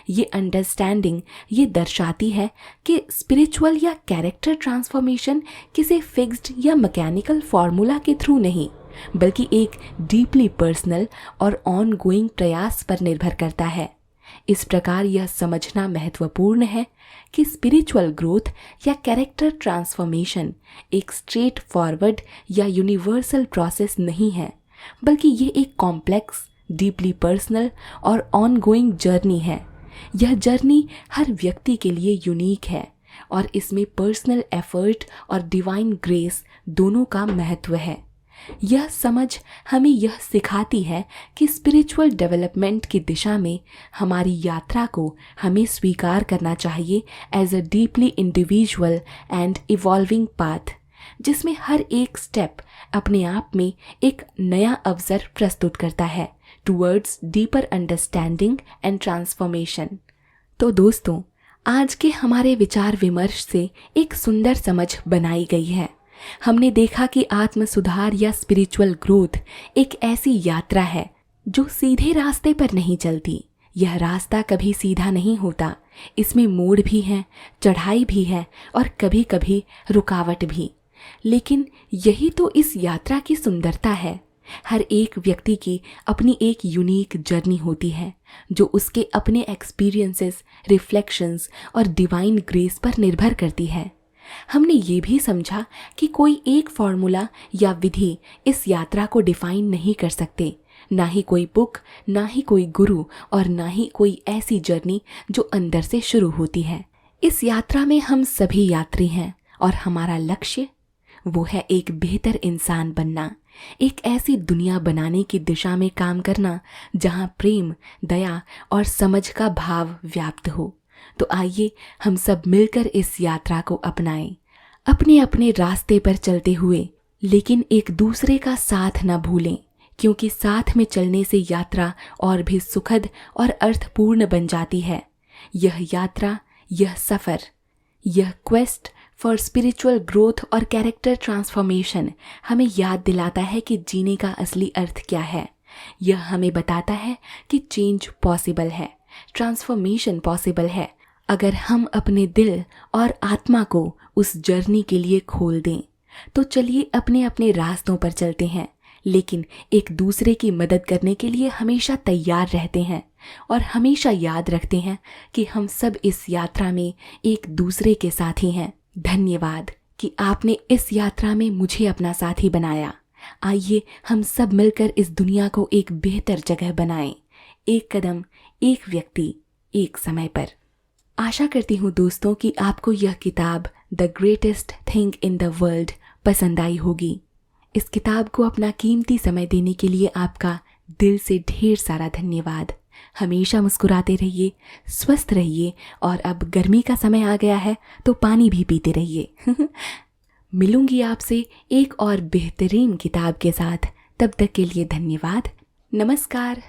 ये अंडरस्टैंडिंग ये दर्शाती है कि स्पिरिचुअल या कैरेक्टर ट्रांसफॉर्मेशन किसी फिक्स्ड या मैकेनिकल फॉर्मूला के थ्रू नहीं, बल्कि एक डीपली पर्सनल और ऑन गोइंग प्रयास पर निर्भर करता है। इस प्रकार यह समझना महत्वपूर्ण है कि स्पिरिचुअल ग्रोथ या कैरेक्टर ट्रांसफॉर्मेशन एक स्ट्रेट फॉरवर्ड या यूनिवर्सल प्रोसेस नहीं है, बल्कि ये एक कॉम्प्लेक्स, डीपली पर्सनल और ऑन गोइंग जर्नी है। यह जर्नी हर व्यक्ति के लिए यूनिक है और इसमें पर्सनल एफर्ट और डिवाइन ग्रेस दोनों का महत्व है। यह समझ हमें यह सिखाती है कि स्पिरिचुअल डेवलपमेंट की दिशा में हमारी यात्रा को हमें स्वीकार करना चाहिए as a deeply individual and evolving path, जिसमें हर एक स्टेप अपने आप में एक नया अवसर प्रस्तुत करता है towards deeper understanding and transformation. तो दोस्तों, आज के हमारे विचार विमर्श से एक सुंदर समझ बनाई गई है हमने देखा कि आत्म सुधार या स्पिरिचुअल ग्रोथ एक ऐसी यात्रा है जो सीधे रास्ते पर नहीं चलती। यह रास्ता कभी सीधा नहीं होता। इसमें मोड़ भी हैं, चढ़ाई भी है और कभी कभी रुकावट भी। लेकिन यही तो इस यात्रा की सुंदरता है। हर एक व्यक्ति की अपनी एक यूनिक जर्नी होती है जो उसके अपने एक्सपीरियंसेस, रिफ्लेक्शंस और डिवाइन ग्रेस पर निर्भर करती है। हमने ये भी समझा कि कोई एक फॉर्मूला या विधि इस यात्रा को डिफाइन नहीं कर सकते, ना ही कोई बुक, ना ही कोई गुरु और ना ही कोई ऐसी जर्नी जो अंदर से शुरू होती है। इस यात्रा में हम सभी यात्री हैं और हमारा लक्ष्य वो है एक बेहतर इंसान बनना, एक ऐसी दुनिया बनाने की दिशा में काम करना जहां प्रेम, दया और समझ का भाव व्याप्त हो। तो आइए हम सब मिलकर इस यात्रा को अपनाएं, अपने अपने रास्ते पर चलते हुए, लेकिन एक दूसरे का साथ न भूलें, क्योंकि साथ में चलने से यात्रा और भी सुखद और अर्थपूर्ण बन जाती है। यह यात्रा, यह सफ़र, यह क्वेस्ट फॉर स्पिरिचुअल ग्रोथ और कैरेक्टर ट्रांसफॉर्मेशन हमें याद दिलाता है कि जीने का असली अर्थ क्या है। यह हमें बताता है कि चेंज पॉसिबल है, ट्रांसफॉर्मेशन पॉसिबल है, अगर हम अपने दिल और आत्मा को उस जर्नी के लिए खोल दें। तो चलिए अपने अपने रास्तों पर चलते हैं, लेकिन एक दूसरे की मदद करने के लिए हमेशा तैयार रहते हैं और हमेशा याद रखते हैं कि हम सब इस यात्रा में एक दूसरे के साथी हैं। धन्यवाद कि आपने इस यात्रा में मुझे अपना साथी बनाया। आइए हम सब मिलकर इस दुनिया को एक बेहतर जगह बनाएं, एक कदम, एक व्यक्ति, एक समय पर। आशा करती हूँ दोस्तों कि आपको यह किताब the greatest thing in the world पसंद आई होगी। इस किताब को अपना कीमती समय देने के लिए आपका दिल से ढेर सारा धन्यवाद। हमेशा मुस्कुराते रहिए, स्वस्थ रहिए और अब गर्मी का समय आ गया है तो पानी भी पीते रहिए। मिलूंगी आपसे एक और बेहतरीन किताब के साथ। तब तक के लिए धन्यवाद। नमस्कार।